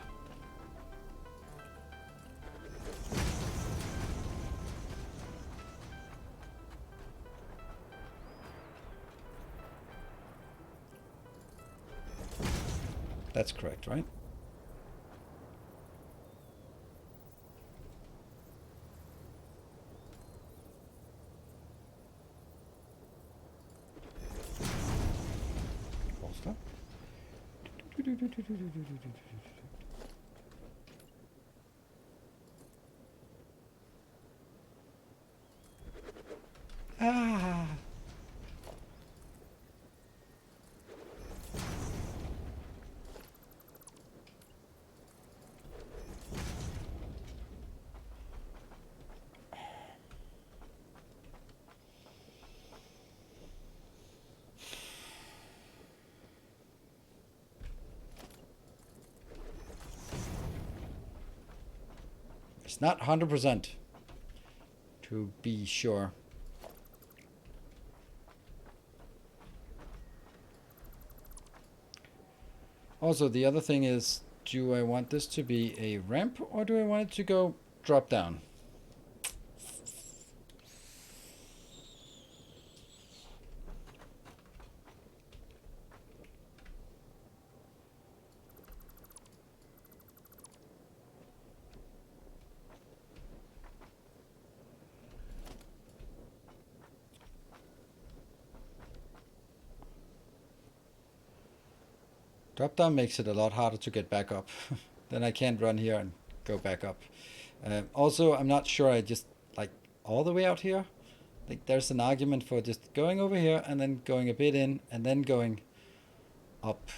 That's correct, right? Ah. It's not 100%, to be sure. Also, the other thing is, do I want this to be a ramp or do I want it to go drop down? Drop down makes it a lot harder to get back up. Then I can't run here and go back up. Also, I'm not sure I just like all the way out here. Like there's an argument for just going over here and then going a bit in and then going up.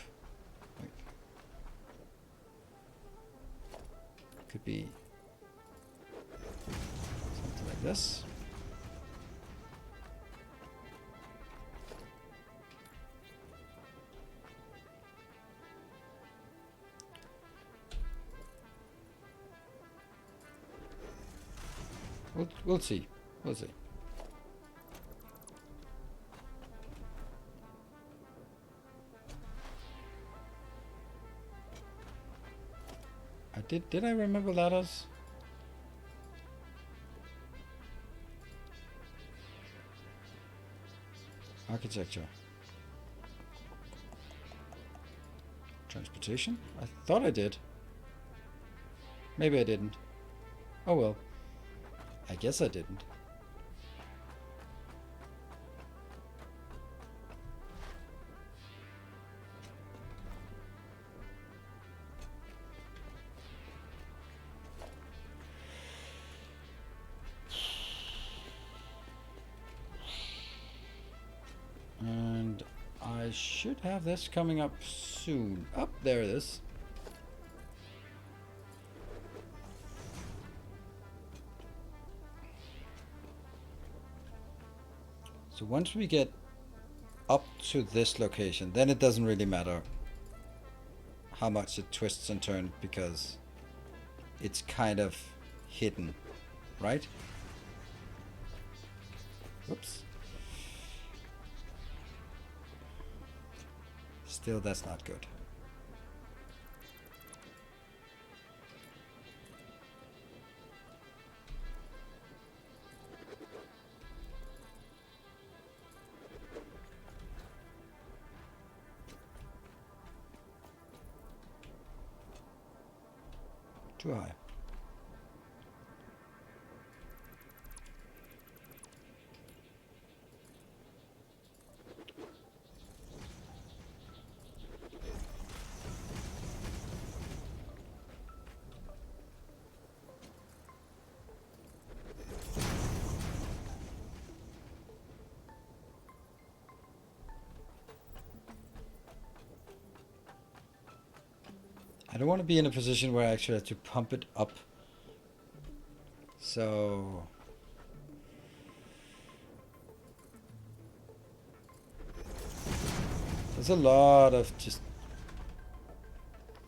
Could be something like this. We'll see. We'll see. Did I remember ladders? Architecture. Transportation? I thought I did. Maybe I didn't. Oh well. I guess I didn't. And I should have this coming up soon. Up there it is. So once we get up to this location, then it doesn't really matter how much it twists and turns because it's kind of hidden, right? Whoops. Still, that's not good. Too high. I don't want to be in a position where I actually have to pump it up. So there's a lot of just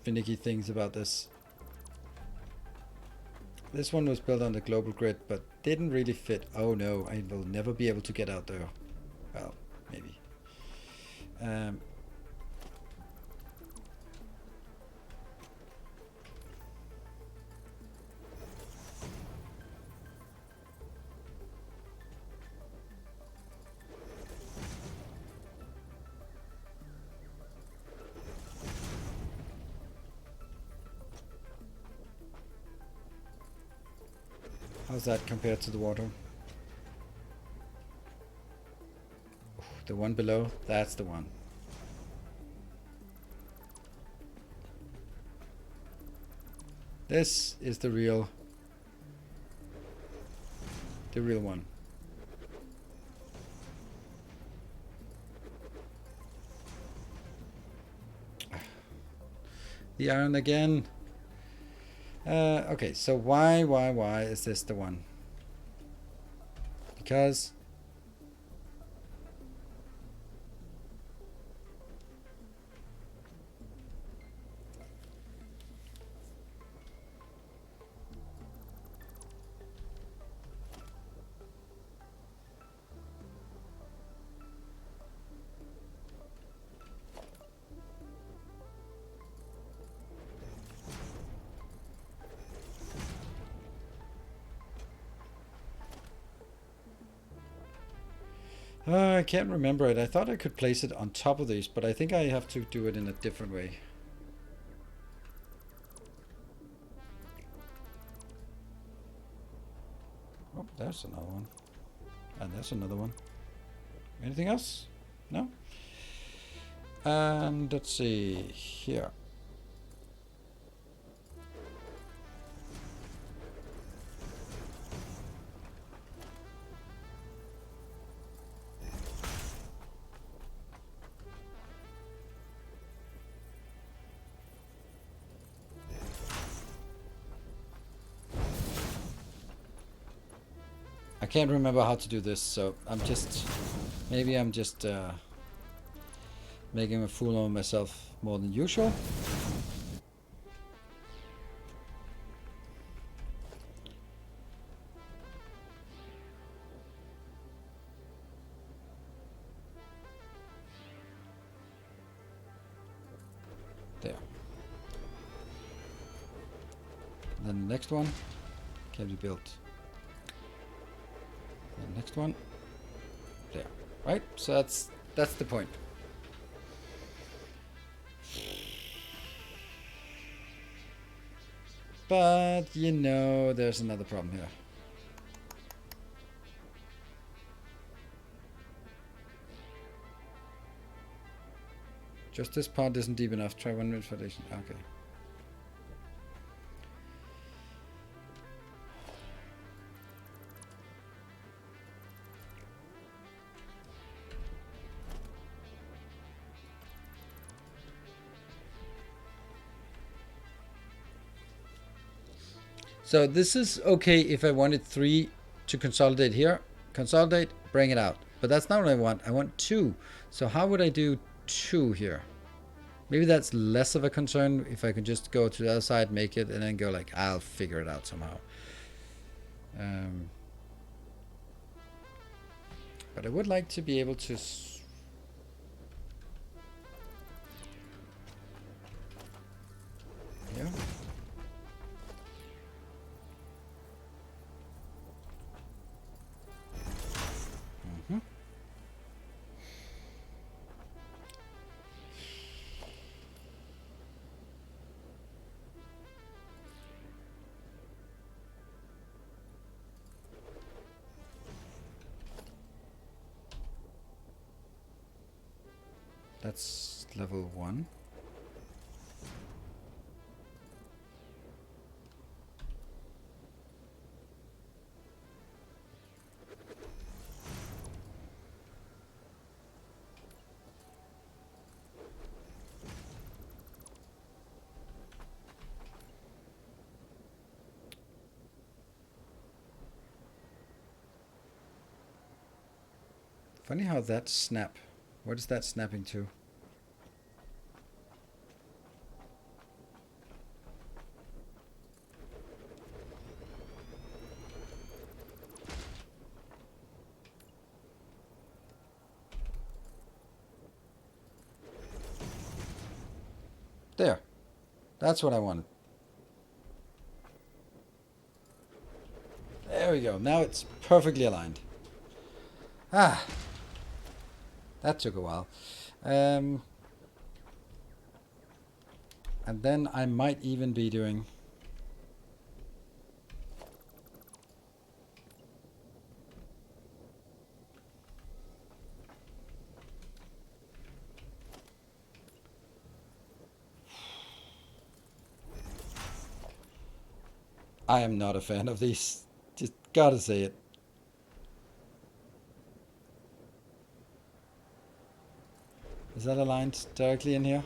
finicky things about this. This one was built on the global grid, but didn't really fit. Oh no, I will never be able to get out there. Well, maybe. How's that compared to the water? The one below, that's the one. This is the real one. The iron again. Okay, so why is this the one? Because I can't remember it. I thought I could place it on top of these, but I think I have to do it in a different way. Oh, there's another one. And there's another one. Anything else? No? And let's see here. I can't remember how to do this, so maybe I'm just making a fool of myself more than usual. There. And then the next one can be built. And the next one there. Right? So that's the point. But, you know, there's another problem here. Just this part isn't deep enough. Try 1 minute foundation. Okay. So this is okay if I wanted 3 to consolidate here. Consolidate, bring it out. But that's not what I want. I want 2. So how would I do 2 here? Maybe that's less of a concern if I could just go to the other side, make it, and then go like, I'll figure it out somehow. But I would like to be able to... Yeah. That's level 1. Funny how that snap. What is that snapping to? There. That's what I wanted. There we go. Now it's perfectly aligned. Ah. That took a while. And then I might even be doing... I am not a fan of these. Just gotta say it. Is that aligned directly in here?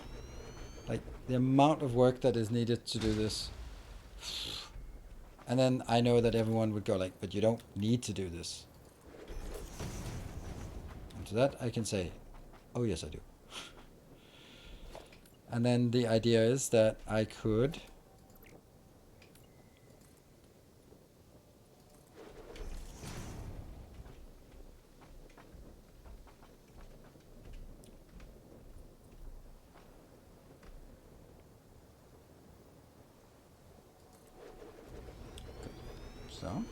Like, the amount of work that is needed to do this. And then I know that everyone would go like, but you don't need to do this. And to that I can say, oh yes I do. And then the idea is that I could... So,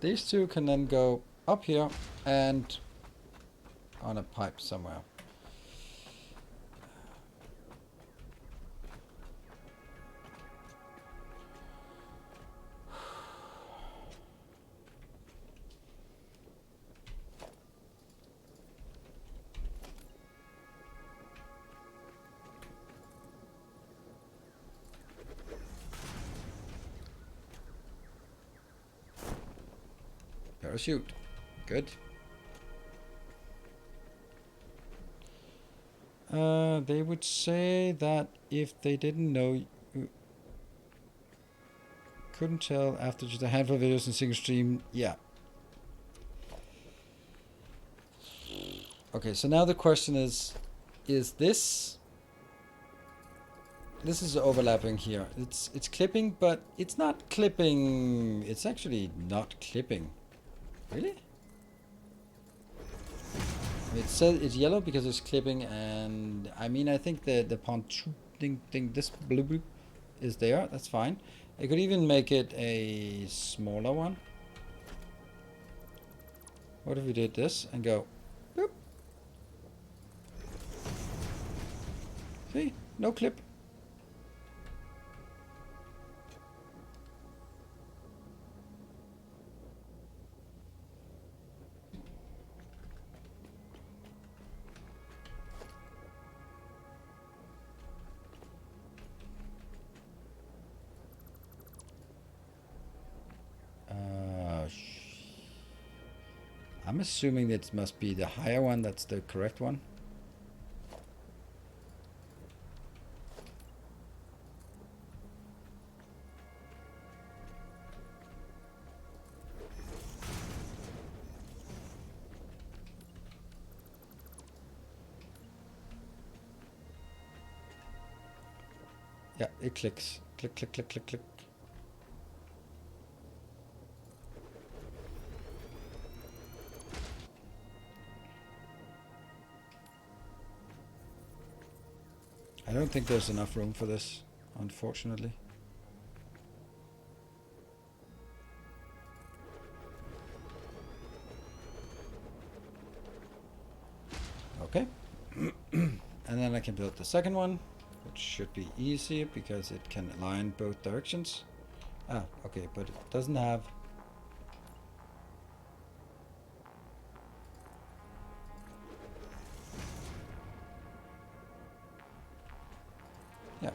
these two can then go up here and on a pipe somewhere. Parachute. Good. They would say that if they didn't know, couldn't tell after just a handful of videos in single stream. Yeah. Okay, so now the question is this... This is overlapping here. It's clipping, but it's not clipping. It's actually not clipping. Really? It says it's yellow because it's clipping, and I mean I think the pontoon thing this blue is there. That's fine. I could even make it a smaller one. What if we did this and go boop? See? No clip. I'm assuming it must be the higher one that's the correct one. Yeah, it clicks. Click, click, click, click, click. I don't think there's enough room for this, unfortunately. Okay. And then I can build the second one, which should be easy because it can align both directions. Ah, okay, but it doesn't have... Yeah.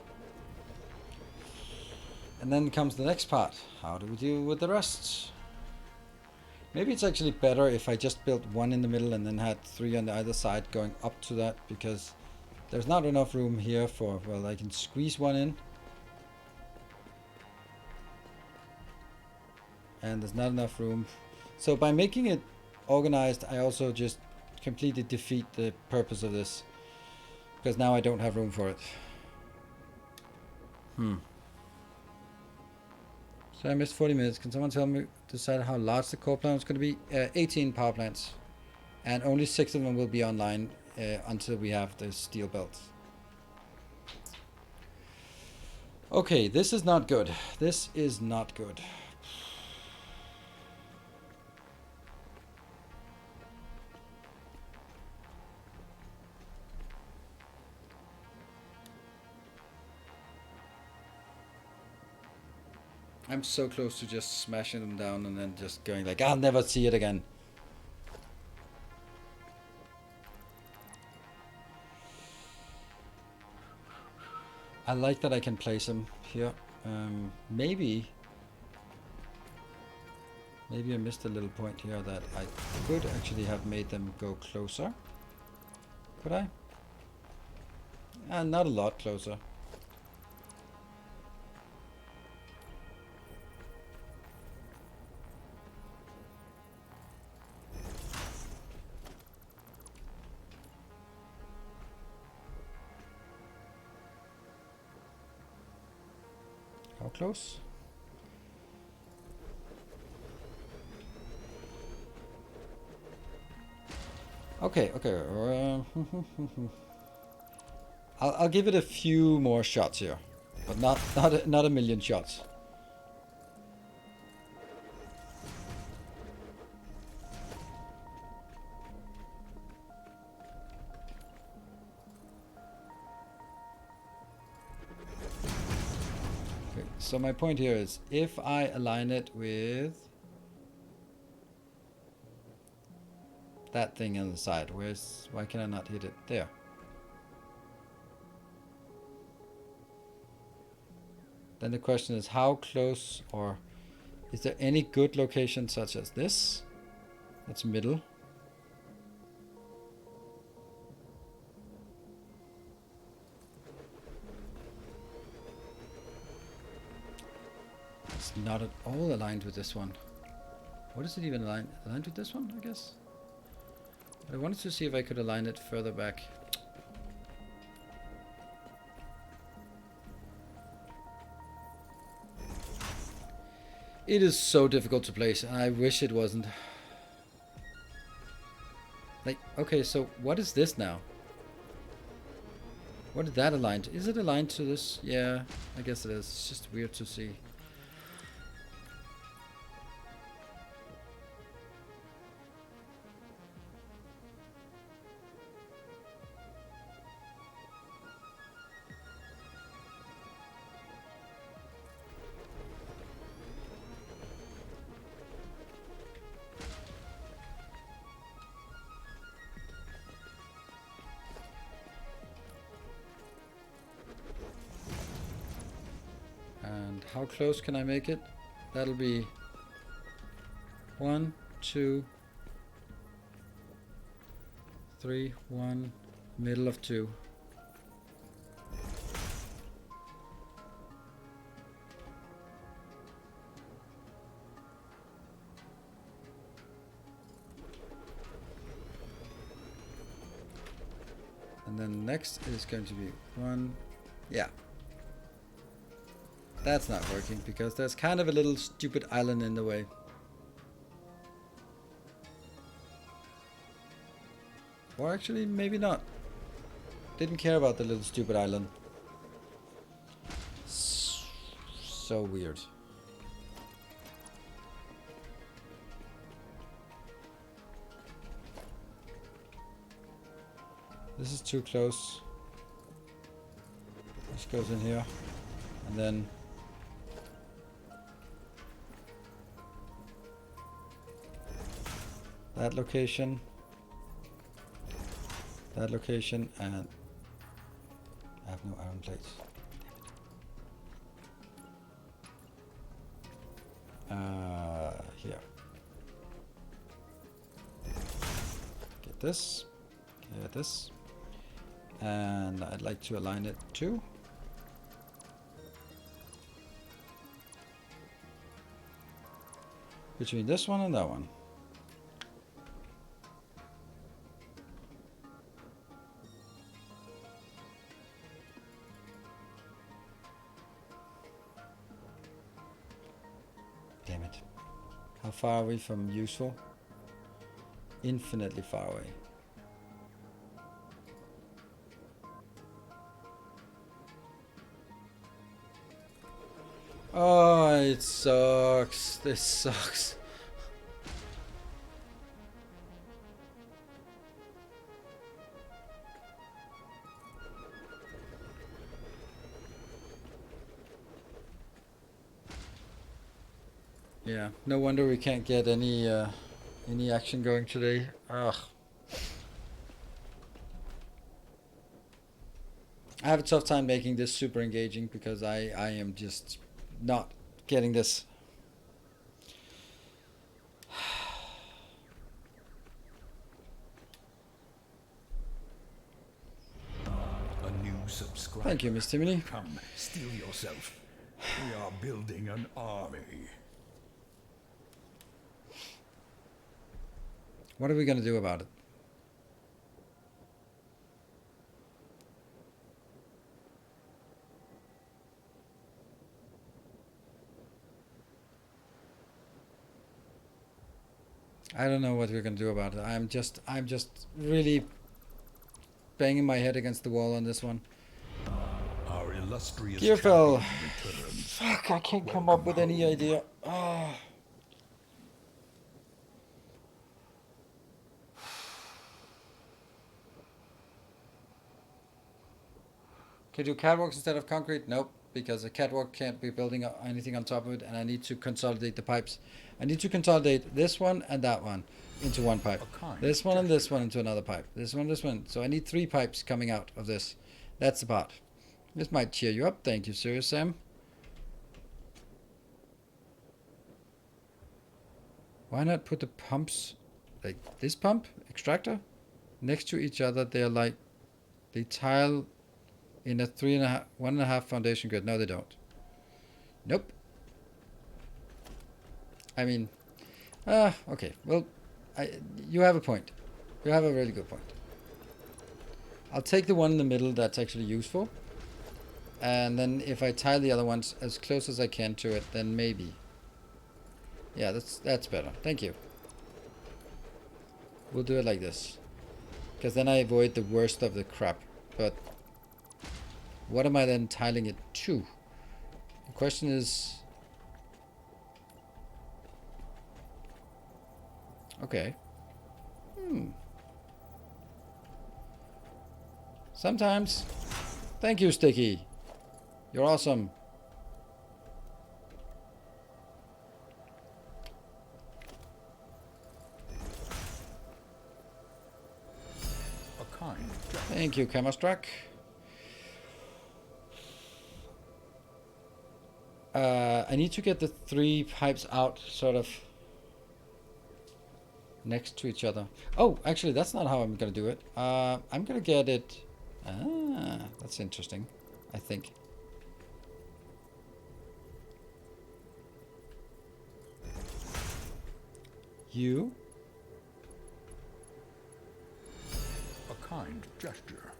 And then comes the next part. How do we deal with the rest? Maybe it's actually better if I just built one in the middle and then had 3 on the other side going up to that, because there's not enough room here for, well, I can squeeze one in. And there's not enough room. So by making it organized, I also just completely defeat the purpose of this, because now I don't have room for it. So I missed 40 minutes. Can someone tell me, decide how large the core plant is going to be? 18 power plants. And only 6 of them will be online until we have the steel belts. Okay, this is not good. This is not good. I'm so close to just smashing them down and then just going like, I'll never see it again. I like that I can place them here. Maybe I missed a little point here that I could actually have made them go closer. Could I? Not a lot closer. How close? Okay, okay. I'll give it a few more shots here, but not a million shots. Okay, so my point here is, if I align it with that thing on the side, why can I not hit it there? Then the question is, how close, or is there any good location such as this? That's middle. It's not at all aligned with this one. What is it even aligned with this one, I guess? But I wanted to see if I could align it further back. It is so difficult to place, and I wish it wasn't. Like, okay, so what is this now? What is that aligned to? Is it aligned to this? Yeah, I guess it is. It's just weird to see. And how close can I make it? That'll be 1, 2, 3, 1, middle of 2. And then next is going to be 1. Yeah. That's not working because there's kind of a little stupid island in the way. Or actually, maybe not. Didn't care about the little stupid island. So weird. This is too close. This goes in here. And then that location, and I have no iron plates. Here. Get this. Get this. And I'd like to align it too. Between this one and that one. Damn it. How far are we from useful? Infinitely far away. Oh, it sucks. This sucks. Yeah, no wonder we can't get any action going today. Ugh. I have a tough time making this super engaging because I am just not getting this. A new subscriber. Thank you, Miss Timony. Come, steel yourself. We are building an army. What are we gonna do about it? I don't know what we're gonna do about it. I'm just really banging my head against the wall on this one. Our illustrious Gearfell. champion returns. Fuck, I can't come up with any idea. Oh. Can I do catwalks instead of concrete? Nope, because a catwalk can't be building anything on top of it, and I need to consolidate the pipes. I need to consolidate this one and that one into one pipe. This one and this one into another pipe. This one, this one. So I need 3 pipes coming out of this. That's the part. This might cheer you up. Thank you, Serious Sam. Why not put the pumps, like this pump, extractor, next to each other? They're like, they tile in a 1.5 foundation grid. No, they don't. Nope. I mean, okay. Well, you have a point. You have a really good point. I'll take the one in the middle that's actually useful. And then if I tile the other ones as close as I can to it, then maybe. Yeah, that's better. Thank you. We'll do it like this. Because then I avoid the worst of the crap. But what am I then tiling it to? The question is... Okay. Sometimes. Thank you, Sticky. You're awesome. A kind gesture. Thank you, Camostruck. I need to get the 3 pipes out, sort of next to each other. Oh, actually, that's not how I'm gonna do it. I'm gonna get it. Ah, that's interesting, I think. You. A kind gesture.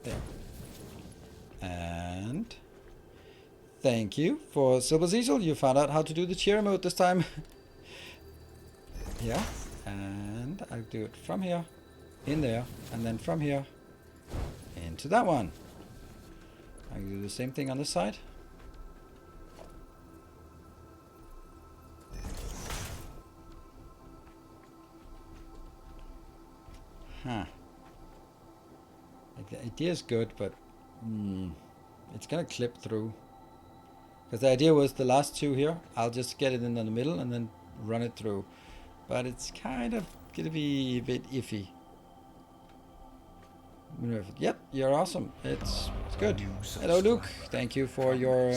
There. And thank you for Silver Cecil. You found out how to do the cheer mode this time. Yeah. And I'll do it from here, in there, and then from here, into that one. I'll do the same thing on this side. Huh. Like the idea is good, but it's gonna clip through. Because the idea was the last two here, I'll just get it in the middle and then run it through. But it's kind of gonna be a bit iffy. Yep, you're awesome. It's good. Hello, Luke. Thank you for your...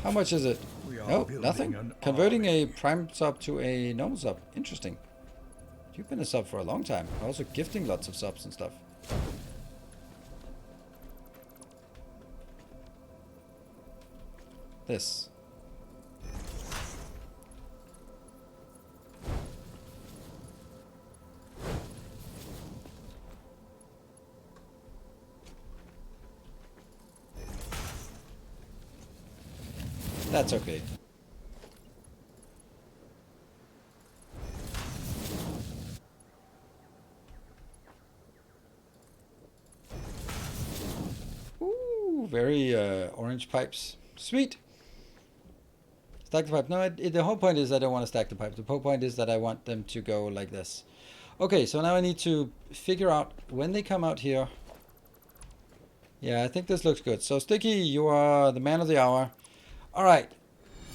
how much is it? No, nothing. Converting a prime sub to a normal sub. Interesting. You've been a sub for a long time. Also gifting lots of subs and stuff. This. That's okay. Ooh, very orange pipes. Sweet. Stack the pipe. No, the whole point is I don't want to stack the pipe. The whole point is that I want them to go like this. Okay, so now I need to figure out when they come out here. Yeah, I think this looks good. So Sticky, you are the man of the hour. All right.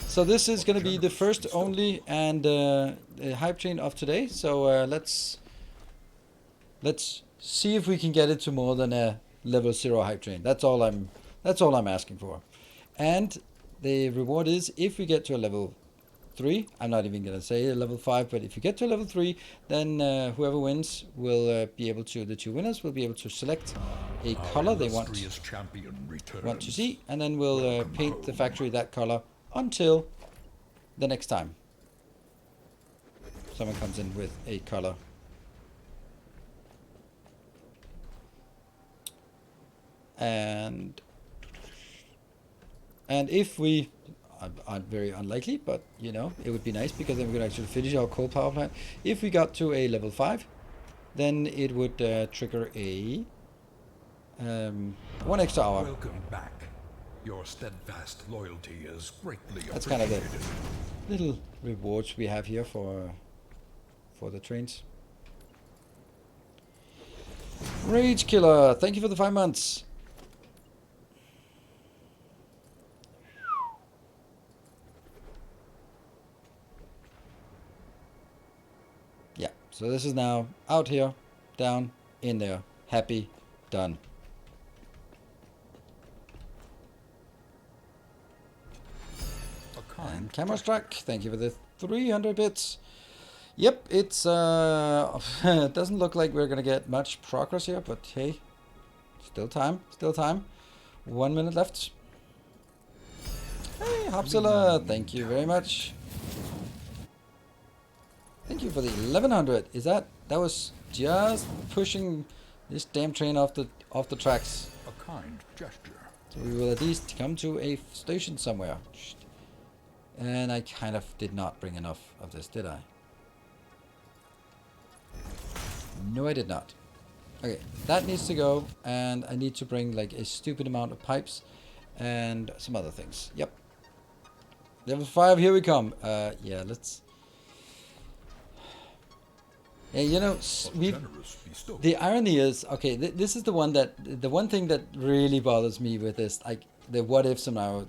So this is going to be the first only and hype train of today. So let's see if we can get it to more than a level 0 hype train. That's all I'm asking for. And the reward is if we get to a level 3, I'm not even going to say a level 5, but if you get to a level 3, then whoever wins will be able to, the two winners will be able to select a color they want to see, and then we'll paint the factory that color until the next time someone comes in with a color. And if we, I'm very unlikely, but you know, it would be nice because then we could actually finish our coal power plant. If we got to a level 5, then it would trigger a 1 extra hour. Welcome back. Your steadfast loyalty is greatly That's kind of the little rewards we have here for the trains. Rage Killer, thank you for the 5 months. Yeah, so this is now out here, down, in there, happy, done. And Camera Struck, thank you for the 300 bits. Yep, it's it doesn't look like we're gonna get much progress here, but hey, still time, still time. 1 minute left. Hey, Hopzilla, thank you very much. Thank you for the 1100. Is that was just pushing this damn train off the tracks. A kind gesture. So we will at least come to a station somewhere. And I kind of did not bring enough of this, did I? No, I did not. Okay, that needs to go, and I need to bring like a stupid amount of pipes and some other things. Yep. Level 5, here we come. Yeah, let's... Yeah, you know, the irony is, okay, this is the one thing that really bothers me with this, like the what if scenario,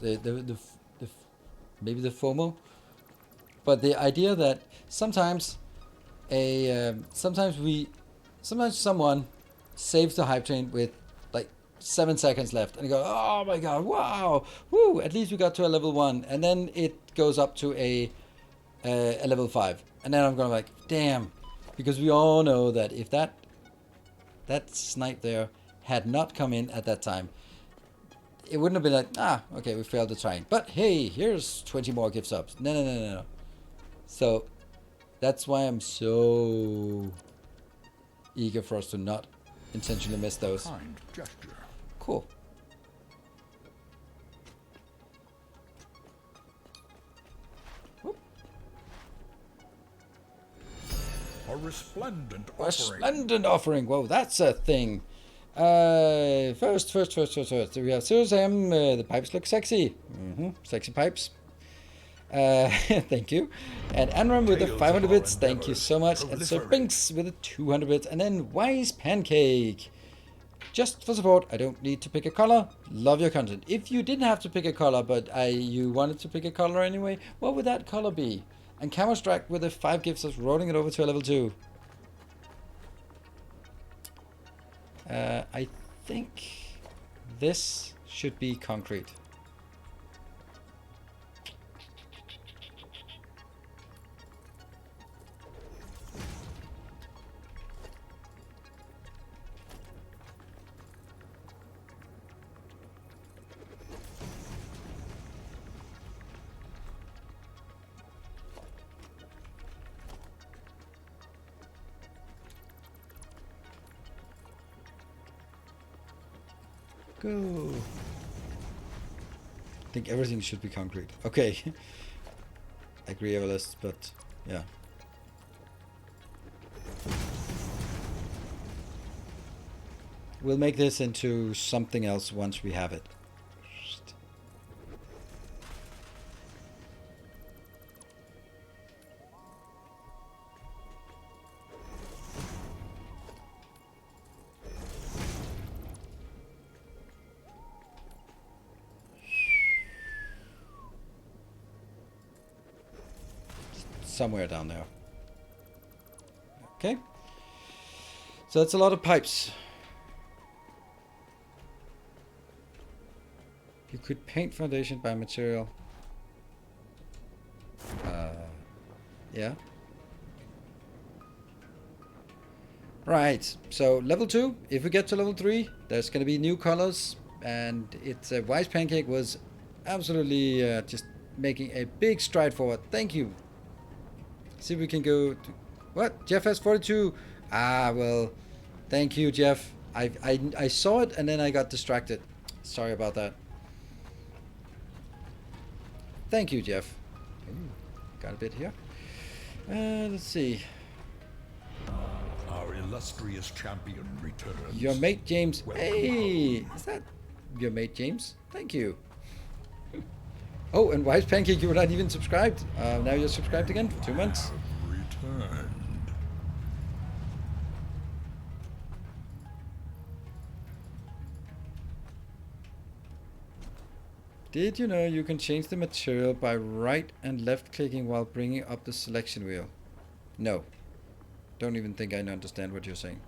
maybe the FOMO, but the idea that sometimes someone saves the hype train with like 7 seconds left, and you go, oh my god, wow, woo, at least we got to a level 1, and then it goes up to a a level 5. And then I'm going like, damn. Because we all know that if that snipe there had not come in at that time, it wouldn't have been like, okay, we failed the trying. But hey, here's 20 more gift subs. No. So that's why I'm so eager for us to not intentionally miss those. Kind gesture. Cool. Whoop. A resplendent A offering. resplendent offering. Whoa, that's a thing. First. We have Susan. The pipes look sexy. Sexy pipes. Thank you. And Anram with the 500 bits. Thank you so much. And Sir Binks with the 200 bits. And then Wise Pancake. Just for support. I don't need to pick a color. Love your content. If you didn't have to pick a color, but you wanted to pick a color anyway, what would that color be? And Camostrack with the 5 gifts us rolling it over to a level 2. I think this should be concrete. Go. I think everything should be concrete. Okay. I agree, Everlist, but yeah. We'll make this into something else once we have it. Somewhere down there. Okay. So that's a lot of pipes. You could paint foundation by material. Yeah. Right. So level 2. If we get to level 3, there's going to be new colors. And it's Wise Pancake was absolutely just making a big stride forward. Thank you. See if we can go to, what? Jeff has 42. Well, thank you, Jeff. I saw it and then I got distracted. Sorry about that. Thank you, Jeff. Ooh, got a bit here. Let's see. Our illustrious champion returns. Your mate James. Welcome Hey, home. is that your mate James? Thank you. Oh, and Wise Pancake, you were not even subscribed. Now you're subscribed again for 2 months. Returned. Did you know you can change the material by right and left clicking while bringing up the selection wheel? No. Don't even think I understand what you're saying.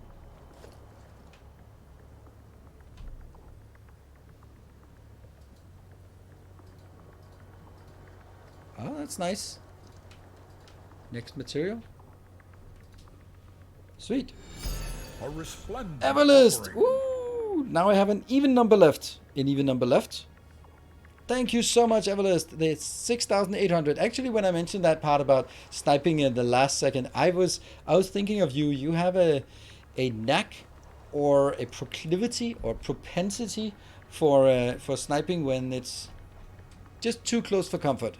Oh, that's nice. Next material. Sweet. A resplendent Everlist! offering. Woo! Now I have an even number left. An even number left. Thank you so much, Everlist. There's 6,800. Actually, when I mentioned that part about sniping in the last second, I was thinking of you. You have a knack or a proclivity or propensity for sniping when it's just too close for comfort.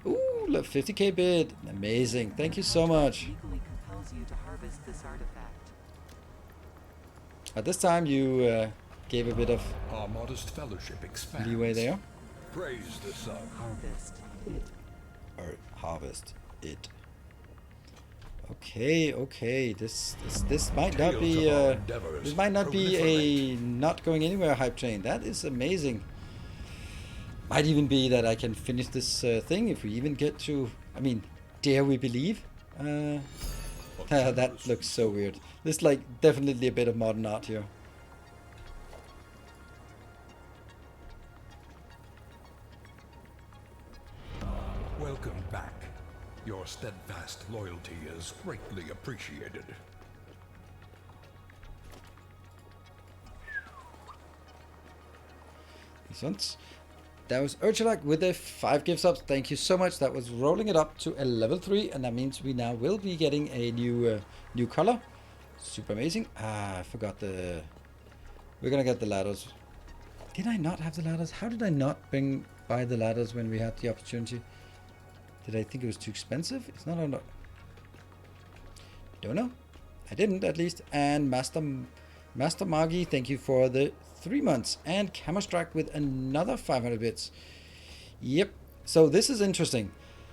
Ooh, look, 50k bid. Amazing. Thank you so much. Legally compels you to harvest this artifact. At this time, you gave a bit of Our modest fellowship expands. leeway there. Praise the sun. Harvest it. Or harvest it. Okay. This might not Tales be of our endeavors this might not be a not going anywhere hype train. That is amazing. Might even be that I can finish this thing if we even get to. I mean, dare we believe? That looks so weird. There's like definitely a bit of modern art here. Welcome back. Your steadfast loyalty is greatly appreciated. These ones. That was Urchalak with the 5 gift subs. Thank you so much. That was rolling it up to a level 3, and that means we now will be getting a new color. Super amazing. I forgot the... We're gonna get the ladders. Did I not have the ladders? How did I not buy the ladders when we had the opportunity? Did I think it was too expensive? It's not on... Don't know. I didn't, at least. And Master Magi, thank you for the 3 months. And Camerstrack with another 500 bits. Yep. So this is interesting.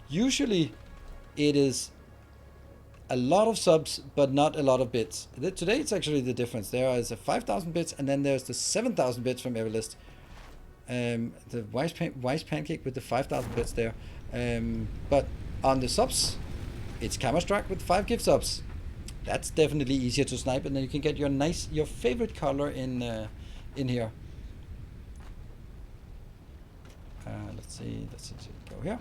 Usually it is a lot of subs, but not a lot of bits. Today it's actually the difference. There is a 5,000 bits, and then there's the 7,000 bits from Everlist. The Wise Pancake with the 5,000 bits there. But on the subs, it's Camerstrack with 5 gift subs. That's definitely easier to snipe, and then you can get your favorite color in here. Let's see. Let's go here.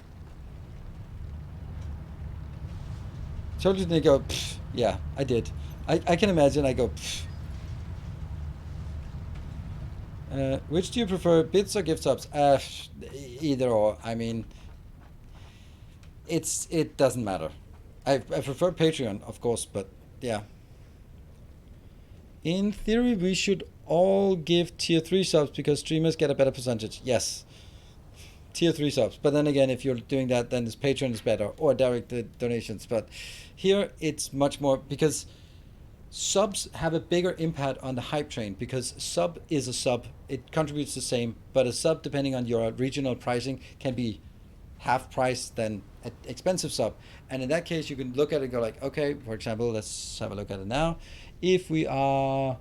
Told you to go. Pfft. Yeah, I did. I can imagine. I go. Which do you prefer, bits or gift subs? Either or. I mean, it doesn't matter. I prefer Patreon, of course, but yeah. In theory, we should all give tier 3 subs because streamers get a better percentage. Yes. Tier 3 subs. But then again, if you're doing that, then this Patreon is better, or direct donations. But here it's much more, because subs have a bigger impact on the hype train, because sub is a sub. It contributes the same, but a sub, depending on your regional pricing, can be half price than an expensive sub. And in that case, you can look at it and go like, okay, for example, let's have a look at it now. If we are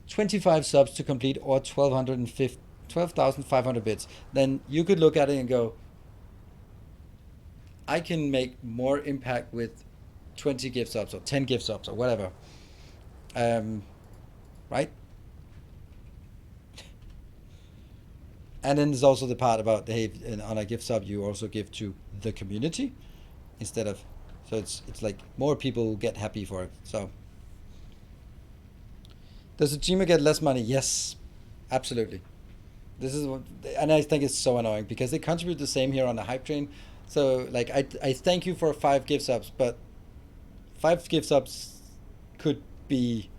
25 subs to complete, or 12,500 bits, then you could look at it and go, I can make more impact with 20 gift subs or 10 gift subs or whatever. Right? And then there's also the part about, hey, on a gift sub, you also give to the community instead of, so it's like more people get happy for it. So does the streamer get less money? Yes, absolutely. This is what, and I think it's so annoying because they contribute the same here on the hype train. So like I thank you for 5 gift subs, but 5 gift subs could be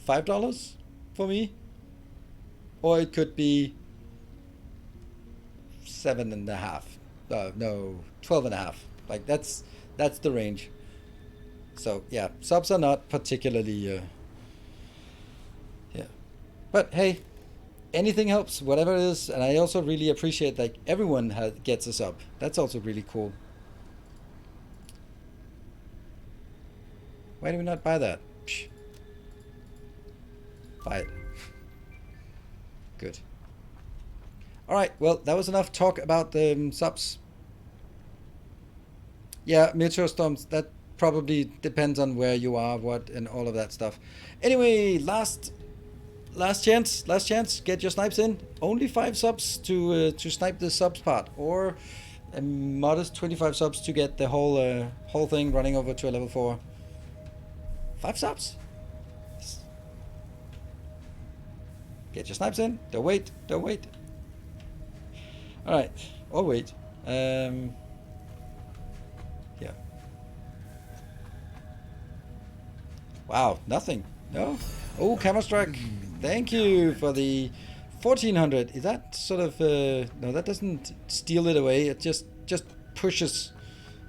$5 for me, or it could be 7.5. No, 12.5. Like that's the range. So yeah, subs are not particularly yeah, but hey, anything helps, whatever it is. And I also really appreciate like everyone gets a sub. That's also really cool. Why do we not buy that? Psh. Buy it. Good. All right, well, that was enough talk about the subs. Yeah, meteor storms, that probably depends on where you are, what, and all of that stuff. Anyway, last chance, get your snipes in. Only 5 subs to snipe the subs part, or a modest 25 subs to get the whole thing running over to a level 4. 5 subs. Get your snipes in. Don't wait. All right, or wait. Yeah. Wow, nothing. No. Oh, Camerstrack. Thank you for the 1400. Is that sort of no? That doesn't steal it away. It just pushes.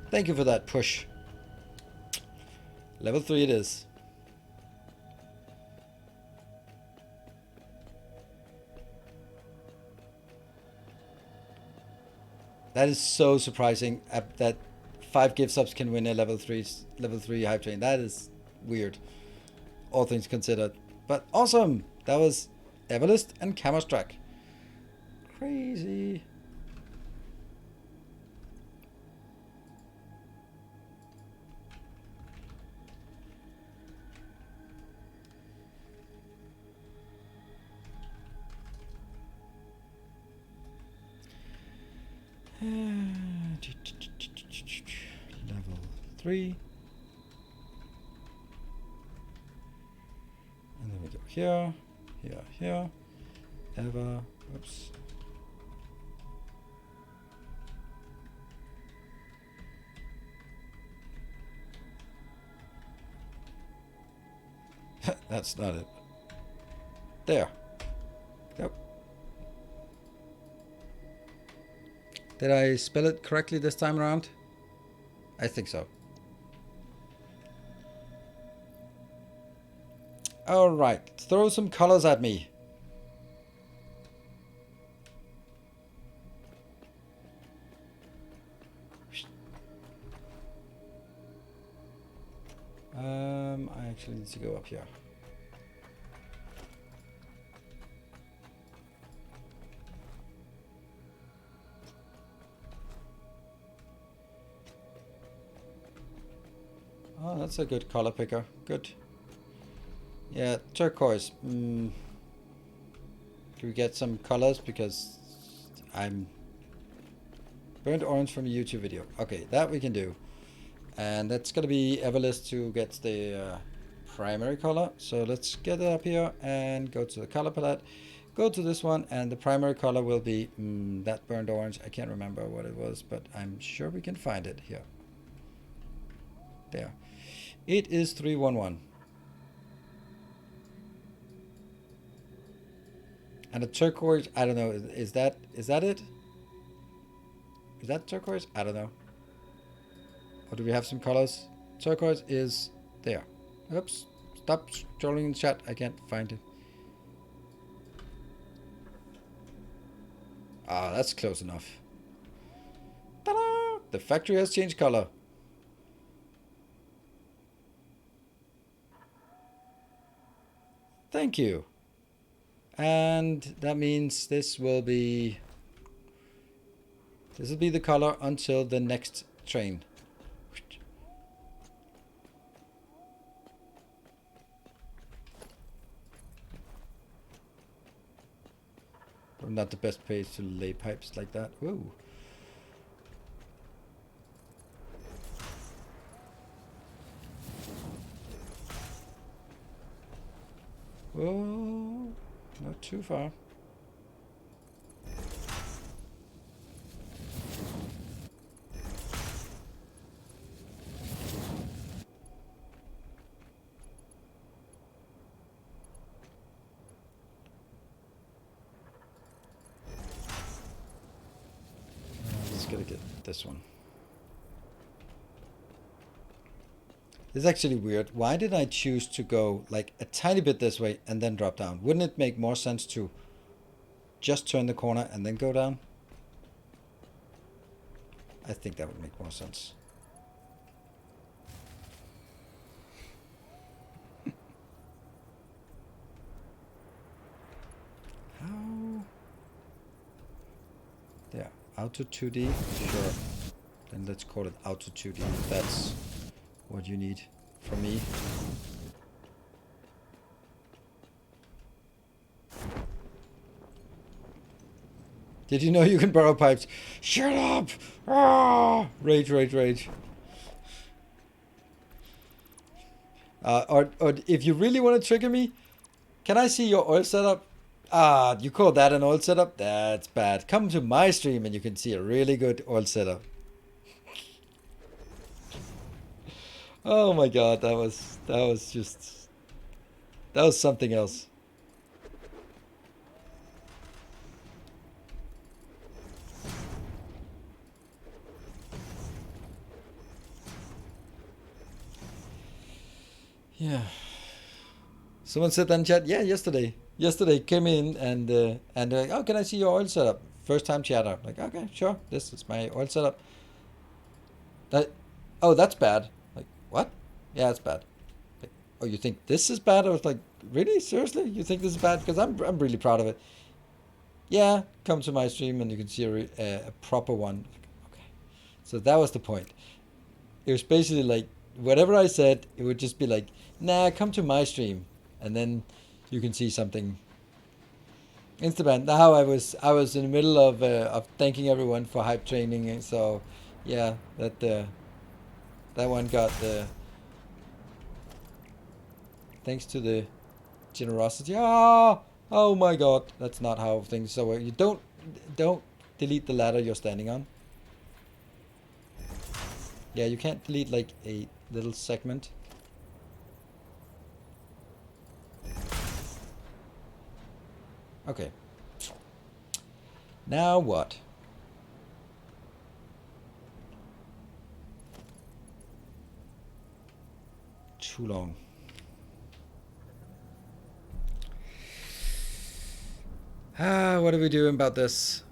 Thank you for that push. Level 3 it is. That is so surprising that 5 gift subs can win a level 3 hype train. That is weird, all things considered. But awesome. That was Everlist and Camerstrack. Crazy. 3. And then we go here, here, here. Ever. Oops. That's not it. There. Yep. Did I spell it correctly this time around? I think so. Alright, throw some colors at me. I actually need to go up here. Oh, that's a good color picker. Good. Yeah, turquoise. Can we get some colors? Because I'm burnt orange from a YouTube video. Okay, that we can do. And that's going to be Everlist who gets the primary color. So let's get it up here and go to the color palette. Go to this one, and the primary color will be that burnt orange. I can't remember what it was, but I'm sure we can find it here. There. It is 311. And a turquoise, I don't know, is that it? Is that turquoise? I don't know. Or do we have some colors? Turquoise is there. Oops. Stop scrolling in chat. I can't find it. Ah, that's close enough. Ta-da! The factory has changed color. Thank you. And that means this will be the color until the next train. Not the best place to lay pipes like that. Whoa. Whoa. Not too far. Gotta get this one. This is actually weird. Why did I choose to go like a tiny bit this way and then drop down? Wouldn't it make more sense to just turn the corner and then go down? I think that would make more sense. How? There. Auto 2D? Sure. Then let's call it Auto 2D if that's what you need from me. Did you know you can borrow pipes? Shut up! Ah! Rage, rage, rage. Or if you really want to trigger me, can I see your oil setup? Ah, you call that an oil setup? That's bad. Come to my stream and you can see a really good oil setup. Oh my god, that was something else. Yeah. Someone said that in chat. Yeah, yesterday. Yesterday came in and oh, can I see your oil setup? First time chatter. Like, okay, sure. This is my oil setup. Oh, that's bad. Like, what? Yeah, it's bad. Like, oh, you think this is bad? I was like, really? Seriously? You think this is bad? Because I'm really proud of it. Yeah, come to my stream and you can see a proper one. Okay. So that was the point. It was basically like, whatever I said, it would just be like, nah, come to my stream. And then you can see something. Instaban. Now I was in the middle of thanking everyone for hype training, and so yeah, that That one got the... Thanks to the generosity. Ah! Oh my god. That's not how things so you don't delete the ladder you're standing on. Yeah, you can't delete like a little segment. Okay. Now what? Too long. What are we doing about this?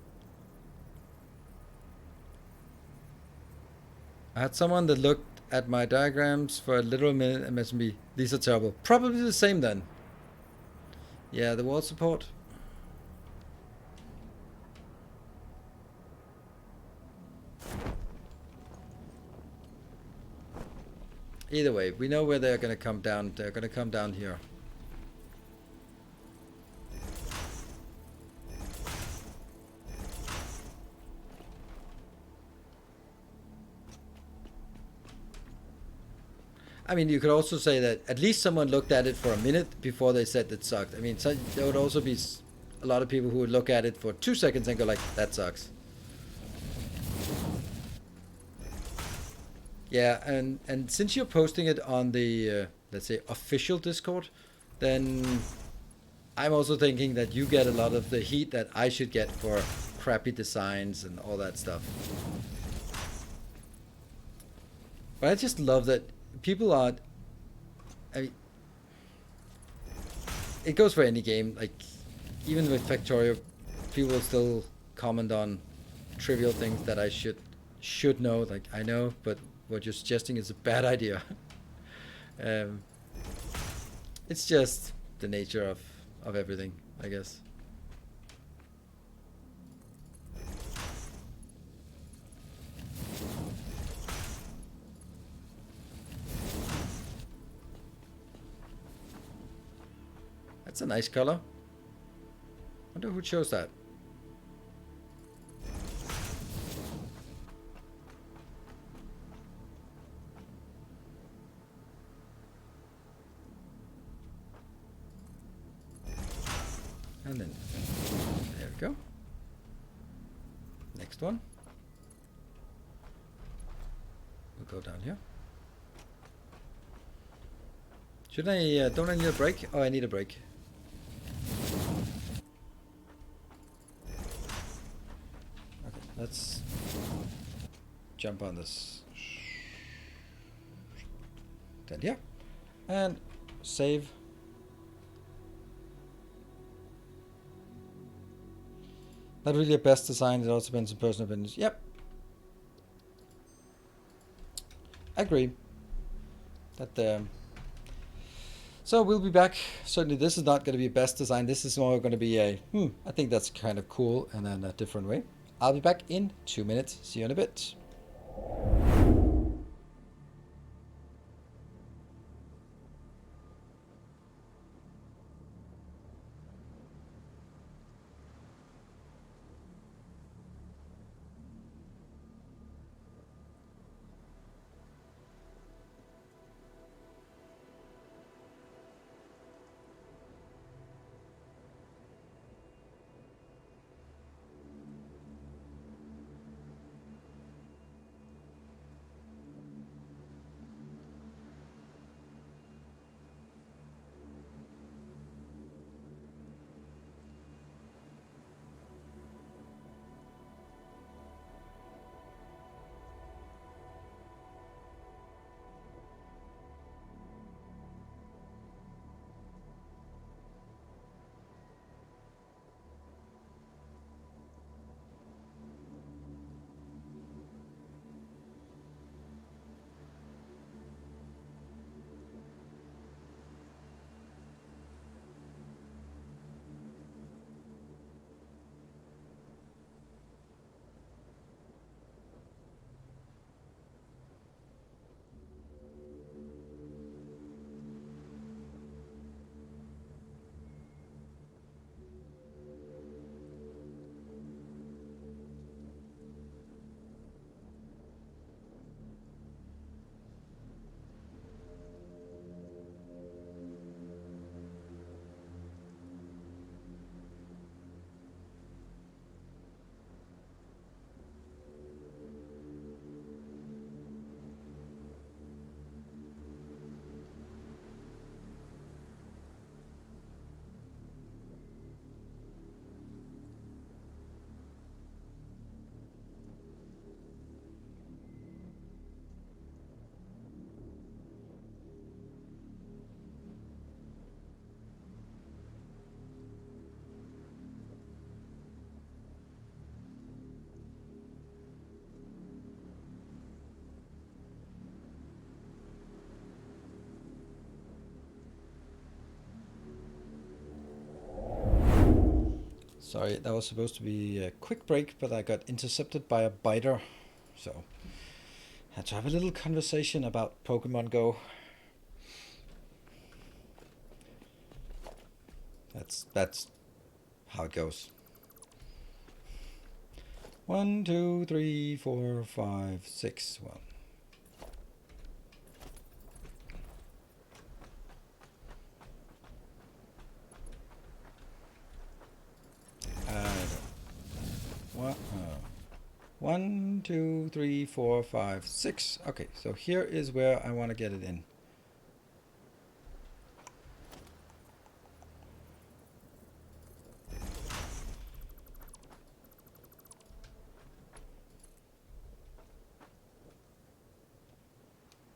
I had someone that looked at my diagrams for a literal minute and mentioned me, these are terrible. Probably the same then. Yeah, the wall support. Either way, we know where they're going to come down. They're going to come down here. I mean, you could also say that at least someone looked at it for a minute before they said it sucked. I mean, so there would also be a lot of people who would look at it for 2 seconds and go like, that sucks. Yeah, and since you're posting it on the, let's say, official Discord, then I'm also thinking that you get a lot of the heat that I should get for crappy designs and all that stuff. But I just love that people are... I mean, it goes for any game. Like, even with Factorio, people will still comment on trivial things that I should know. Like, I know, but what you're suggesting is a bad idea. It's just the nature of everything, I guess. That's a nice color. Wonder who chose that. And then, there we go. Next one. We'll go down here. Should I, don't I need a break? Oh, I need a break. Okay, let's jump on this. Then here. And save. Not really a best design, it also depends on personal opinions. Yep. Agree. That so we'll be back. Certainly this is not going to be a best design. This is more going to be a, I think that's kind of cool and in a different way. I'll be back in 2 minutes. See you in a bit. Sorry, that was supposed to be a quick break, but I got intercepted by a biter. So, had to have a little conversation about Pokemon Go. That's how it goes. 1, 2, 3, 4, 5, 6, 1. What? 1, 2, 3, 4, 5, 6. Okay, so here is where I want to get it in.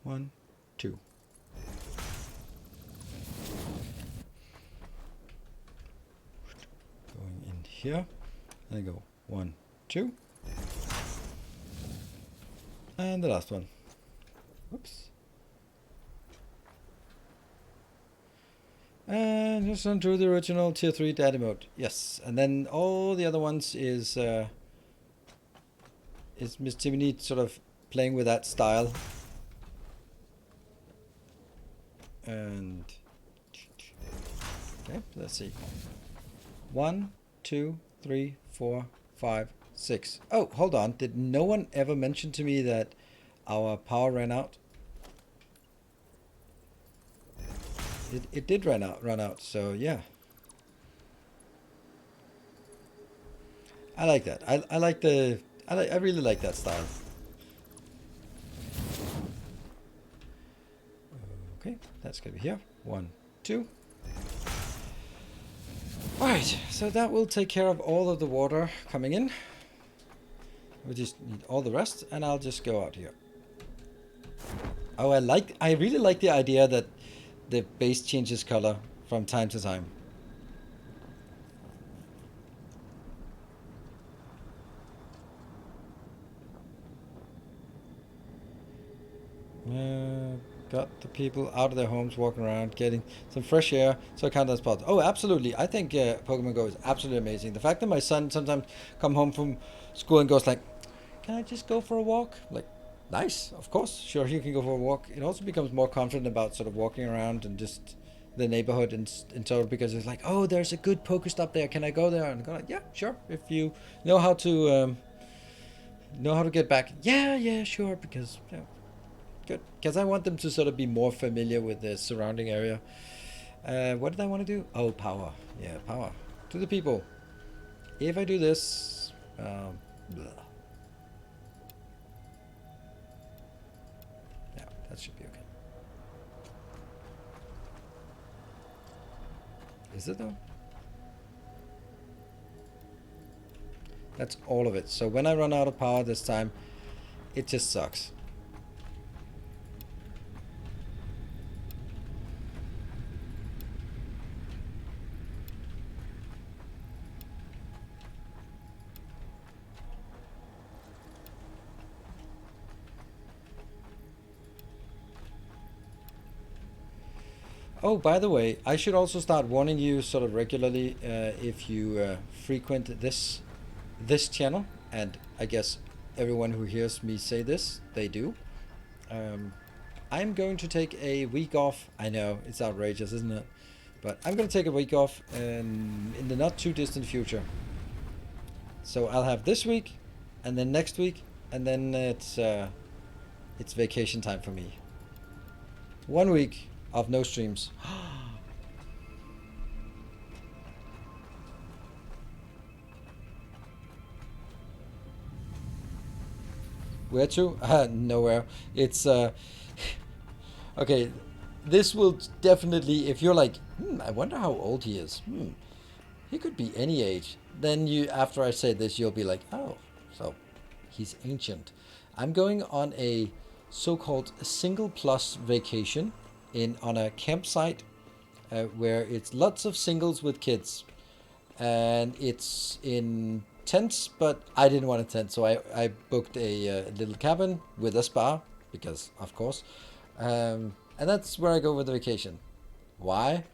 One, two. Going in here. And I go 1, 2. And the last one. Whoops. And just undo the original tier 3 daddy mode. Yes. And then all the other ones is Miss Timony sort of playing with that style. And okay, let's see. 1, 2, 3, 4, 5, 6. Oh, hold on. Did no one ever mention to me that our power ran out? It did run out. So yeah. I like that. I really like that style. Okay, that's gonna be here. 1, 2. Alright, so that will take care of all of the water coming in. We just need all the rest, and I'll just go out here. Oh, I really like the idea that the base changes color from time to time. Got the people out of their homes, walking around, getting some fresh air, so countdown spots. Oh, absolutely. I think Pokemon Go is absolutely amazing. The fact that my son sometimes come home from school and goes like, can I just go for a walk? Like, nice, of course. Sure, you can go for a walk. It also becomes more confident about sort of walking around and just the neighborhood in total, because it's like, oh, there's a good Pokestop there. Can I go there? And I go like, yeah, sure. If you know how to get back. Yeah, sure, because... Yeah. Good, because I want them to sort of be more familiar with the surrounding area. What did I want to do? Oh, power. Yeah, power. To the people. If I do this... yeah, that should be okay. Is it though? That's all of it. So when I run out of power this time, it just sucks. Oh, by the way, I should also start warning you sort of regularly if you frequent this channel, and I guess everyone who hears me say this, they do. I'm going to take a week off. I know, it's outrageous, isn't it? But I'm going to take a week off in the not too distant future. So I'll have this week, and then next week, and then it's vacation time for me. 1 week of no streams. Where to? Nowhere. It's okay. This will definitely, if you're like, I wonder how old he is. He could be any age. Then you, after I say this, you'll be like, oh, so he's ancient. I'm going on a so-called single plus vacation on a campsite where it's lots of singles with kids, and it's in tents, but I didn't want a tent, so I booked a little cabin with a spa, because of course, and that's where I go with the vacation. Why?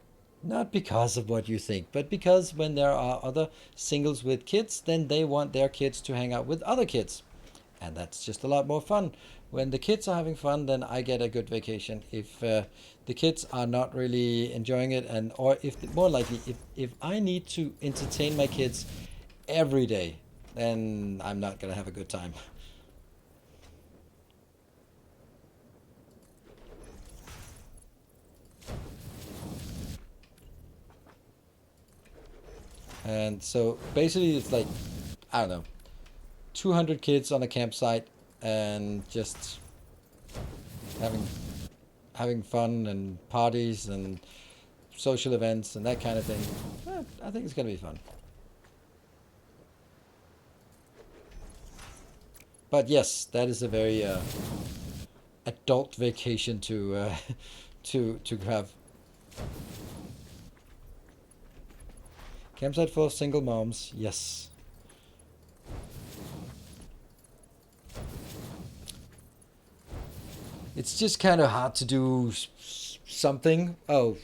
Not because of what you think, but because when there are other singles with kids, then they want their kids to hang out with other kids. And that's just a lot more fun. When the kids are having fun, then I get a good vacation. If the kids are not really enjoying it, and or if more likely, if I need to entertain my kids every day, then I'm not gonna have a good time. And so basically, it's like, I don't know, 200 kids on a campsite and just having having fun and parties and social events and that kind of thing. I think it's gonna be fun. But yes, that is a very adult vacation to to have. Campsite full of single moms. Yes. It's just kind of hard to do something. Oh,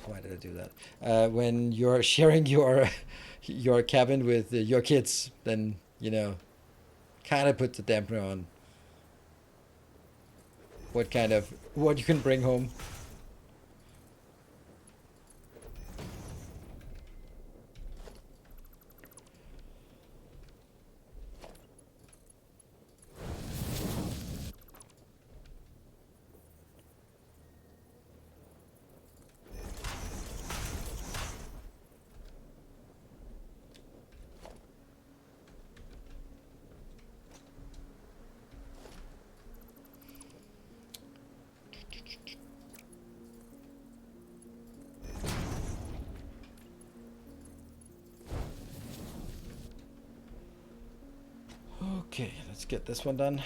why did I do that? When you're sharing your cabin with your kids, then kind of put the dampener on what you can bring home. Okay, let's get this one done.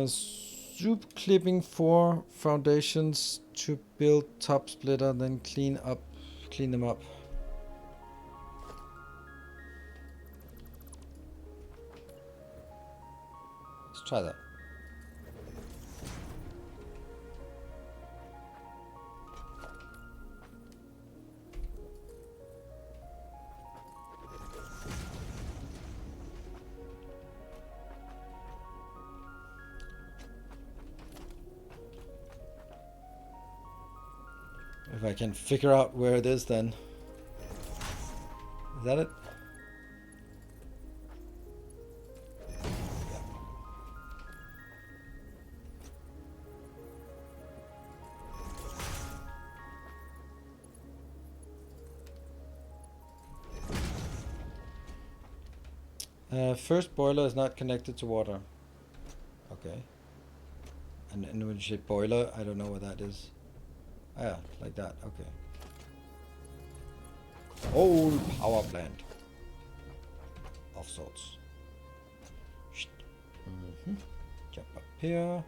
Soup clipping 4 foundations to build top splitter, then clean them up. Let's try that. If I can figure out where it is, then. Is that it? First boiler is not connected to water. Okay. And when you say boiler, I don't know what that is. Ah, yeah, like that. Okay. Old power plant. Of sorts. Jump up here.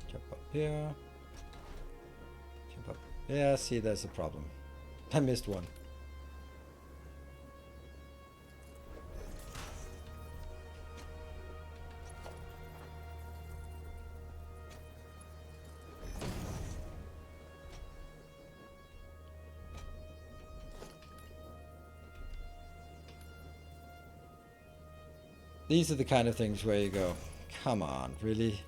Jump up here. Jump up. Yeah, see, there's a problem. I missed one. These are the kind of things where you go, come on, really?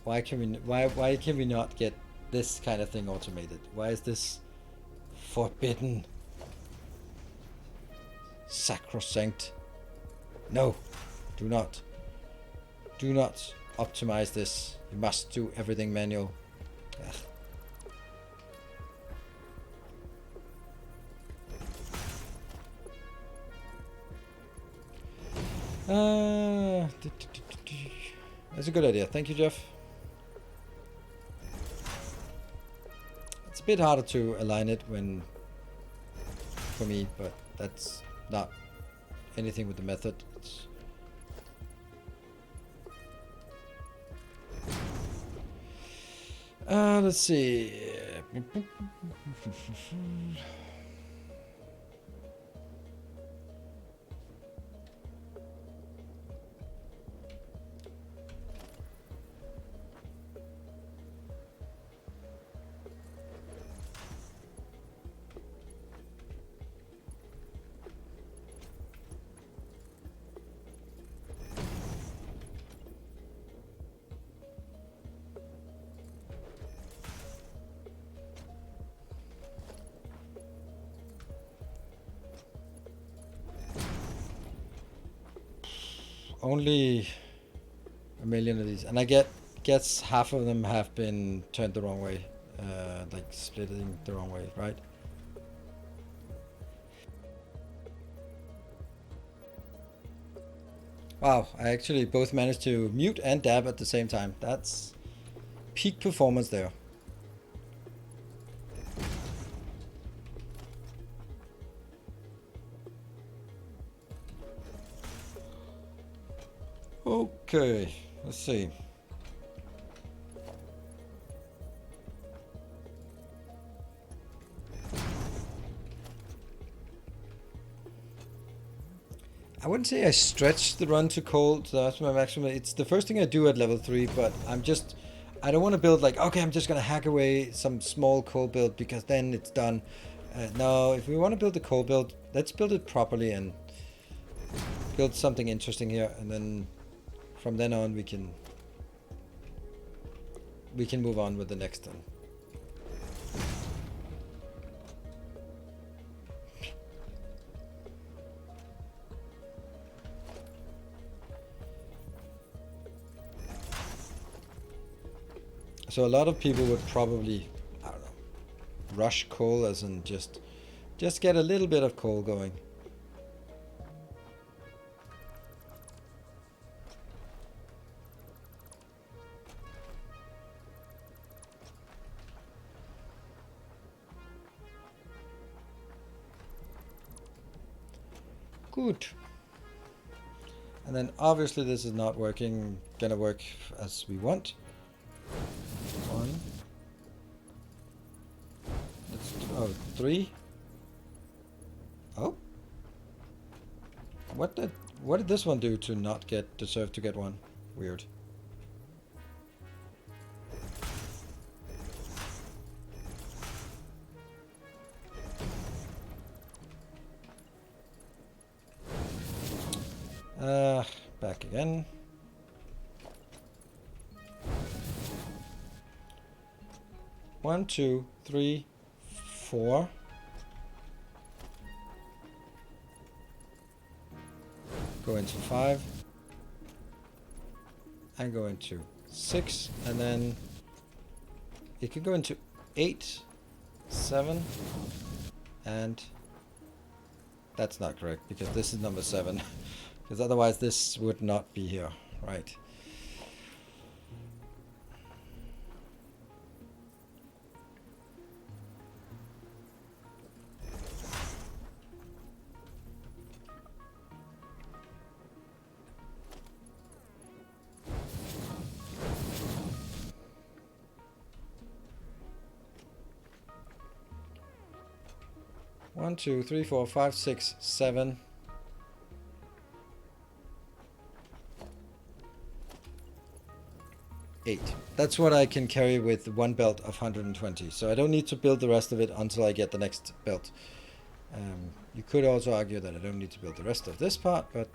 Why can we not get this kind of thing automated? Why is this forbidden? Sacrosanct. No, do not. Do not optimize this. You must do everything manual. Ugh. That's a good idea. Thank you, Jeff. It's a bit harder to align it for me, but that's not anything with the method. Let's see. only a million of these, and I guess half of them have been turned the wrong way, like splitting the wrong way, right? Wow, I actually both managed to mute and dab at the same time. That's peak performance there. Okay, let's see. I wouldn't say I stretched the run to cold, so that's my maximum. It's the first thing I do at level 3, but I don't want to build like, okay, I'm just going to hack away some small cold build because then it's done. No, if we want to build a cold build, let's build it properly and build something interesting here, and then from then on we can move on with the next one. So a lot of people would probably, I don't know, rush coal as in just get a little bit of coal going. Good. And then obviously this is not gonna work as we want. 1. Oh, 3. Oh. What did this one do to not deserve to get 1? Weird. Back again. One, 2, 3, 4. Go into 5. And go into 6. And then it could go into 8, 7. And that's not correct because this is number 7. Because otherwise this would not be here, right? One, 2, 3, 4, 5, 6, 7. 8. That's what I can carry with one belt of 120. So I don't need to build the rest of it until I get the next belt. You could also argue that I don't need to build the rest of this part, but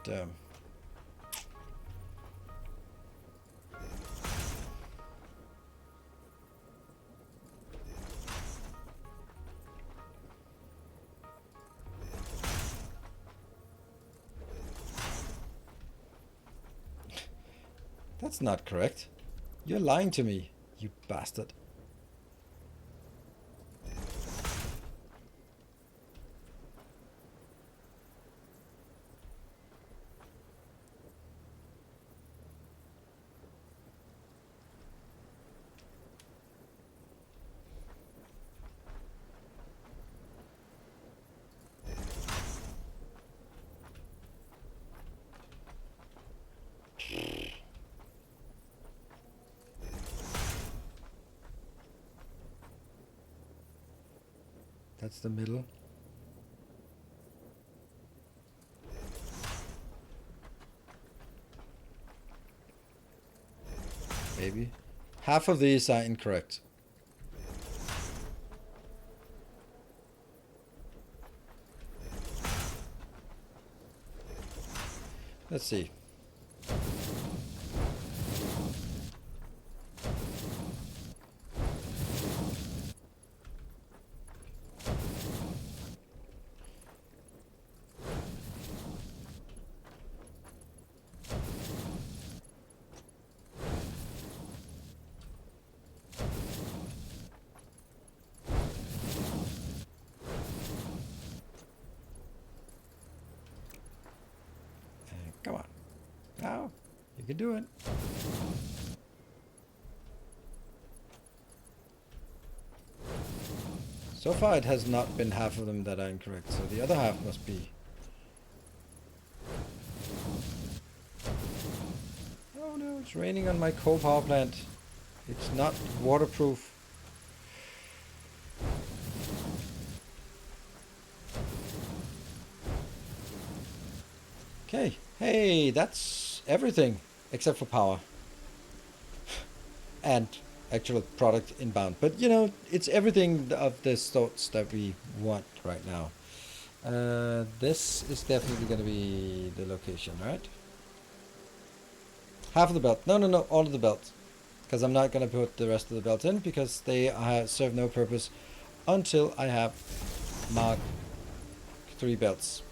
that's not correct. You're lying to me, you bastard. That's the middle. Maybe. Half of these are incorrect. Let's see. We can do it. So far it has not been half of them that are incorrect, so the other half must be. Oh no, it's raining on my coal power plant. It's not waterproof. Okay, hey, that's everything except for power. And actual product inbound. But you know, it's everything of the sorts that we want right now. This is definitely going to be the location, right? Half of the belt. No, no, no, all of the belt. Because I'm not going to put the rest of the belt in because they serve no purpose until I have Mark 3 belts.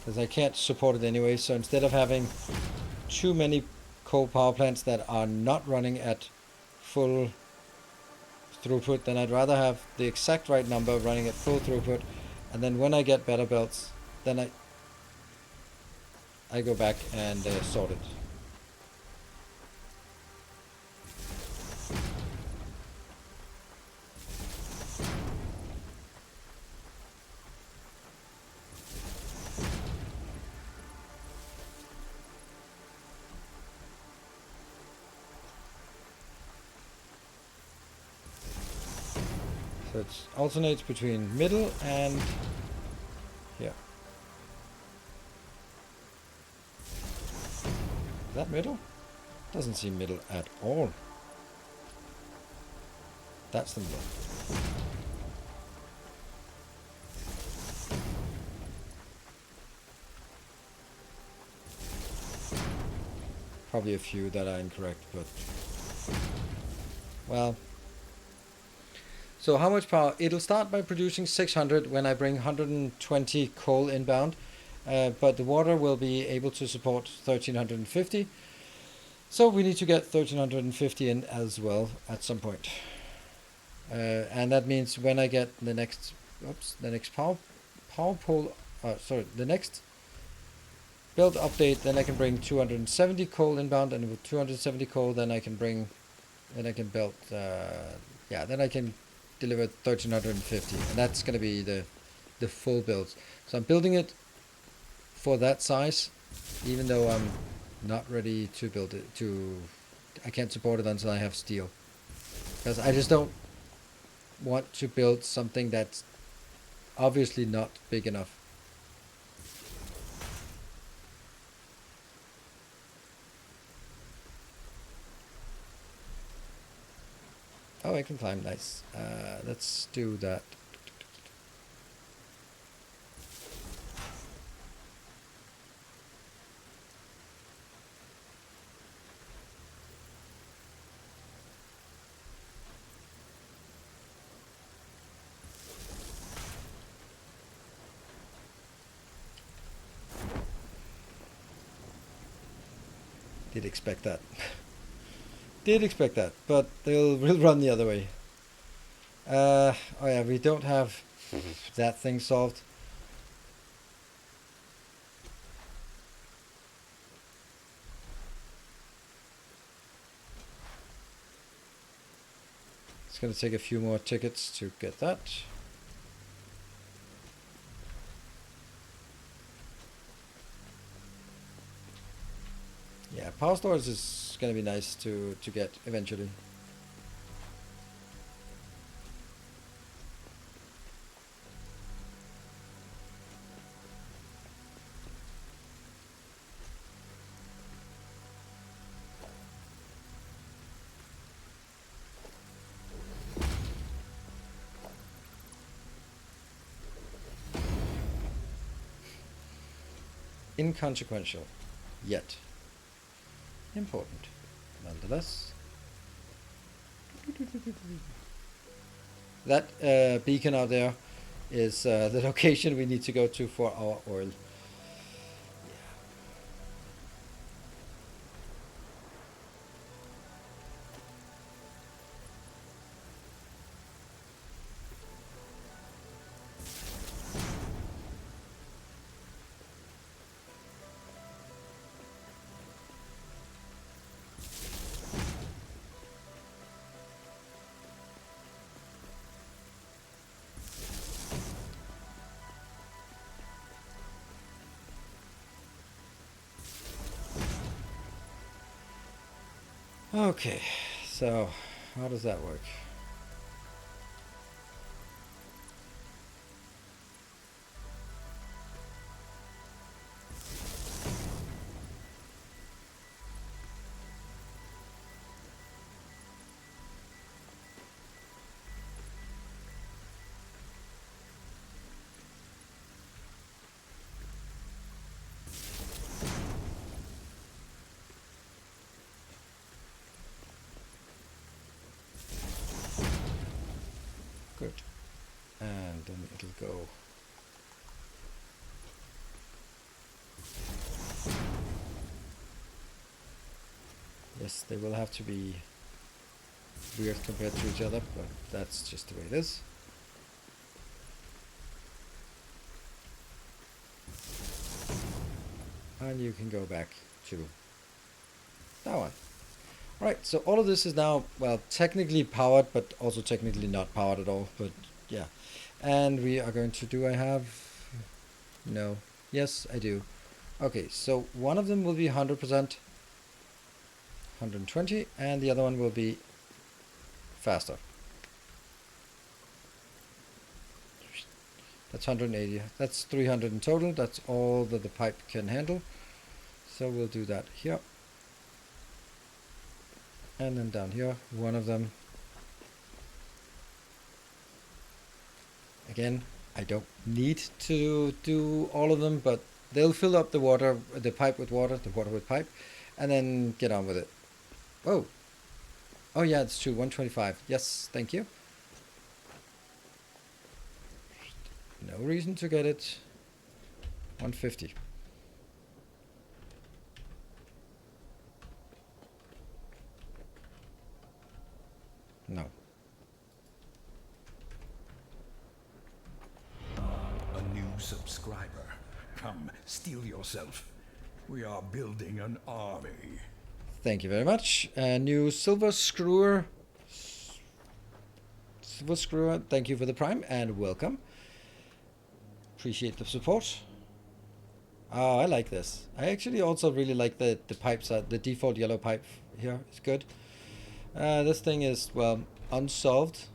Because I can't support it anyway, so instead of having too many coal power plants that are not running at full throughput, then I'd rather have the exact right number running at full throughput, and then when I get better belts, then I go back and sort it. So it alternates between middle and here. Is that middle? Doesn't seem middle at all. That's the middle. Probably a few that are incorrect, but well. So how much power? It'll start by producing 600 when I bring 120 coal inbound, but the water will be able to support 1350. So we need to get 1350 in as well at some point. And that means when I get the next, the next the next build update, then I can bring 270 coal inbound, and with 270 coal, then I can build, then I can deliver 1350, and that's going to be the full build. So I'm building it for that size, even though I'm not ready to build it. I can't support it until I have steel, because I just don't want to build something that's obviously not big enough. Oh, I can climb, nice. Let's do that. Did expect that. Did expect that, but we'll run the other way. Oh yeah, we don't have that thing solved. It's gonna take a few more tickets to get that. Yeah, power storage is gonna be nice to get eventually. Inconsequential, yet important, nonetheless. That beacon out there is the location we need to go to for our oil. Okay, so how does that work? Good. And then it'll go. Yes, they will have to be weird compared to each other, but that's just the way it is. And you can go back to that one. Right, so all of this is now, well, technically powered, but also technically not powered at all, but yeah. And we are going to, do I have, no, yes, I do. Okay, so one of them will be 100%, 120, and the other one will be faster. That's 180, that's 300 in total, that's all that the pipe can handle. So we'll do that here. And then down here, one of them. Again, I don't need to do all of them, but they'll fill up the water, the pipe with water, the water with pipe, and then get on with it. Whoa. Oh yeah, it's true, 125. Yes, thank you. No reason to get it. 150. No. A new subscriber. Come, steel yourself. We are building an army. Thank you very much. New silver screwer. Silver screwer, thank you for the prime and welcome. Appreciate the support. Oh, I like this. I actually also really like the pipes. The default yellow pipe here is good. This thing is, well, unsolved.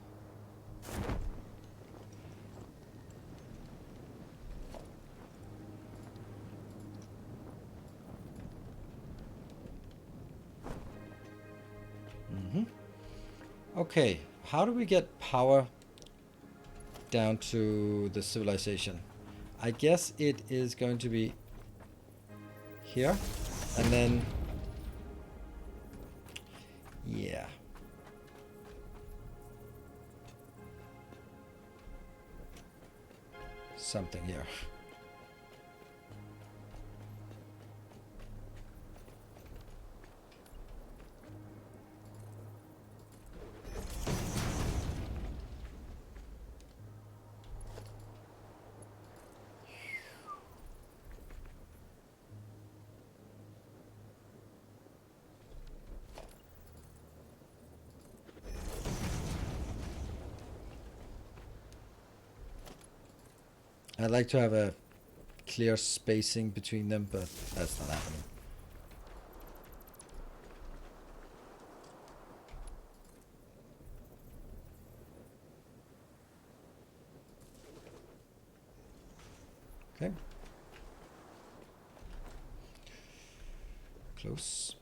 Okay, how do we get power down to the civilization? I guess it is going to be here, and then, yeah. Something here. I'd like to have a clear spacing between them, but that's not happening. Okay. Close.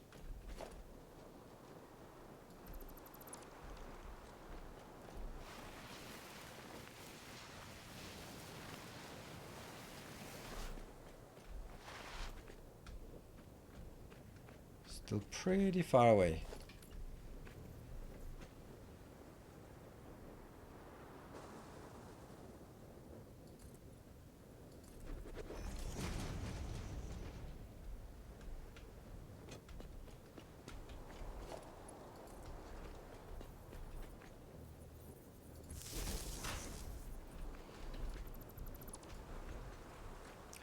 Still pretty far away.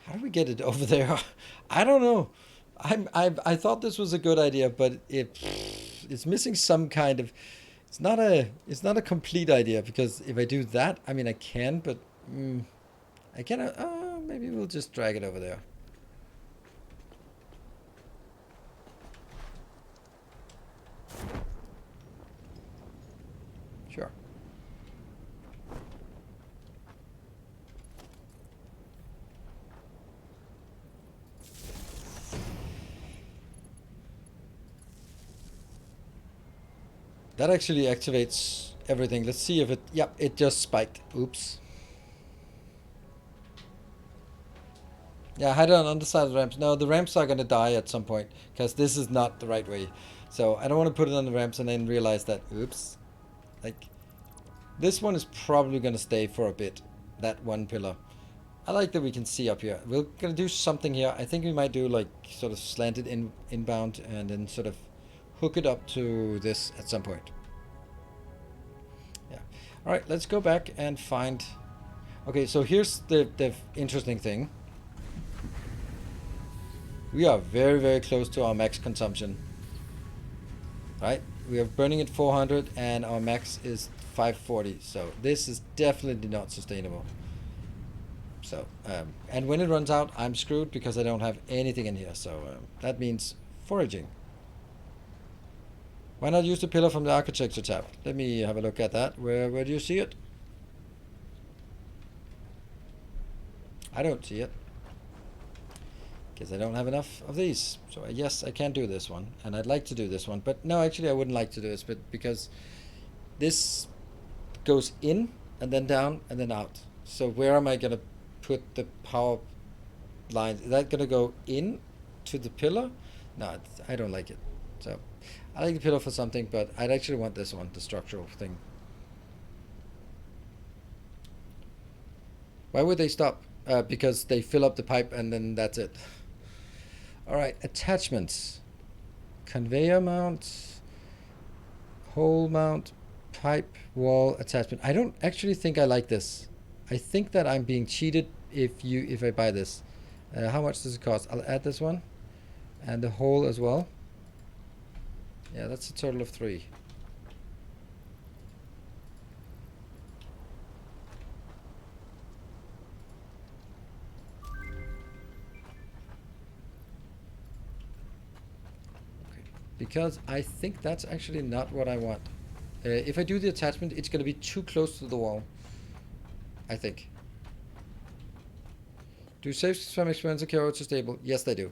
How do we get it over there? I don't know. I thought this was a good idea, but it's missing some kind of. It's not a complete idea, because if I do that, I mean I can, but I cannot. Maybe we'll just drag it over there. Sure. That actually activates everything. Let's see if it... Yep, it just spiked. Oops. Yeah, hide it on the underside of the ramps. No, the ramps are going to die at some point, because this is not the right way. So I don't want to put it on the ramps and then realize that, oops. Like, this one is probably going to stay for a bit. That one pillar. I like that we can see up here. We're going to do something here. I think we might do like sort of slanted inbound and then sort of hook it up to this at some point. Yeah. All right, let's go back and find... Okay, so here's the interesting thing. We are very, very close to our max consumption. Right? We are burning at 400 and our max is 540. So this is definitely not sustainable. So, and when it runs out, I'm screwed because I don't have anything in here. So that means foraging. Why not use the pillar from the architecture tab? Let me have a look at that. Where do you see it? I don't see it. Because I don't have enough of these. So yes, I can do this one. And I'd like to do this one. But no, actually I wouldn't like to do this. But because this goes in and then down and then out. So where am I going to put the power lines? Is that going to go in to the pillar? No, I don't like it. So I like the pillar for something, but I'd actually want this one, the structural thing. Why would they stop? Because they fill up the pipe and then that's it. All right, attachments. Conveyor mount, hole mount, pipe, wall, attachment. I don't actually think I like this. I think that I'm being cheated if I buy this. How much does it cost? I'll add this one. And the hole as well. Yeah, that's a total of 3. Because I think that's actually not what I want. If I do the attachment, it's going to be too close to the wall. I think. Do saves from expensive carrots to stable? Yes, they do.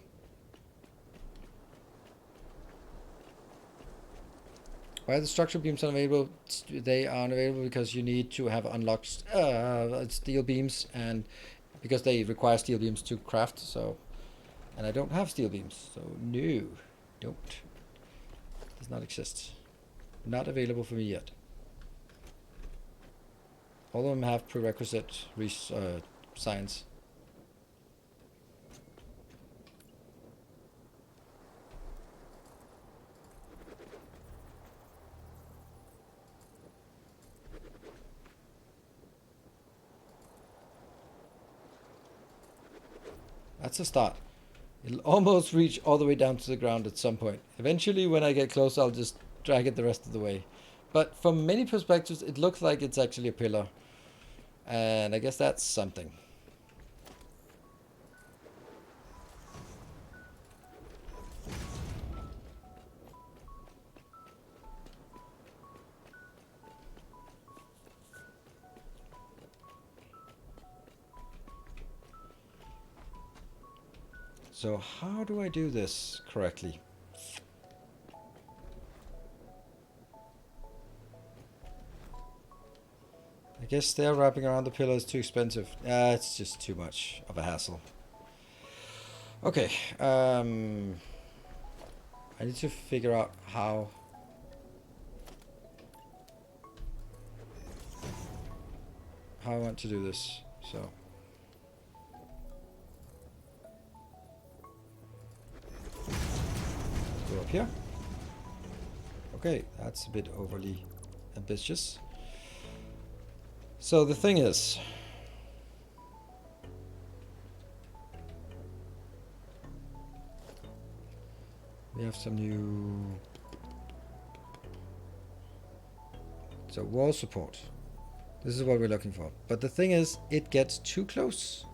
Why are the structural beams unavailable? They are unavailable because you need to have unlocked steel beams, and because they require steel beams to craft. So, and I don't have steel beams, so no, don't. Does not exist. Not available for me yet. All of them have prerequisite science. That's a start. It'll almost reach all the way down to the ground at some point. Eventually, when I get close, I'll just drag it the rest of the way. But from many perspectives, it looks like it's actually a pillar. And I guess that's something. So how do I do this correctly? I guess they're wrapping around the pillar is too expensive. It's just too much of a hassle. Okay, I need to figure out how I want to do this. So go up here. Okay, that's a bit overly ambitious. So the thing is, we have some new, so wall support. This is what we're looking for. But the thing is, it gets too close.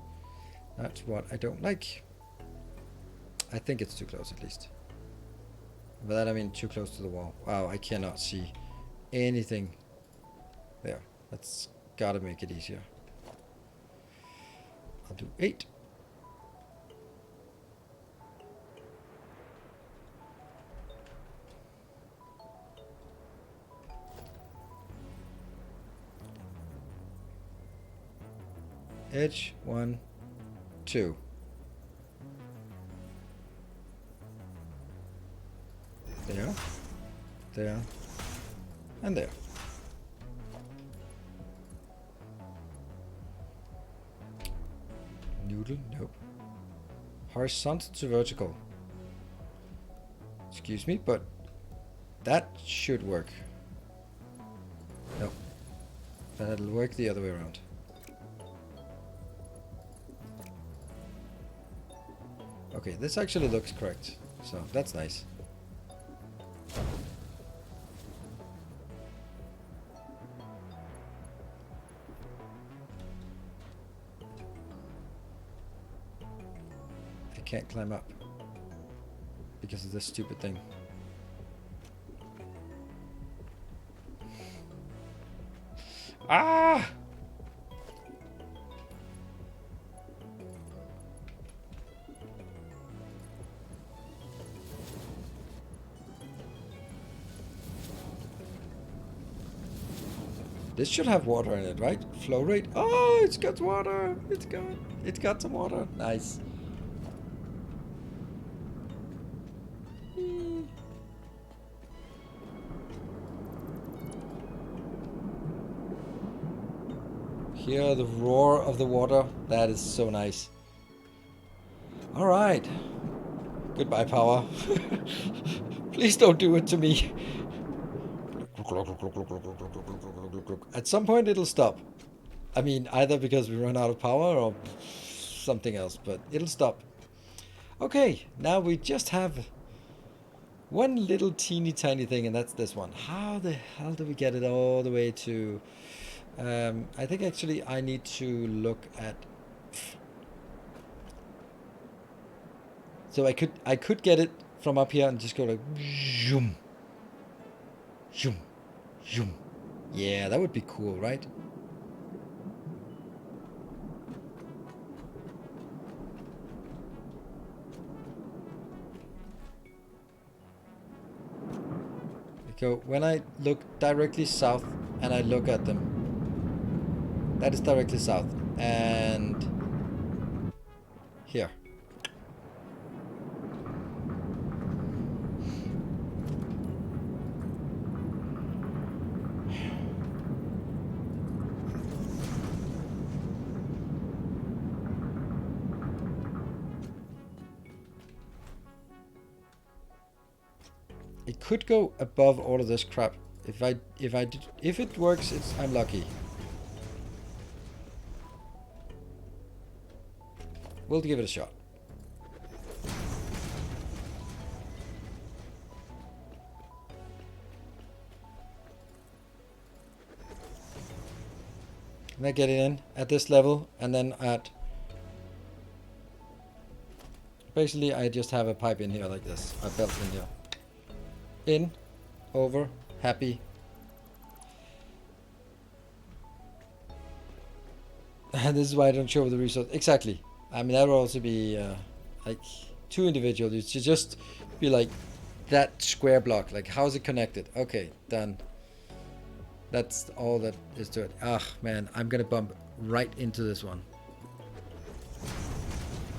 That's what I don't like. I think it's too close at least. By that I mean too close to the wall. Wow, I cannot see anything That's gotta make it easier. I'll do 8. Edge 1, 2. There, there, and there. Noodle, nope. Horizontal to vertical. Excuse me, but that should work. No, but it'll work the other way around. Okay, this actually looks correct, so that's nice. I can't climb up because of this stupid thing. Ah! This should have water in it, right? Flow rate. Oh, it's got water. It's got some water. Nice. Hear the roar of the water. That is so nice. All right. Goodbye, power. Please don't do it to me. At some point it'll stop. I mean, either because we run out of power or something else, but it'll stop. Okay, now we just have one little teeny tiny thing, and that's this one. How the hell do we get it all the way to... I think actually I need to look at... So I could get it from up here and just go like... Zoom. Zoom. Zoom. Yeah, that would be cool, right? So when I look directly south and I look at them, that is directly south. And here. It could go above all of this crap. If it works, I'm lucky. We'll give it a shot. And I get it in at this level, and then at... Basically, I just have a pipe in here like this. A belt in here. In, over, happy. And this is why I don't show the resource. Exactly. I mean, that would also be like too individual. You should just be like that square block. Like, how's it connected? Okay, done. That's all that is to it. Ah, man, I'm gonna bump right into this one.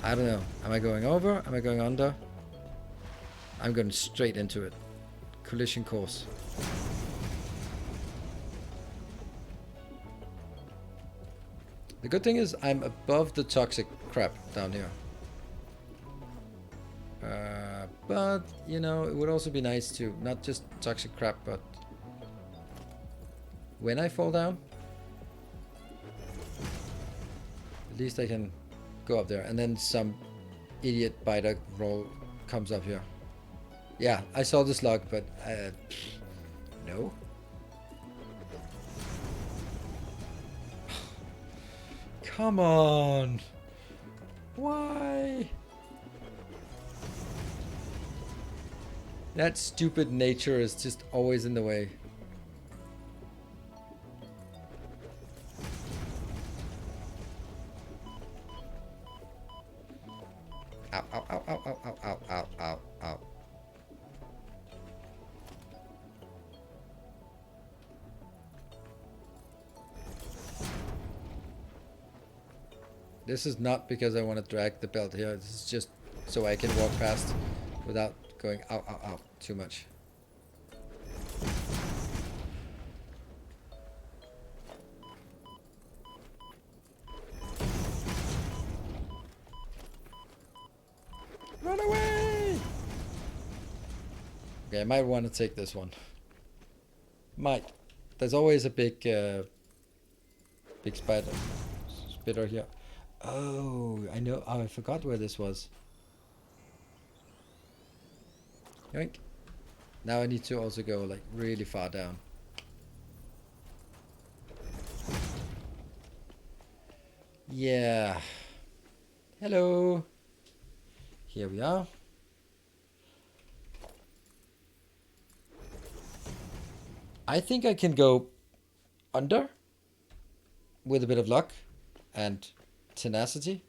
I don't know. Am I going over? Am I going under? I'm going straight into it. Collision course. The good thing is I'm above the toxic crap down here. But, you know, it would also be nice to, not just toxic crap, but when I fall down, at least I can go up there. And then some idiot biter roll comes up here. Yeah, I saw this log, but no. Come on. Why? That stupid nature is just always in the way. Ow, ow, ow, ow, ow, ow, ow, ow, ow, ow. This is not because I want to drag the belt here. This is just so I can walk past without going ow, ow, ow too much. Run away! Okay, I might want to take this one. Might. There's always a big spitter here. Oh, I know. Oh, I forgot where this was. Yoink. Now I need to also go like really far down. Yeah. Hello. Here we are. I think I can go under with a bit of luck and tenacity.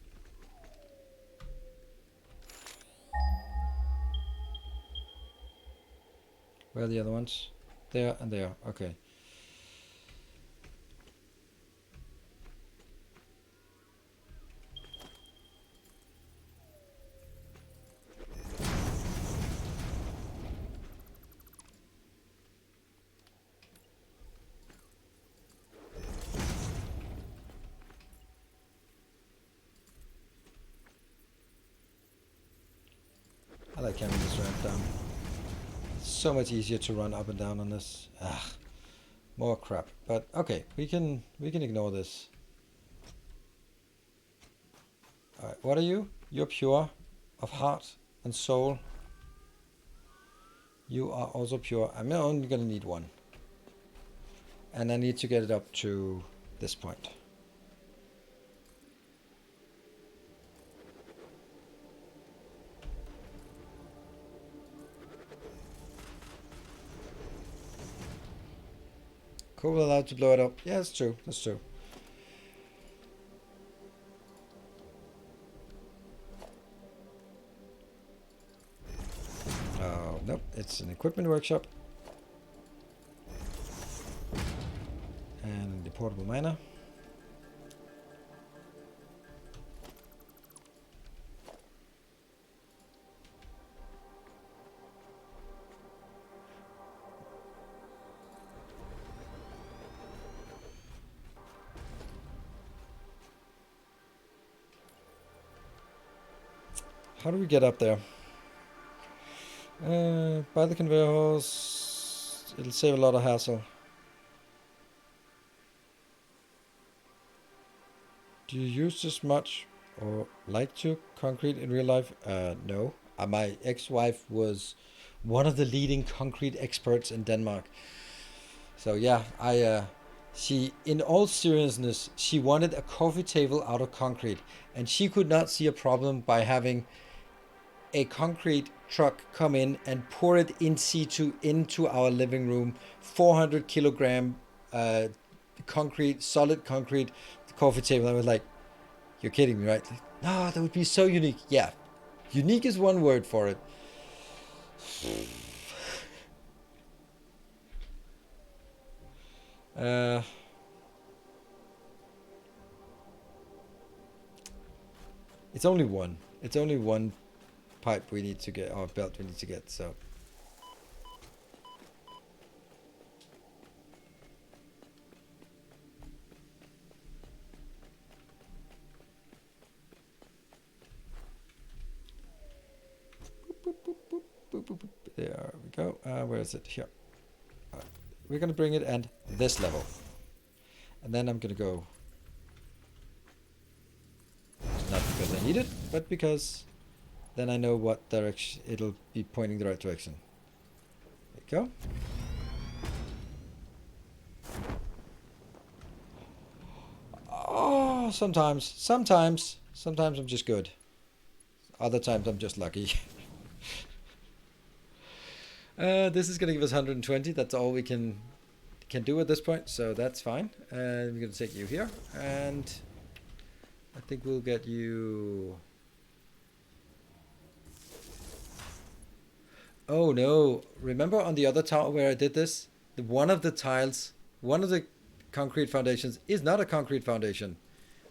Where are the other ones? There and there. Okay. I like having this ramp down. It's so much easier to run up and down on this. Ah, more crap. But okay, we can ignore this. Alright, what are you? You're pure of heart and soul. You are also pure. I'm only gonna need one. And I need to get it up to this point. Cool, allowed to blow it up. Yeah, that's true. That's true. Oh, nope. It's an equipment workshop. And the portable miner. How do we get up there? By the conveyor horse. It'll save a lot of hassle. Do you use this much or like to concrete in real life? No. My ex-wife was one of the leading concrete experts in Denmark. So yeah, she, in all seriousness, she wanted a coffee table out of concrete, and she could not see a problem by having a concrete truck come in and pour it in situ into our living room. 400 kilogram concrete, solid concrete coffee table. I was like, you're kidding me, right? Like, no, that would be so unique. Yeah, unique is one word for it. It's only one. It's only one pipe we need to get, or belt we need to get, so. There we go. Where is it? Here. We're gonna bring it at this level. And then I'm gonna go, not because I need it, but because then I know what direction it'll be pointing the right direction. There you go. Oh, sometimes I'm just good. Other times I'm just lucky. This is gonna give us 120. That's all we can do at this point, so that's fine. And we're gonna take you here, and I think we'll get you Oh no, remember on the other tower where I did this? One of the tiles, one of the concrete foundations is not a concrete foundation.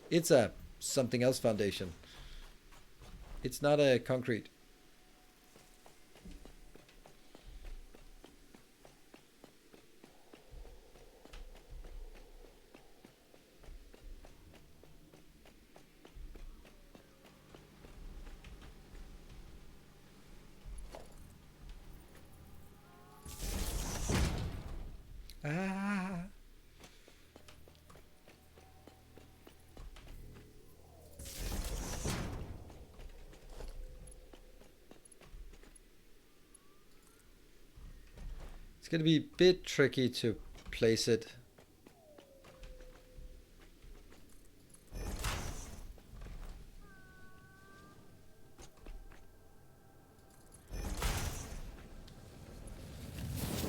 It's a something else foundation. It's not a concrete. Ah. It's going to be a bit tricky to place it.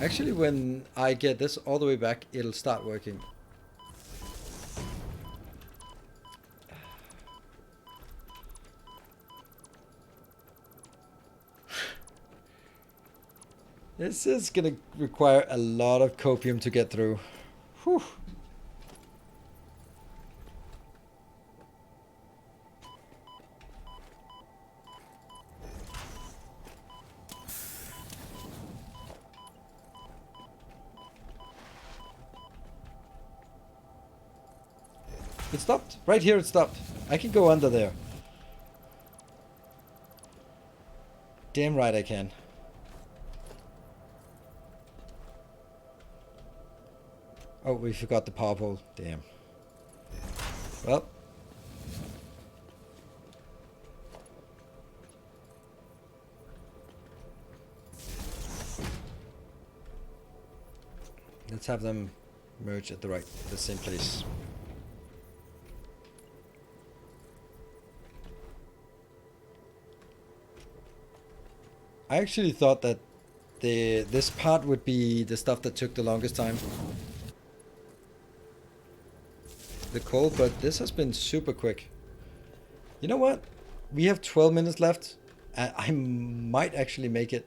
Actually, when I get this all the way back, it'll start working. This is gonna require a lot of copium to get through. Whew. It stopped. Right here it stopped. I can go under there. Damn right I can. Oh, we forgot the power pole. Damn. Well. Let's have them merge at the same place. I actually thought that this part would be the stuff that took the longest time. The coal, but this has been super quick. You know what? We have 12 minutes left. I might actually make it.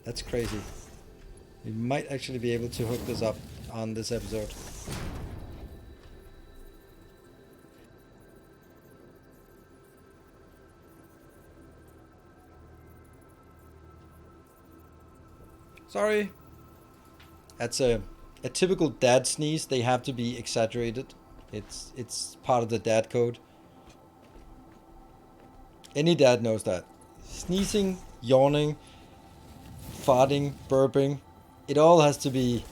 That's crazy. We might actually be able to hook this up on this episode. Sorry. That's a typical dad sneeze. They have to be exaggerated. It's part of the dad code. Any dad knows that. Sneezing, yawning, farting, burping, it all has to be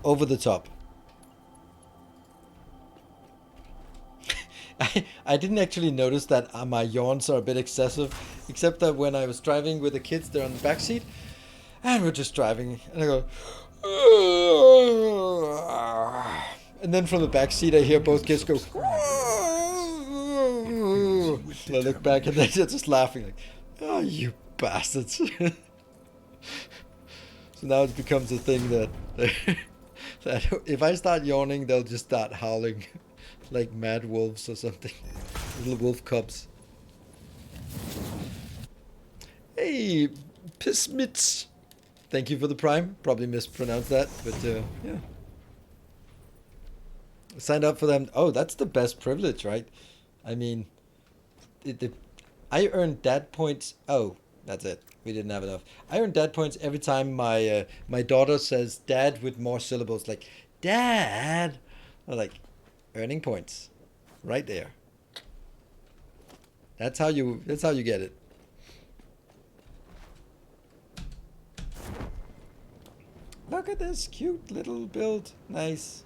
over the top. I didn't actually notice that my yawns are a bit excessive, except that when I was driving with the kids, they're on the back seat, and we're just driving, and I go, and then from the back seat I hear both kids go, so I look back and they're just laughing like, oh, you bastards. So now it becomes a thing that, that if I start yawning, they'll just start howling like mad wolves or something. Little wolf cubs. Hey, Pismits. Thank you for the prime. Probably mispronounced that, but yeah. Signed up for them. Oh, that's the best privilege, right? I mean, I earn dad points. Oh, that's it. We didn't have enough. I earn dad points every time my my daughter says dad with more syllables, like dad. I'm like, earning points, right there. That's how you get it. Look at this cute little build. Nice.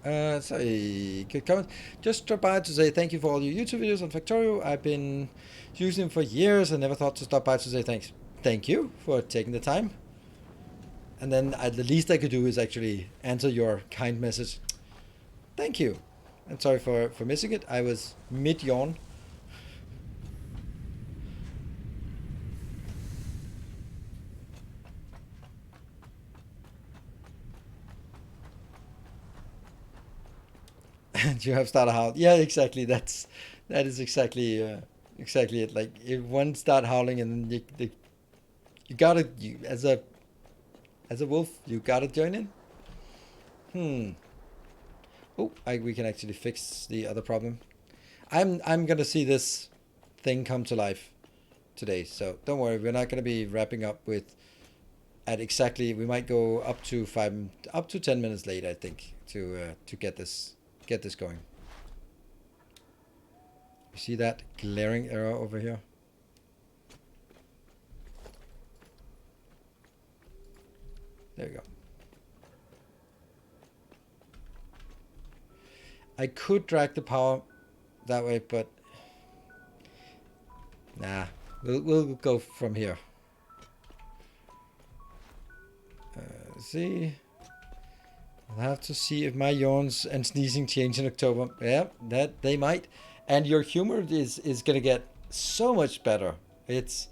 Sorry, good comment. Just drop by to say thank you for all your YouTube videos on Factorio. I've been using them for years and never thought to stop by to say thanks. Thank you for taking the time. And then the least I could do is actually answer your kind message. Thank you. I'm sorry for missing it. I was mid-yawn. And you have started how? Yeah, exactly. That's That is exactly it. Like if one start howling and then you gotta as a wolf you gotta join in. Oh, we can actually fix the other problem. I'm gonna see this thing come to life today, so don't worry. We're not gonna be wrapping up with at exactly. We might go up to 10 minutes late, I think, to get this going. You see that glaring error over here? There we go. I could drag the power that way, but nah, we'll go from here. See, I'll have to see if my yawns and sneezing change in October. Yeah, that they might. And your humor is gonna get so much better. It's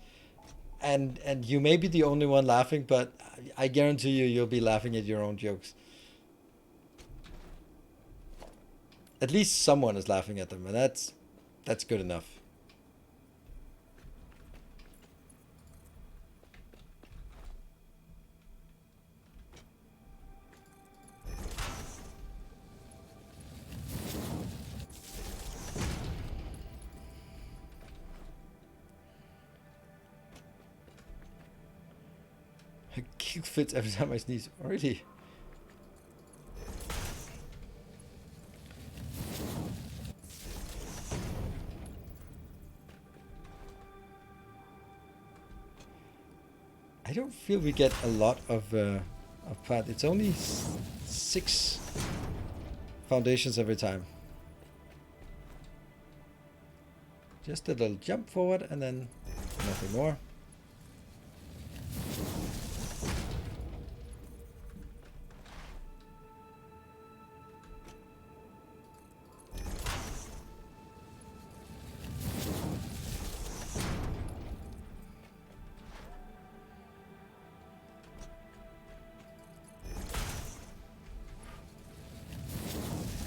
and you may be the only one laughing, but I guarantee you'll be laughing at your own jokes. At least someone is laughing at them, and that's good enough. A kick fits every time I sneeze. Really? I don't feel we get a lot of path. It's only 6 foundations every time. Just a little jump forward and then nothing more.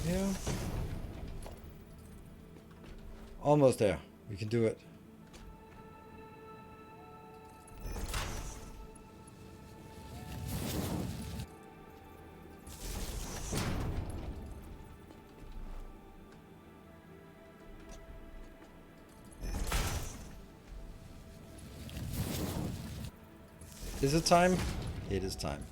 Yeah. Almost there. We can do it. Is it time? It is time.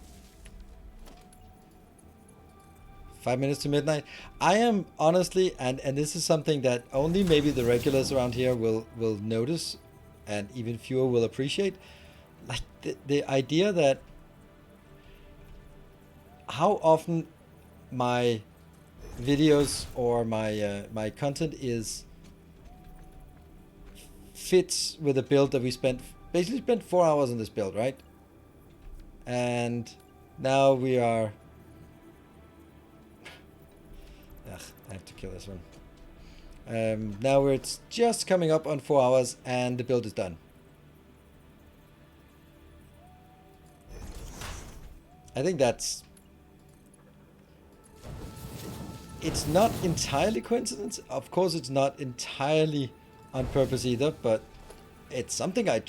5 minutes to midnight. I am honestly, and this is something that only maybe the regulars around here will notice, and even fewer will appreciate. Like the idea that how often my videos or my my content is fits with a build that we basically spent 4 hours on this build, right? And now we are. Ugh, I have to kill this one. Now it's just coming up on 4 hours and the build is done. I think that's... It's not entirely coincidence. Of course it's not entirely on purpose either, but it's something I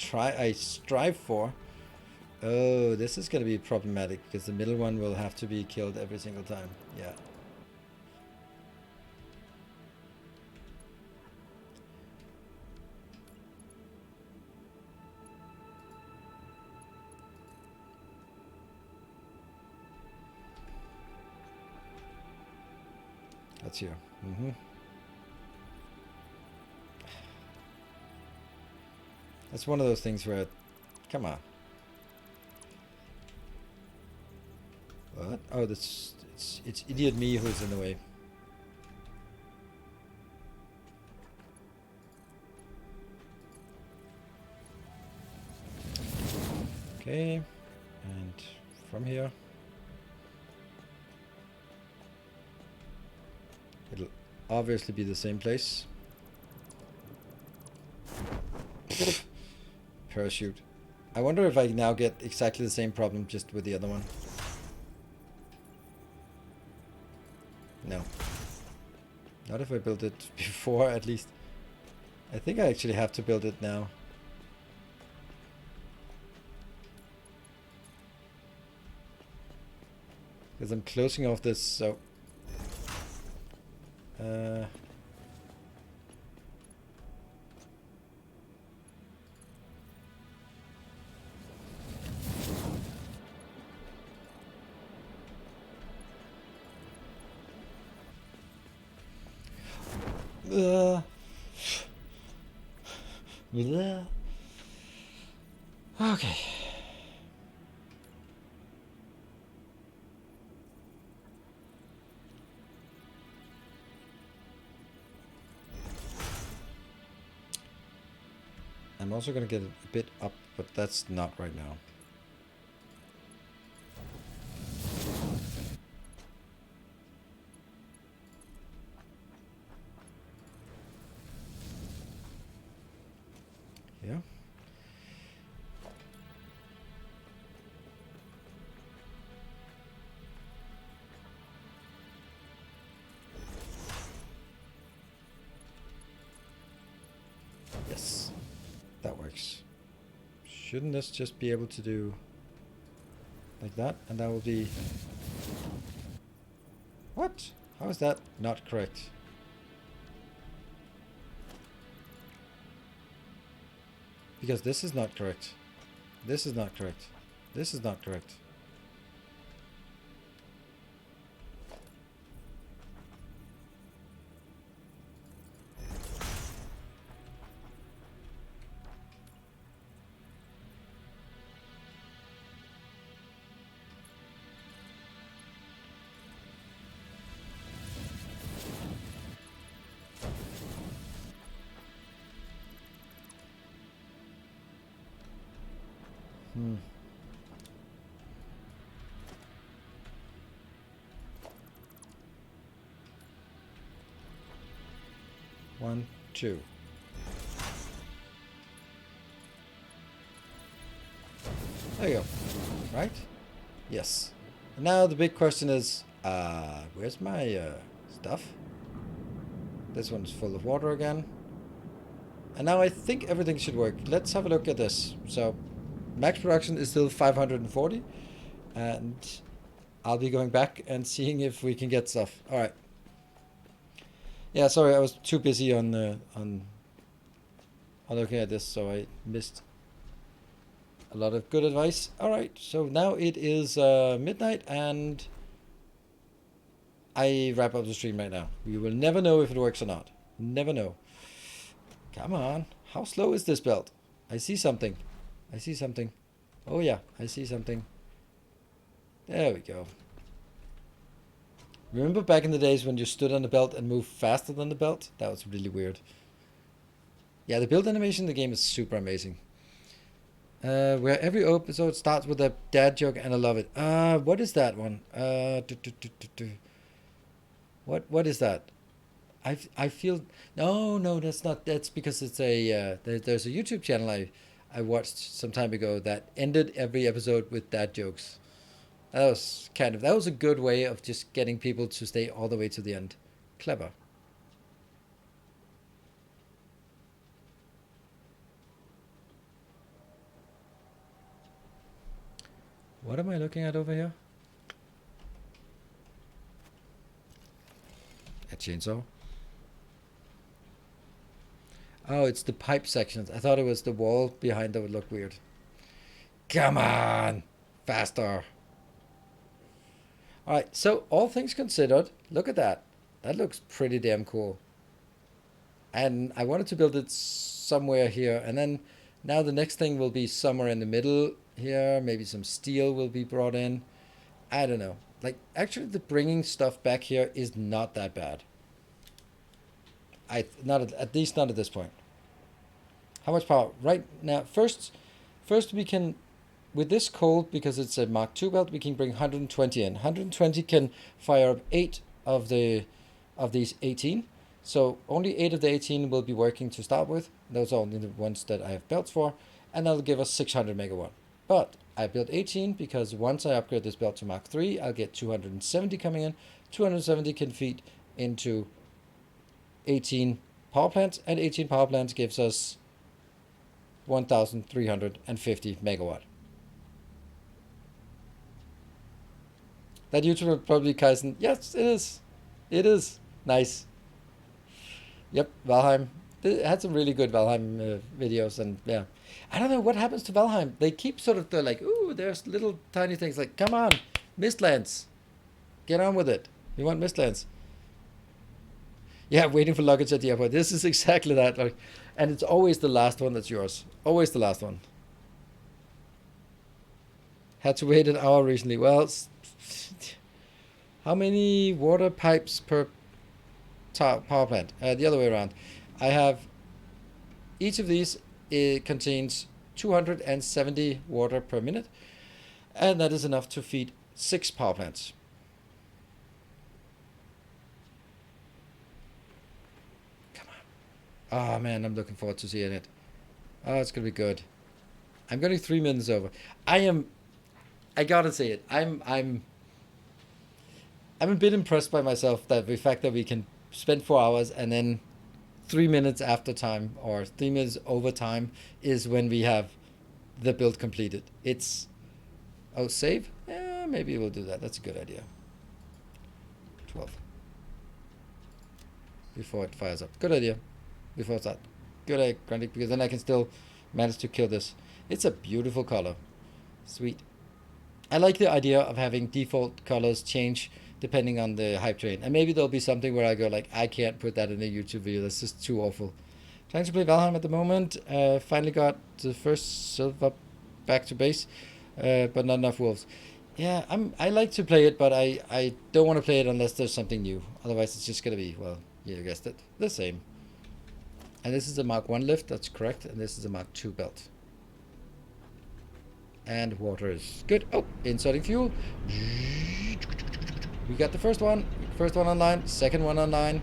strive for. Oh, this is going to be problematic because the middle one will have to be killed every single time. Yeah. That's here. That's one of those things where, come on. What? Oh, it's idiot me who's in the way. Okay, and from here. It'll obviously be the same place. Parachute. I wonder if I now get exactly the same problem just with the other one. No. Not if I built it before, at least. I think I actually have to build it now. Because I'm closing off this, so... Okay. I'm also gonna get it a bit up, but that's not right now. Yeah. Yes, that works. Shouldn't this just be able to do like that? And that will be... What? How is that not correct? Because this is not correct. This is not correct. This is not correct. Hmm. One, two. There you go. Right? Yes. And now the big question is, where's my stuff? This one's full of water again. And now I think everything should work. Let's have a look at this. So, max production is still 540. And I'll be going back and seeing if we can get stuff. Alright. Yeah, sorry, I was too busy on looking at this, so I missed a lot of good advice. Alright, so now it is midnight and I wrap up the stream right now. We will never know if it works or not. Never know. Come on. How slow is this belt? I see something. I see something. Oh yeah, I see something. There we go. Remember back in the days when you stood on the belt and moved faster than the belt? That was really weird. Yeah, the build animation in the game is super amazing. Where every episode starts with a dad joke and I love it. What is that one? What is that? I feel no, that's not. That's because it's a there's a YouTube channel I watched some time ago that ended every episode with dad jokes. That was a good way of just getting people to stay all the way to the end. Clever. What am I looking at over here? A chainsaw? Oh, it's the pipe sections. I thought it was the wall behind that would look weird. Come on! Faster! Alright, so all things considered, look at that. That looks pretty damn cool. And I wanted to build it somewhere here. And then now the next thing will be somewhere in the middle here. Maybe some steel will be brought in. I don't know. Like, actually, the bringing stuff back here is not that bad. At least not at this point. How much power? Right now, first we can, with this coal, because it's a Mark II belt, we can bring 120 in. 120 can fire up 8 of these 18. So only 8 of the 18 will be working to start with. Those are only the ones that I have belts for. And that'll give us 600 megawatt. But I built 18 because once I upgrade this belt to Mark III, I'll get 270 coming in. 270 can feed into 18 power plants, and 18 power plants gives us 1,350 megawatt. That YouTuber probably Kaizen. Yes, it is. It is. Nice. Yep, Valheim. They had some really good Valheim videos, and yeah. I don't know what happens to Valheim. They keep sort of, they're like, ooh, there's little tiny things like, come on, Mistlands. Get on with it. We want Mistlands. Yeah, waiting for luggage at the airport. This is exactly that. Like, and it's always the last one that's yours. Always the last one. Had to wait an hour recently. Well, how many water pipes per power plant? The other way around. I have each of these. It contains 270 water per minute, and that is enough to feed 6 power plants. Come on. Oh man, I'm looking forward to seeing it. Oh, it's gonna be good. I'm going 3 minutes over. I gotta say it. I'm a bit impressed by myself that the fact that we can spend 4 hours and then 3 minutes after time or 3 minutes over time is when we have the build completed. It's save? Yeah, maybe we'll do that. That's a good idea. 12 before it fires up. Good idea. Before it's that. Good idea, Grandic, because then I can still manage to kill this. It's a beautiful color. Sweet. I like the idea of having default colors change depending on the hype train. And maybe there'll be something where I go like, I can't put that in a YouTube video. That's just too awful. Trying to play Valheim at the moment. Finally got the first silver back to base, but not enough wolves. Yeah, I like to play it, but I don't want to play it unless there's something new. Otherwise, it's just going to be, well, you guessed it, the same. And this is a Mark 1 lift, that's correct. And this is a Mark 2 belt. And water is good. Oh, inserting fuel. We got the first one online, second one online.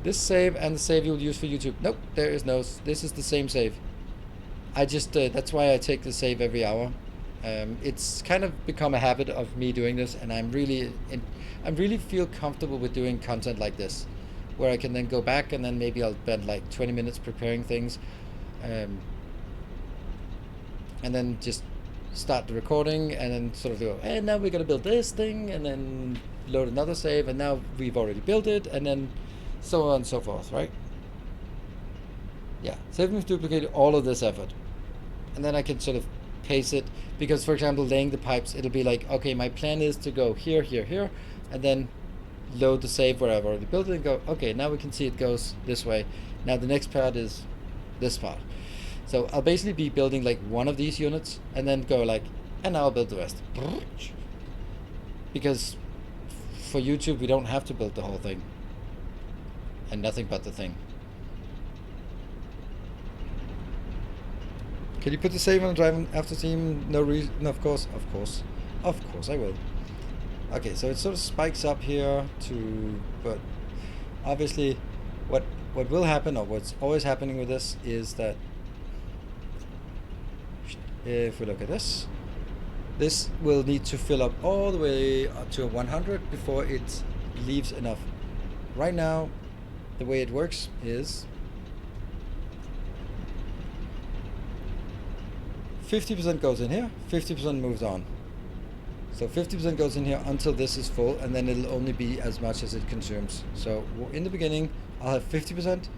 This save and the save you'll use for YouTube. Nope, there is no, this is the same save. I just, that's why I take the save every hour. It's kind of become a habit of me doing this, and I really feel comfortable with doing content like this, where I can then go back and then maybe I'll spend like 20 minutes preparing things. And then just start the recording and then sort of go, and now we're going to build this thing, and then load another save, and now we've already built it, and then so on and so forth, right? Yeah, save me duplicate all of this effort. And then I can sort of pace it, because for example, laying the pipes, it'll be like, okay, my plan is to go here, here, here, and then load the save where I've already built it and go, okay, now we can see it goes this way. Now the next part is this part. So I'll basically be building like one of these units and then go like, and now I'll build the rest. Because for YouTube, we don't have to build the whole thing. And nothing but the thing. Can you put the save on driving after team? No reason. No, of course I will. Okay, so it sort of spikes up here to, but obviously what will happen, or what's always happening with this, is that if we look at this will need to fill up all the way up to 100 before it leaves enough. Right now, the way it works is 50% goes in here, 50% moves on. So 50% goes in here until this is full, and then it'll only be as much as it consumes. So in the beginning, I'll have 50%,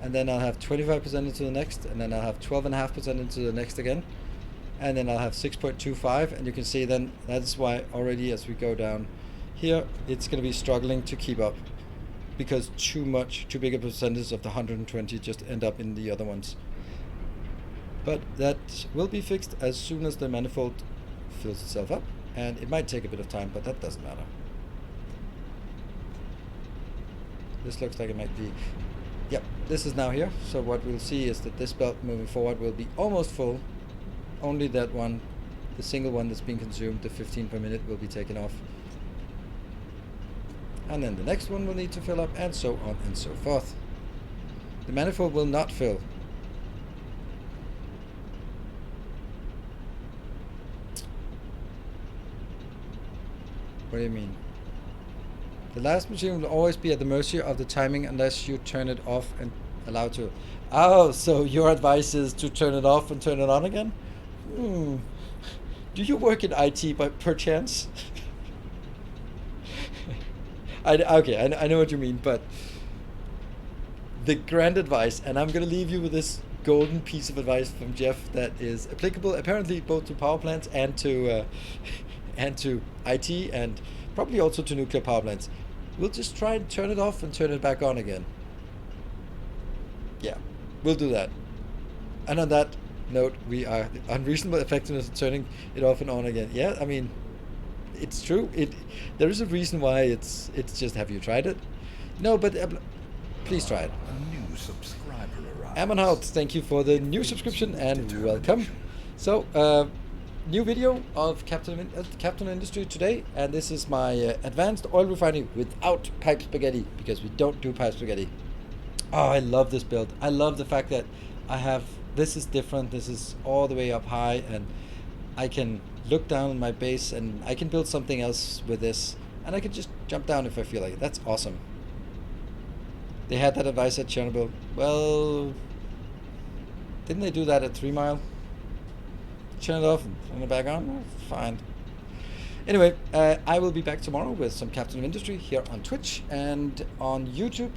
and then I'll have 25% into the next, and then I'll have 12.5% into the next again. And then I'll have 6.25, and you can see then that's why already as we go down here, it's going to be struggling to keep up, because too big a percentage of the 120 just end up in the other ones. But that will be fixed as soon as the manifold fills itself up, and it might take a bit of time, but that doesn't matter. This looks like it might be, yep, this is now here. So what we'll see is that this belt moving forward will be almost full. Only that one, the single one that's being consumed, the 15 per minute, will be taken off. And then the next one will need to fill up, and so on and so forth. The manifold will not fill. What do you mean? The last machine will always be at the mercy of the timing unless you turn it off and allow to. Oh, so your advice is to turn it off and turn it on again? Hmm. Do you work in IT by perchance? I know what you mean, but the grand advice, and I'm going to leave you with this golden piece of advice from Jeff that is applicable apparently both to power plants and to IT and probably also to nuclear power plants. We'll just try and turn it off and turn it back on again. Yeah, we'll do that. And on that note, we are unreasonable effectiveness of turning it off and on again. Yeah, I mean, it's true. There is a reason why it's just. Have you tried it? No, but please try it. A new subscriber arrives. Ammonhout, thank you for the new subscription and welcome. So, new video of Captain Industry today, and this is my advanced oil refinery without pipe spaghetti, because we don't do pipe spaghetti. Oh, I love this build. I love the fact that this is different. This is all the way up high, and I can look down on my base, and I can build something else with this, and I can just jump down if I feel like it. That's awesome. They had that advice at Chernobyl. Well, didn't they do that at 3 Mile? Turn it off and turn it back on? Well, fine. Anyway, I will be back tomorrow with some Captain of Industry here on Twitch, and on YouTube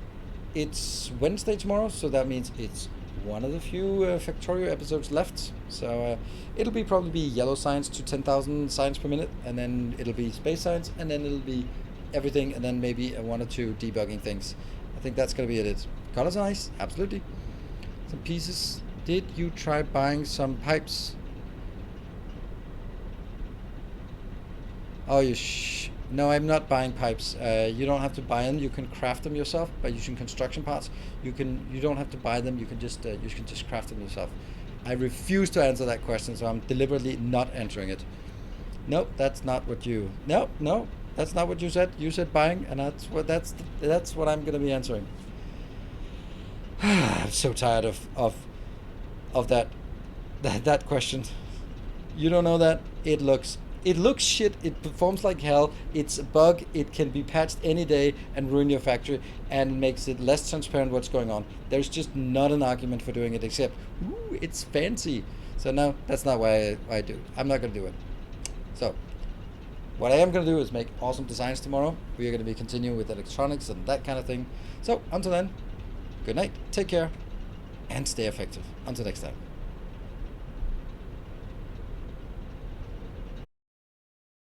it's Wednesday tomorrow, so that means it's one of the few Factorio episodes left. So it'll probably be yellow science to 10,000 science per minute, and then it'll be space science, and then it'll be everything, and then maybe 1 or 2 debugging things. I think that's gonna be it. Colors are nice, absolutely. Some pieces. Did you try buying some pipes? Oh, no, I'm not buying pipes. You don't have to buy them. You can craft them yourself by using construction parts. You don't have to buy them. You can just craft them yourself. I refuse to answer that question, so I'm deliberately not answering it. Nope, that's not what you. No, that's not what you said. You said buying, and that's what I'm gonna be answering. I'm so tired of that question. You don't know that? It looks shit, it performs like hell, it's a bug, it can be patched any day and ruin your factory and makes it less transparent what's going on. There's just not an argument for doing it except, ooh, it's fancy. So no, that's not why I do. I'm not going to do it. So, what I am going to do is make awesome designs tomorrow. We are going to be continuing with electronics and that kind of thing. So, until then, good night, take care, and stay effective. Until next time.